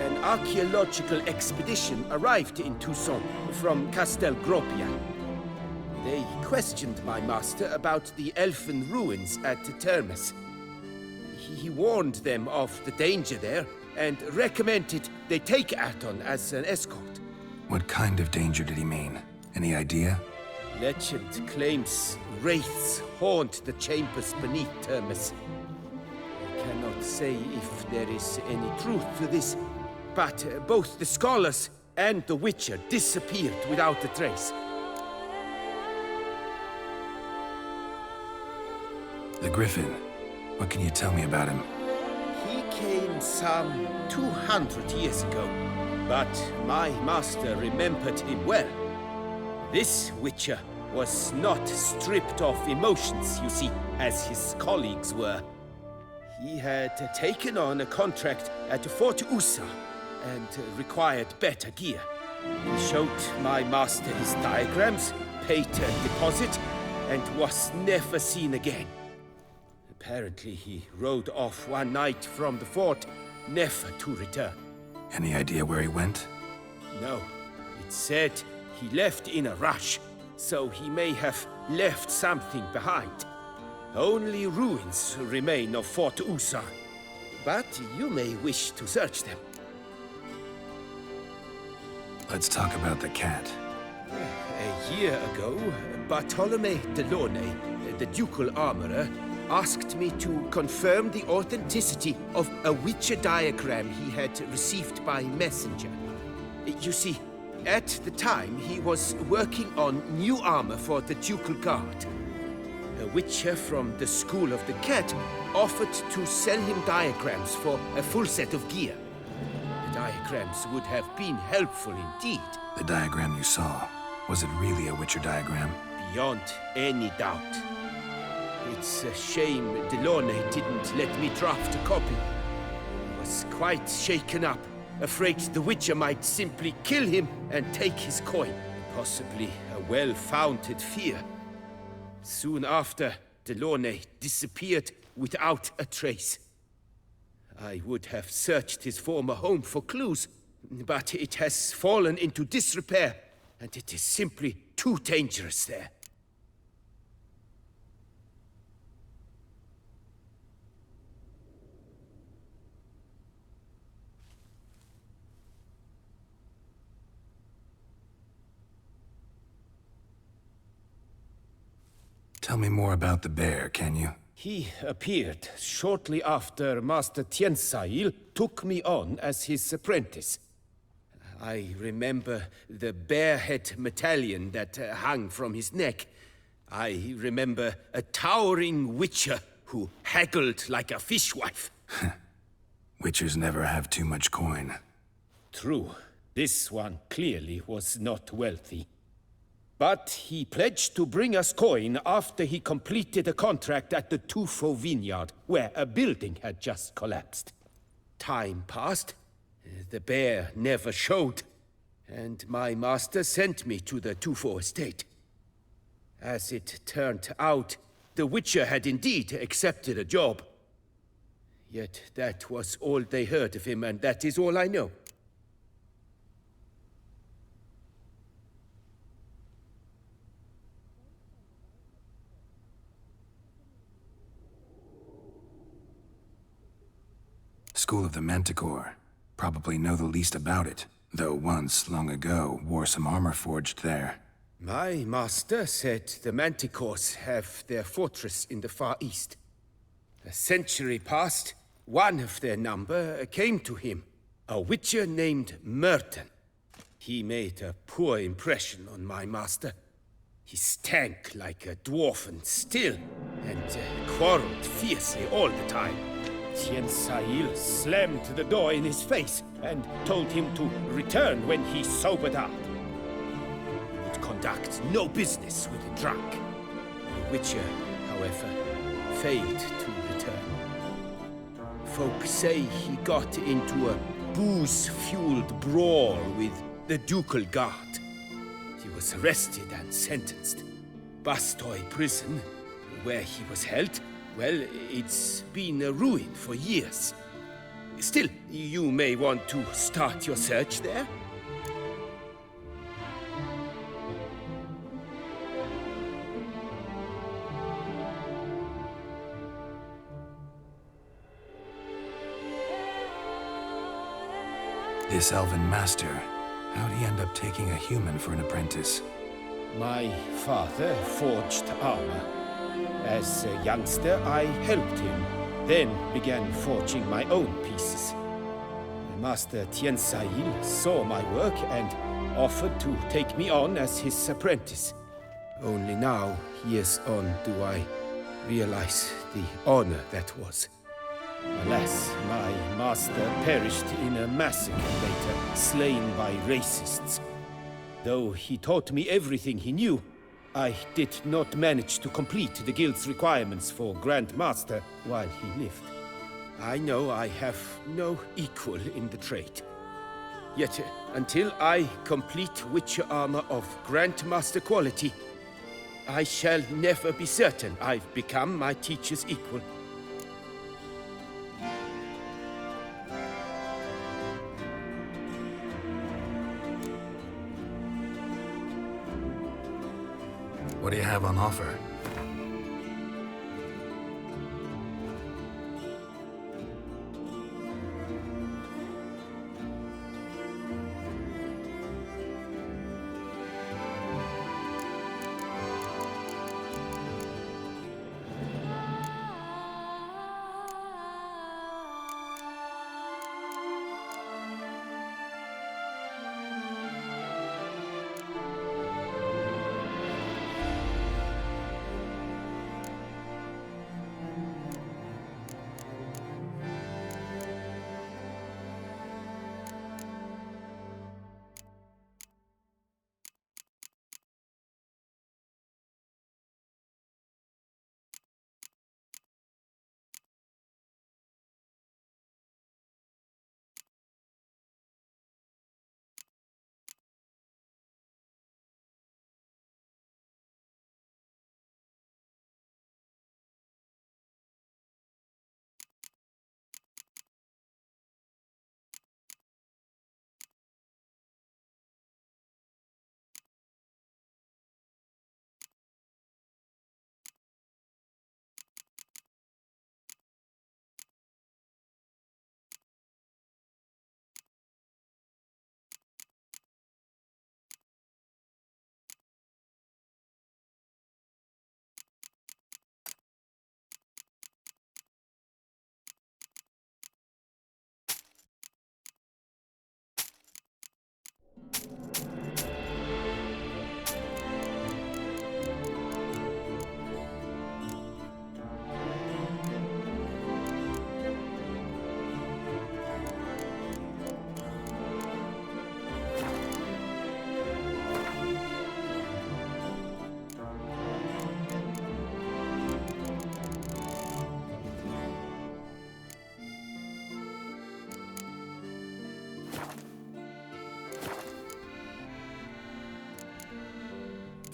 an archaeological expedition arrived in Tucson from Castel Gropia. They questioned my master about the elfin ruins at Termes. He warned them of the danger there and recommended they take Aton as an escort. What kind of danger did he mean? Any idea? Legend claims wraiths haunt the chambers beneath Termes. I cannot say if there is any truth to this, but both the scholars and the Witcher disappeared without a trace. The Griffin. What can you tell me about him? He came some 200 years ago, but my master remembered him well. This Witcher was not stripped of emotions, you see, as his colleagues were. He had taken on a contract at Fort Usa and required better gear. He showed my master his diagrams, paid a deposit, and was never seen again. Apparently, he rode off one night from the fort, never to return. Any idea where he went? No. It said he left in a rush, so he may have left something behind. Only ruins remain of Fort Usa, but you may wish to search them. Let's talk about the cat. A year ago, Bartolome Delaunay, the ducal armorer, asked me to confirm the authenticity of a Witcher diagram he had received by messenger. You see, at the time he was working on new armor for the ducal guard. A Witcher from the School of the Cat offered to sell him diagrams for a full set of gear. The diagrams would have been helpful indeed. The diagram you saw, was it really a Witcher diagram? Beyond any doubt. It's a shame Delaunay didn't let me draft a copy. I was quite shaken up, afraid the Witcher might simply kill him and take his coin. Possibly a well-founded fear. Soon after, Delaunay disappeared without a trace. I would have searched his former home for clues, but it has fallen into disrepair, and it is simply too dangerous there. Tell me more about the bear, can you? He appeared shortly after Master Tiensail took me on as his apprentice. I remember the bear-head medallion that hung from his neck. I remember a towering witcher who haggled like a fishwife. Witchers never have too much coin. True. This one clearly was not wealthy. But he pledged to bring us coin after he completed a contract at the Tufo vineyard, where a building had just collapsed. Time passed. The bear never showed, and my master sent me to the Tufo estate. As it turned out, the Witcher had indeed accepted a job. Yet that was all they heard of him, and that is all I know. School of the Manticore. Probably know the least about it, though once, long ago, wore some armor forged there. My master said the Manticores have their fortress in the Far East. A century passed, one of their number came to him, a witcher named Merton. He made a poor impression on my master. He stank like a dwarfen still, and quarreled fiercely all the time. Tiensail slammed the door in his face and told him to return when he sobered up. He would conduct no business with a drunk. The Witcher, however, failed to return. Folk say he got into a booze-fueled brawl with the ducal guard. He was arrested and sentenced. Bastoy prison, where he was held, well, it's been a ruin for years. Still, you may want to start your search there. This elven master, how'd he end up taking a human for an apprentice? My father forged armor. As a youngster, I helped him, then began forging my own pieces. Master Tiensail saw my work and offered to take me on as his apprentice. Only now, years on, do I realize the honor that was. Alas, my master perished in a massacre later, slain by racists. Though he taught me everything he knew, I did not manage to complete the guild's requirements for Grand Master while he lived. I know I have no equal in the trade. Yet, until I complete Witcher armor of Grand Master quality, I shall never be certain I've become my teacher's equal. What do you have on offer?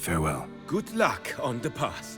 Farewell. Good luck on the path.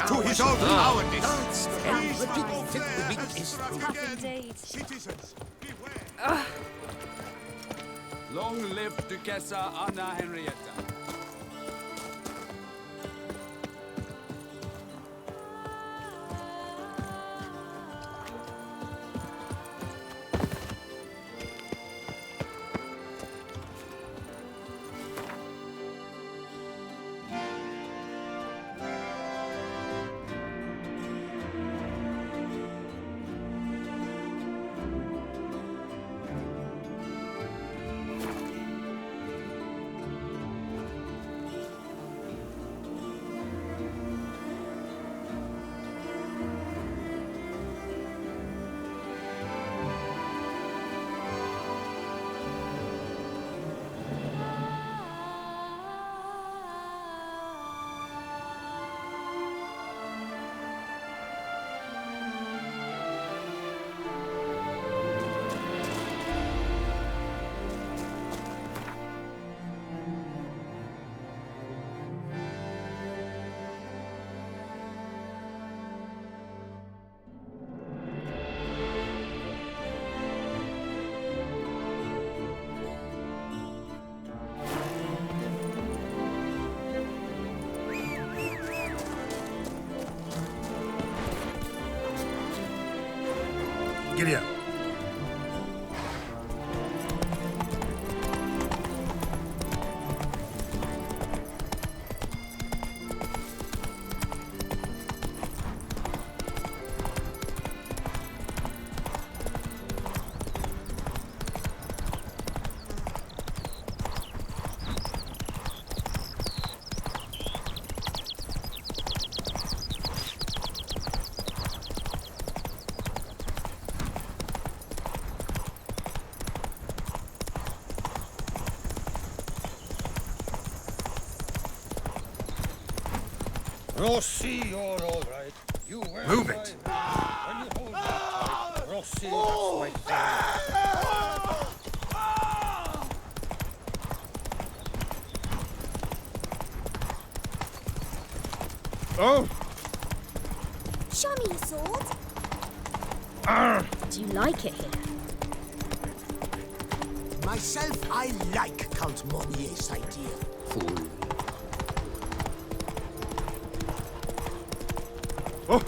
To his own cowardice! Don't stand the defeat is Tough indeed. Citizens, beware! Long live Duchessa Anna Henrietta. Giddy up. Rossi, you're all right. You were Move it. When you hold that tight, Rossi, that's my favorite. Oh! Show me your sword. Do you like it here? Myself, I like Count Monier's idea. Fool. Oh!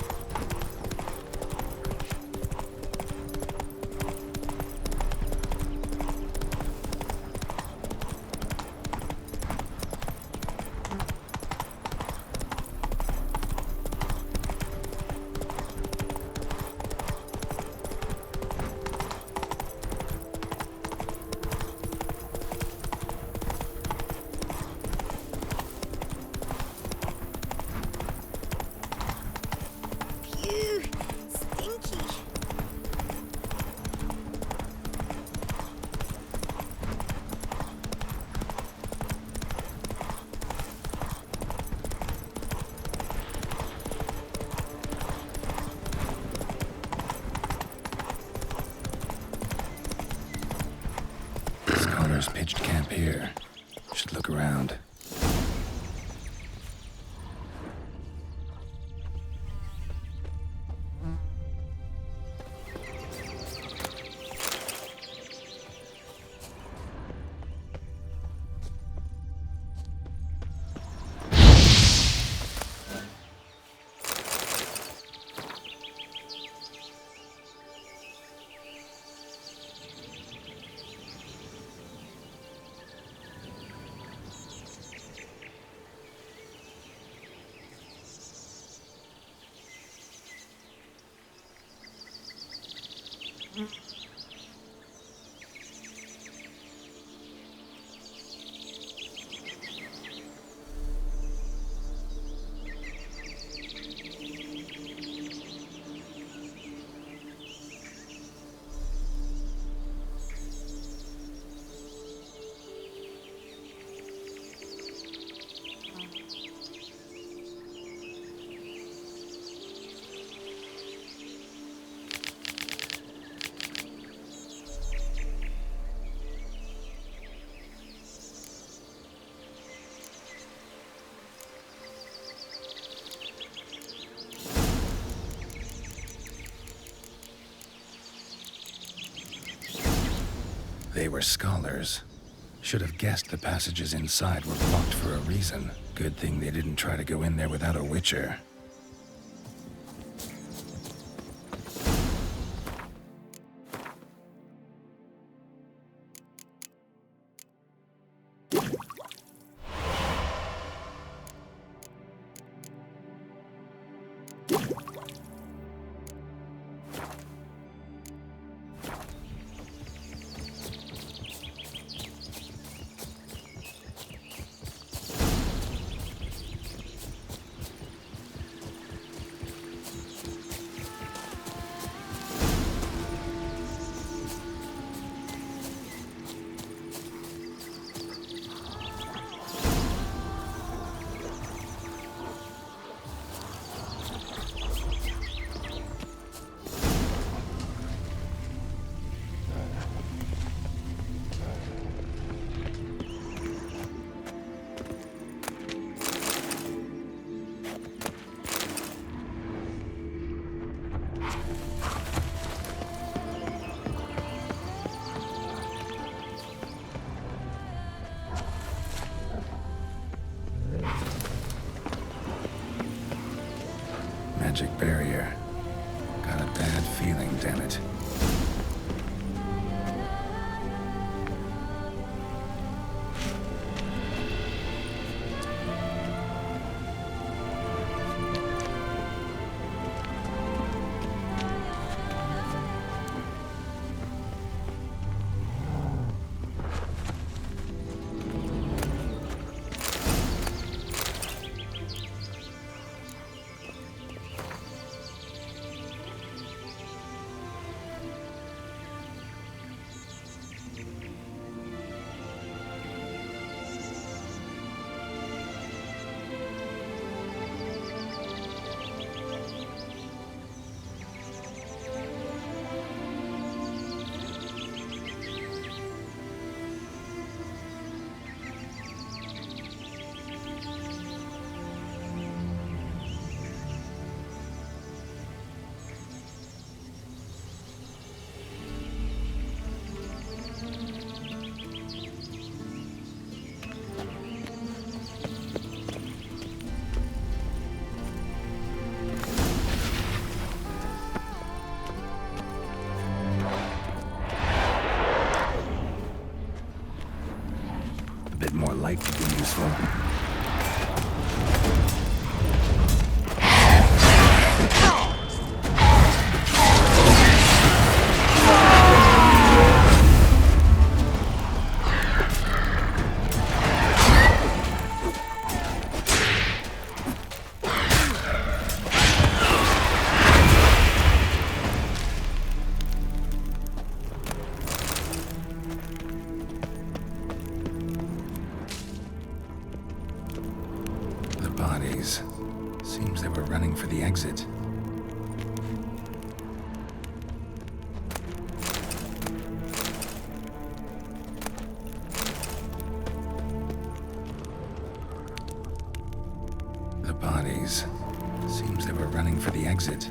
They were scholars. Should have guessed the passages inside were blocked for a reason. Good thing they didn't try to go in there without a witcher. Magic barrier. Got a bad feeling, damn it. A bit more light would be useful. Bodies. Seems they were running for the exit. The bodies. Seems they were running for the exit.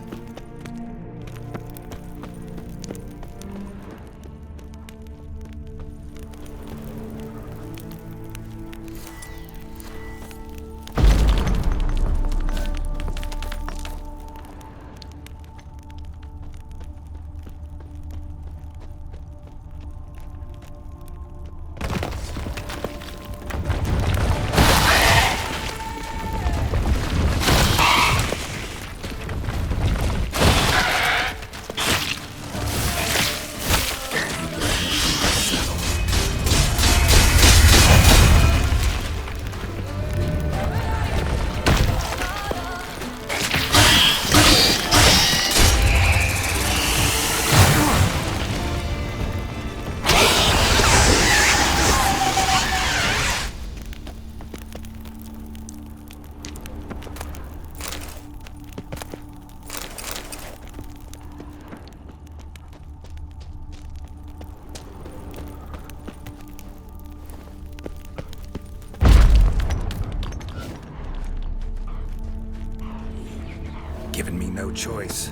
given me no choice.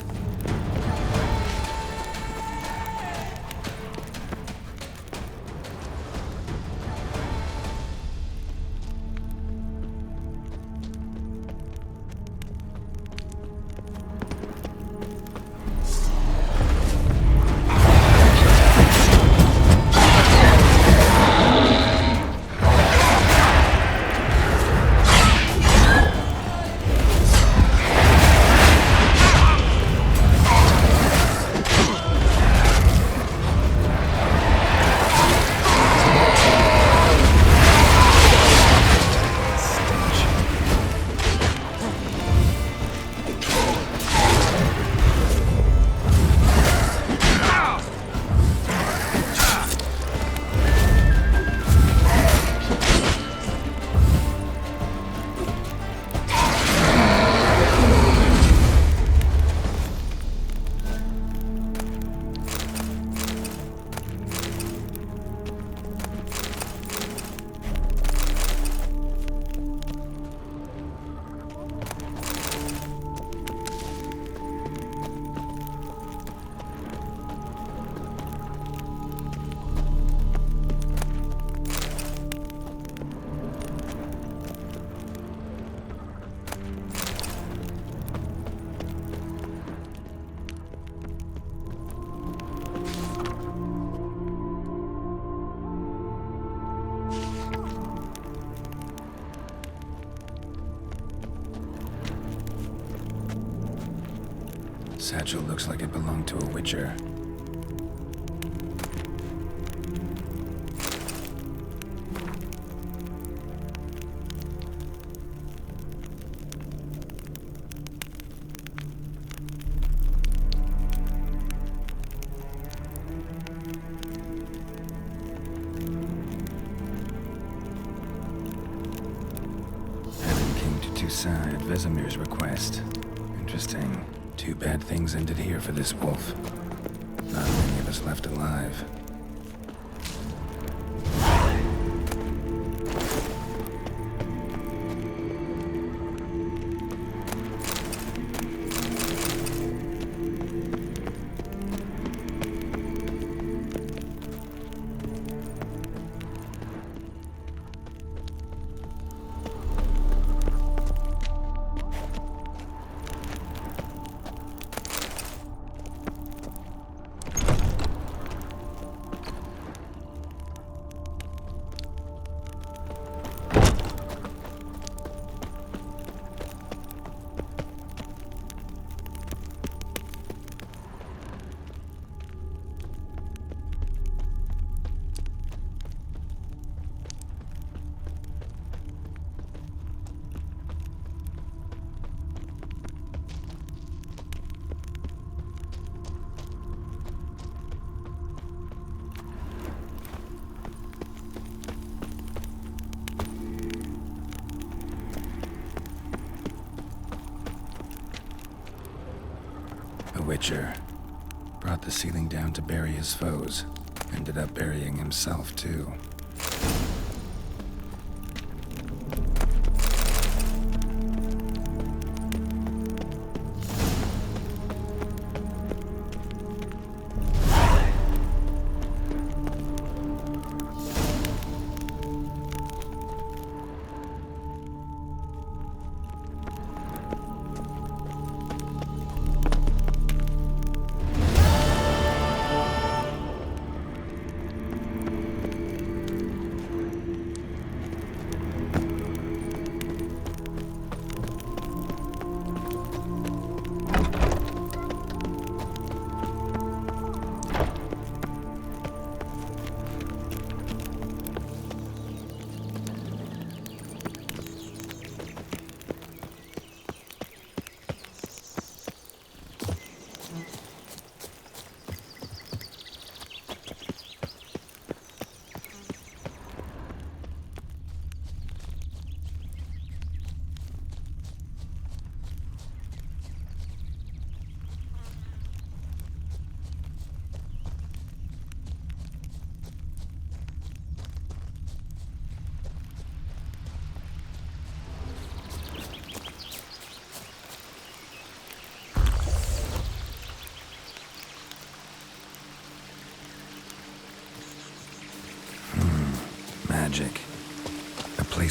Satchel looks like it belonged to a witcher. Evan came to Toussaint at Vesemir's request. Interesting. Two bad things ended here for this wolf. Not many of us left alive. Witcher. Brought the ceiling down to bury his foes. Ended up burying himself, too.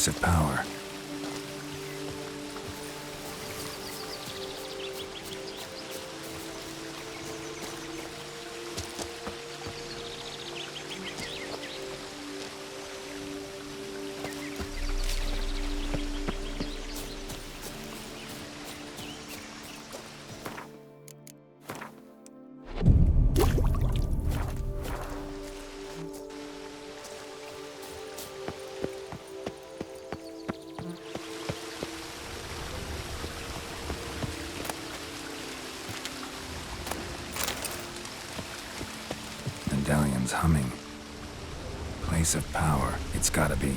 Place of power. Medallion's humming. Place of power, it's gotta be.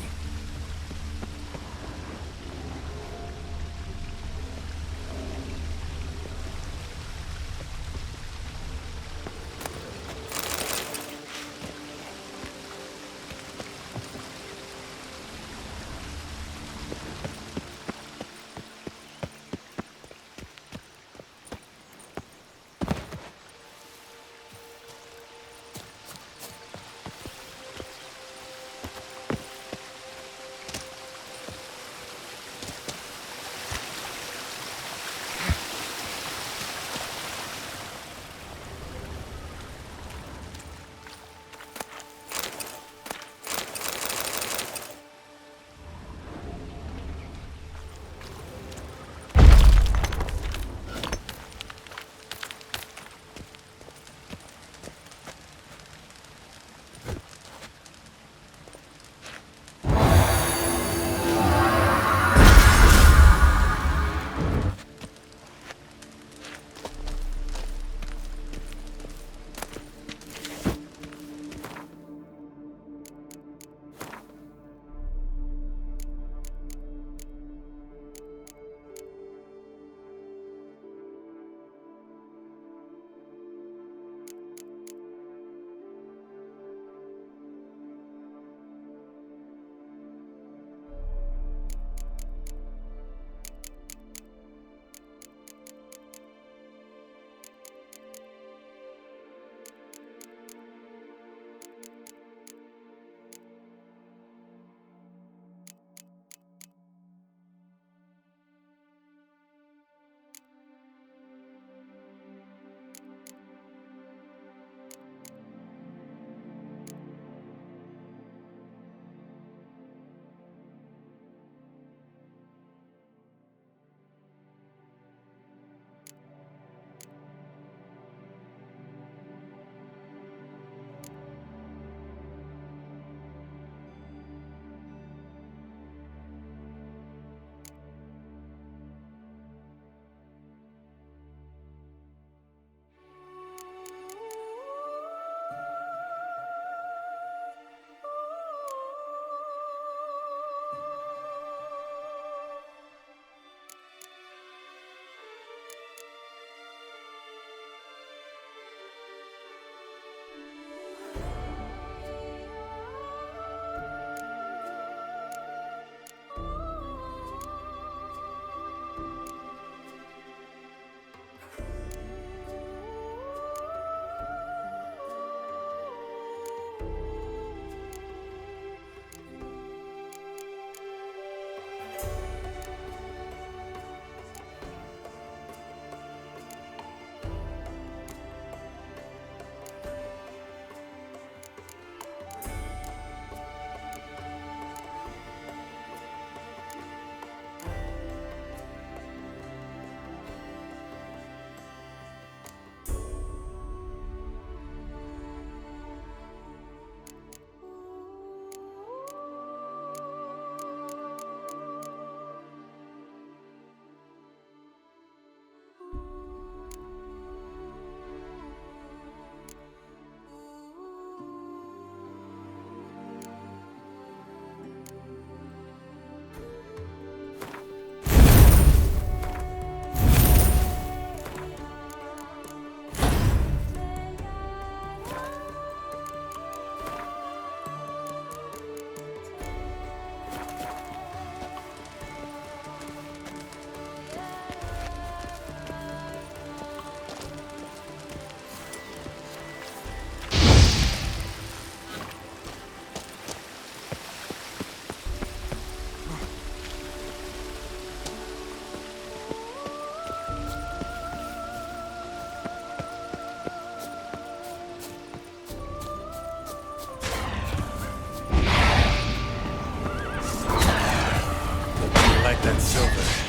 that silver.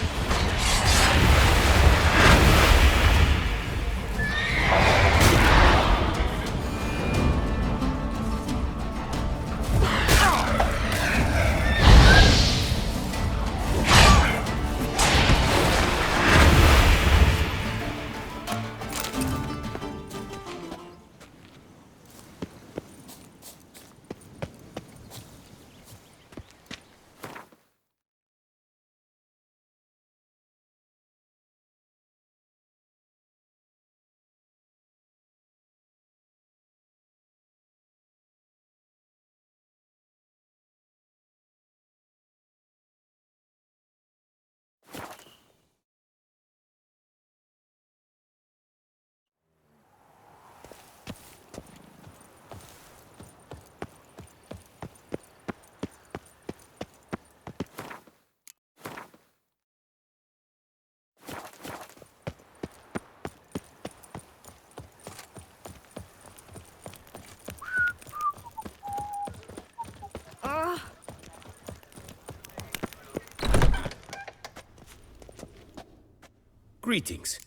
Greetings.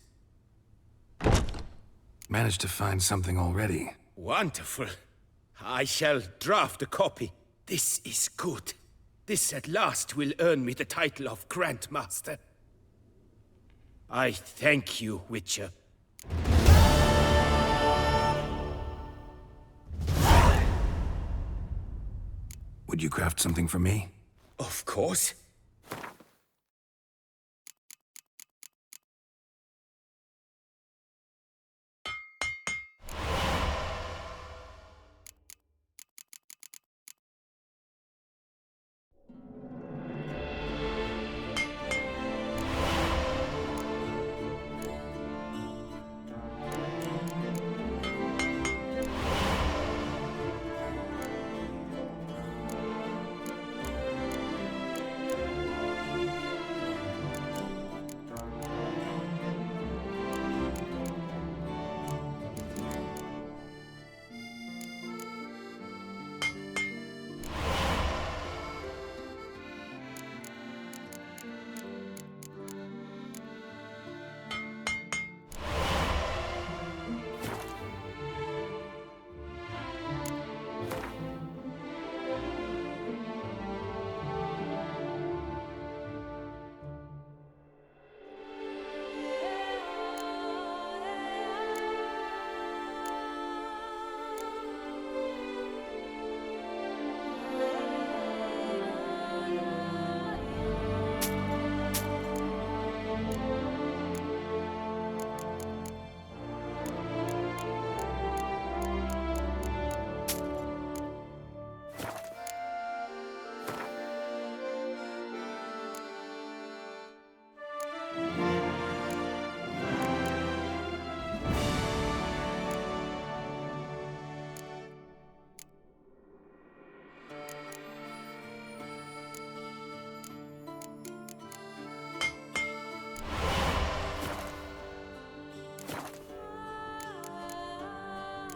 Managed to find something already. Wonderful. I shall draft a copy. This is good. This at last will earn me the title of Grandmaster. I thank you, Witcher. Would you craft something for me? Of course.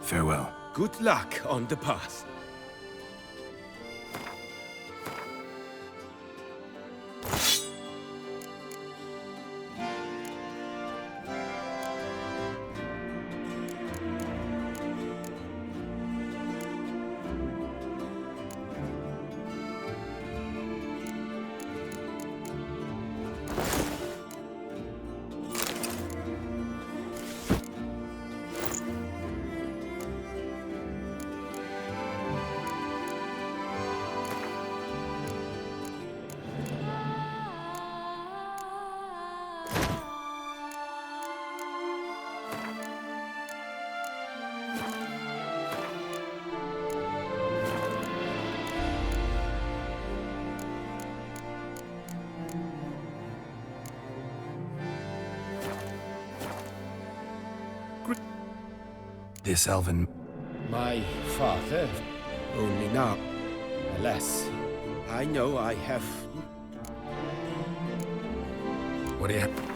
Farewell. Good luck on the path. This elven... My father, only now. Alas, I know I have... What do you...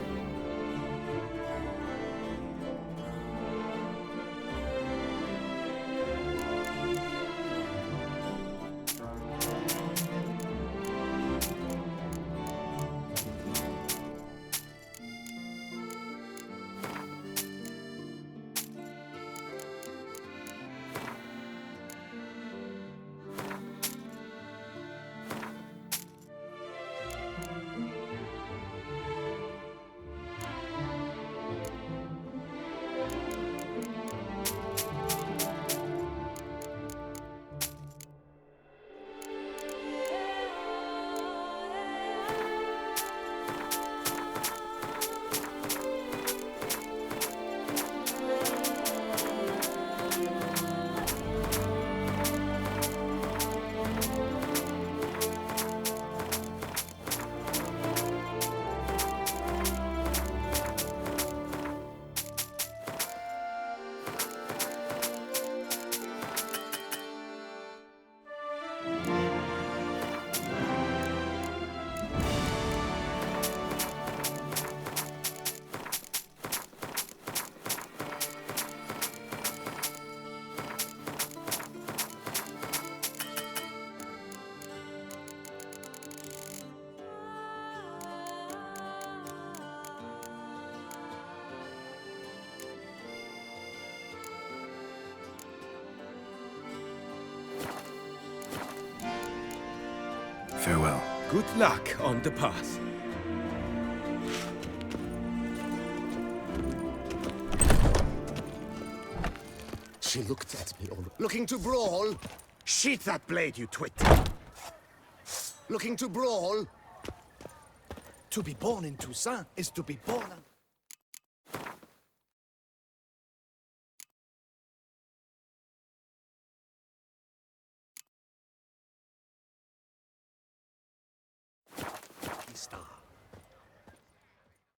Farewell. Good luck on the path. She looked at me all... Looking to brawl? Sheath that blade, you twit! Looking to brawl? To be born in Toussaint is to be born... He starved.